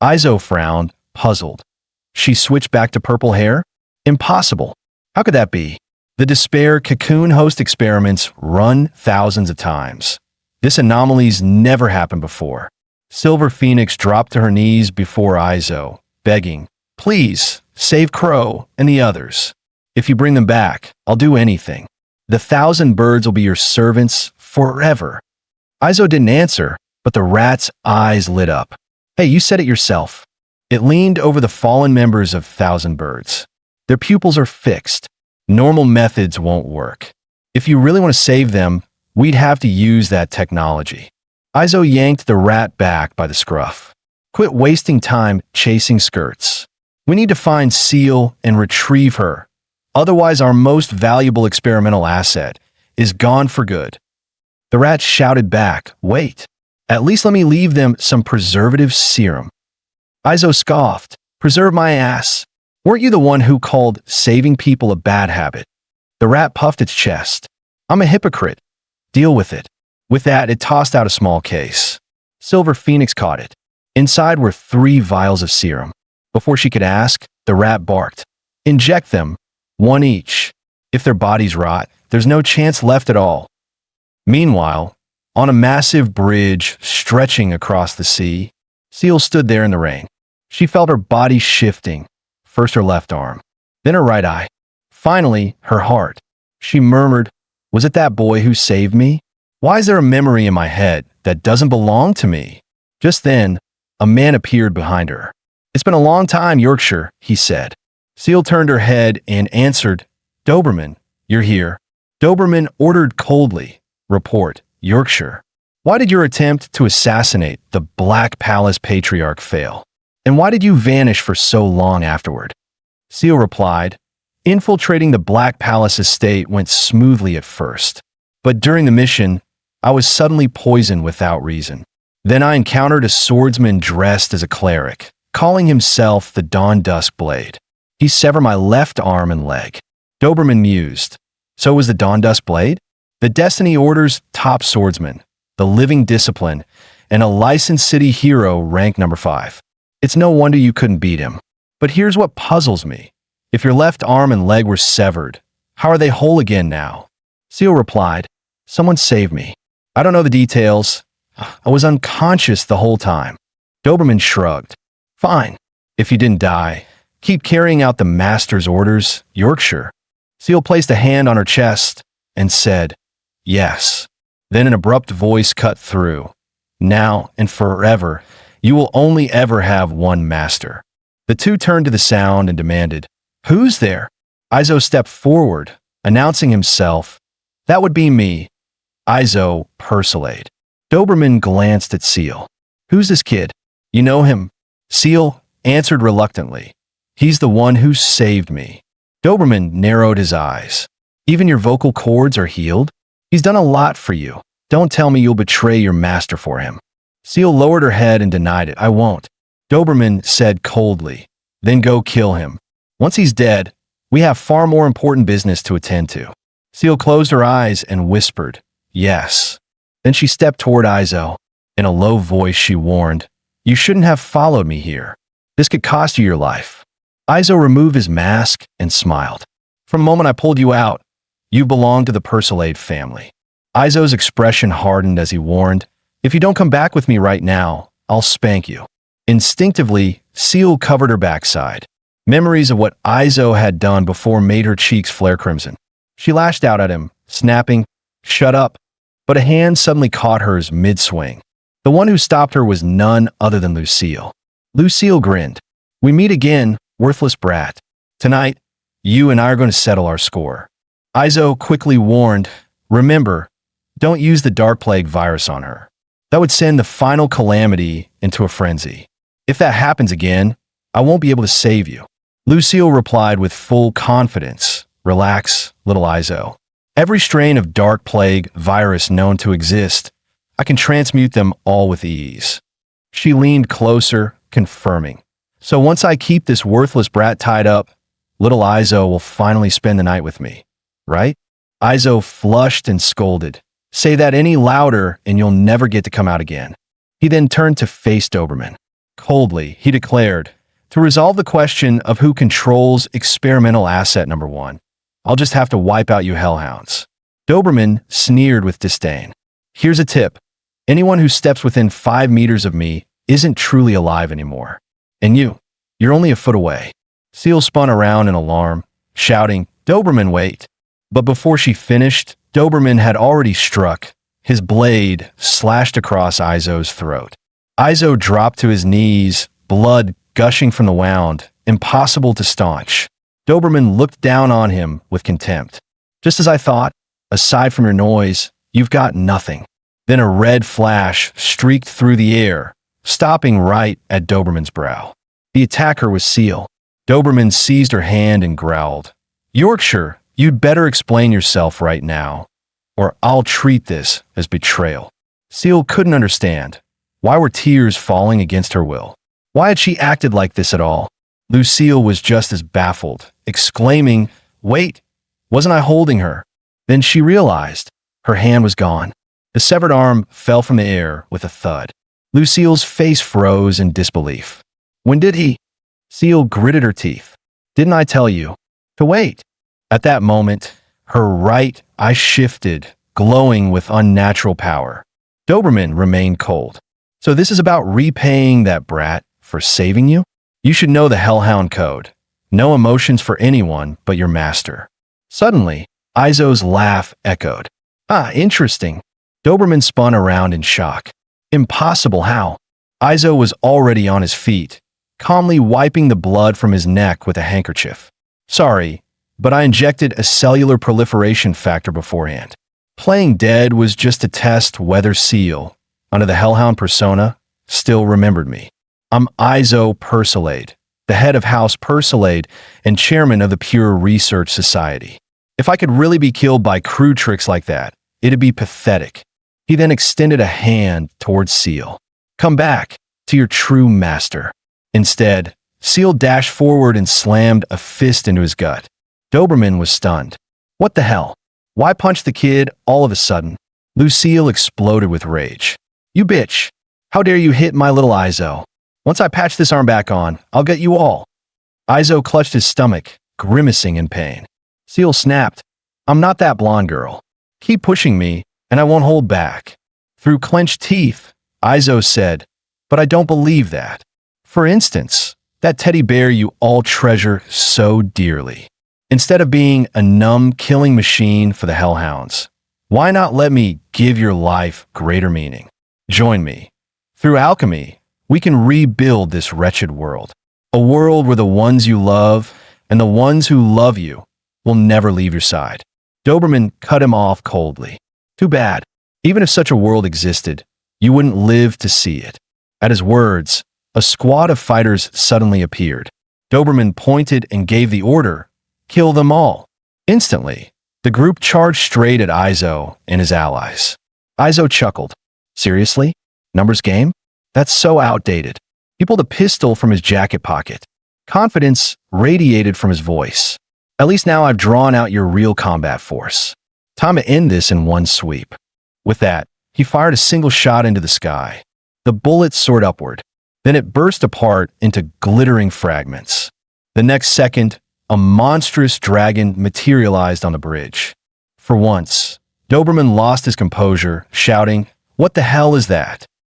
Izo frowned, puzzled. She switched back to purple hair? Impossible. How could that be? The Despair cocoon host experiments run thousands of times. This anomaly's never happened before. Silver Phoenix dropped to her knees before Izo, begging, Please, save Crow and the others. If you bring them back, I'll do anything. The Thousand Birds will be your servants forever. Izo didn't answer, but the rat's eyes lit up. Hey, you said it yourself. It leaned over the fallen members of Thousand Birds. Their pupils are fixed. Normal methods won't work. If you really want to save them, we'd have to use that technology. Izo yanked the rat back by the scruff. Quit wasting time chasing skirts. We need to find Seal and retrieve her. Otherwise, our most valuable experimental asset is gone for good. The rat shouted back, Wait. At least let me leave them some preservative serum. Izo scoffed. Preserve my ass. Weren't you the one who called saving people a bad habit? The rat puffed its chest. I'm a hypocrite. Deal with it. With that, it tossed out a small case. Silver Phoenix caught it. Inside were 3 vials of serum. Before she could ask, the rat barked. Inject them, 1 each. If their bodies rot, there's no chance left at all. Meanwhile, on a massive bridge stretching across the sea, Seal stood there in the rain. She felt her body shifting. First her left arm, then her right eye. Finally, her heart. She murmured, Was it that boy who saved me? Why is there a memory in my head that doesn't belong to me? Just then, a man appeared behind her. It's been a long time, Yorkshire, he said. Seal turned her head and answered, Doberman, you're here. Doberman ordered coldly, Report, Yorkshire. Why did your attempt to assassinate the Black Palace patriarch fail? And why did you vanish for so long afterward? Seal replied, Infiltrating the Black Palace estate went smoothly at first. But during the mission, I was suddenly poisoned without reason. Then I encountered a swordsman dressed as a cleric, calling himself the Dawn Dusk Blade. He severed my left arm and leg. Doberman mused. So it was the Dawn Dusk Blade? The Destiny Order's top swordsman, the living discipline, and a licensed city hero ranked number 5. It's no wonder you couldn't beat him. But here's what puzzles me. If your left arm and leg were severed, how are they whole again now? Seal replied, someone saved me. I don't know the details. I was unconscious the whole time. Doberman shrugged. Fine. If you didn't die, keep carrying out the master's orders, Yorkshire. Seal placed a hand on her chest and said, yes. Then an abrupt voice cut through. Now and forever, you will only ever have one master. The two turned to the sound and demanded, who's there? Izo stepped forward, announcing himself. That would be me, Izo Persilade. Doberman glanced at Seal. Who's this kid? You know him? Seal answered reluctantly. He's the one who saved me. Doberman narrowed his eyes. Even your vocal cords are healed? He's done a lot for you. Don't tell me you'll betray your master for him. Seal lowered her head and denied it. I won't. Doberman said coldly. Then go kill him. Once he's dead, we have far more important business to attend to. Seal closed her eyes and whispered, yes. Then she stepped toward Izo. In a low voice, she warned, you shouldn't have followed me here. This could cost you your life. Izo removed his mask and smiled. From the moment I pulled you out, you belong to the Persilade family. Izo's expression hardened as he warned, if you don't come back with me right now, I'll spank you. Instinctively, Seal covered her backside. Memories of what Izo had done before made her cheeks flare crimson. She lashed out at him, snapping, shut up. But a hand suddenly caught hers mid-swing. The one who stopped her was none other than Lucille. Lucille grinned. We meet again, worthless brat. Tonight, you and I are going to settle our score. Izo quickly warned, remember, don't use the Dark Plague virus on her. That would send the final calamity into a frenzy. If that happens again, I won't be able to save you. Lucille replied with full confidence. Relax, little Izo. Every strain of Dark Plague virus known to exist, I can transmute them all with ease. She leaned closer, confirming. So once I keep this worthless brat tied up, little Izo will finally spend the night with me, right? Izo flushed and scolded. Say that any louder and you'll never get to come out again. He then turned to face Doberman. Coldly, he declared, to resolve the question of who controls experimental asset number 1, I'll just have to wipe out you hellhounds. Doberman sneered with disdain. Here's a tip. Anyone who steps within 5 meters of me isn't truly alive anymore. And you're only a foot away. Seal spun around in alarm, shouting, Doberman, wait. But before she finished, Doberman had already struck. His blade slashed across Izo's throat. Izo dropped to his knees, blood gushing from the wound, impossible to staunch. Doberman looked down on him with contempt. Just as I thought, aside from your noise, you've got nothing. Then a red flash streaked through the air, stopping right at Doberman's brow. The attacker was Seal. Doberman seized her hand and growled, Yorkshire, you'd better explain yourself right now, or I'll treat this as betrayal. Seal couldn't understand. Why were tears falling against her will? Why had she acted like this at all? Lucille was just as baffled, exclaiming, wait, wasn't I holding her? Then she realized her hand was gone. The severed arm fell from the air with a thud. Lucille's face froze in disbelief. When did he? Seal gritted her teeth. Didn't I tell you to wait? At that moment, her right eye shifted, glowing with unnatural power. Doberman remained cold. So this is about repaying that brat for saving you? You should know the Hellhound Code. No emotions for anyone but your master. Suddenly, Izo's laugh echoed. Ah, interesting. Doberman spun around in shock. Impossible, how? Izo was already on his feet, calmly wiping the blood from his neck with a handkerchief. Sorry, but I injected a cellular proliferation factor beforehand. Playing dead was just to test whether Seal, under the Hellhound persona, still remembered me. I'm Izo Persilade, the head of House Persilade and chairman of the Pure Research Society. If I could really be killed by crude tricks like that, it'd be pathetic. He then extended a hand towards Seal. Come back to your true master. Instead, Seal dashed forward and slammed a fist into his gut. Doberman was stunned. What the hell? Why punch the kid all of a sudden? Lucille exploded with rage. You bitch! How dare you hit my little Izo? Once I patch this arm back on, I'll get you all. Izo clutched his stomach, grimacing in pain. Seal snapped. I'm not that blonde girl. Keep pushing me, and I won't hold back. Through clenched teeth, Izo said, but I don't believe that. For instance, that teddy bear you all treasure so dearly. Instead of being a numb killing machine for the hellhounds, why not let me give your life greater meaning? Join me. Through alchemy, we can rebuild this wretched world. A world where the ones you love and the ones who love you will never leave your side. Doberman cut him off coldly. Too bad. Even if such a world existed, you wouldn't live to see it. At his words, a squad of fighters suddenly appeared. Doberman pointed and gave the order, kill them all. Instantly, the group charged straight at Izo and his allies. Izo chuckled. Seriously? Numbers game? That's so outdated. He pulled a pistol from his jacket pocket. Confidence radiated from his voice. At least now I've drawn out your real combat force. Time to end this in one sweep. With that, he fired a single shot into the sky. The bullet soared upward. Then it burst apart into glittering fragments. The next second, a monstrous dragon materialized on the bridge. For once, Doberman lost his composure, shouting, "What the hell is that?"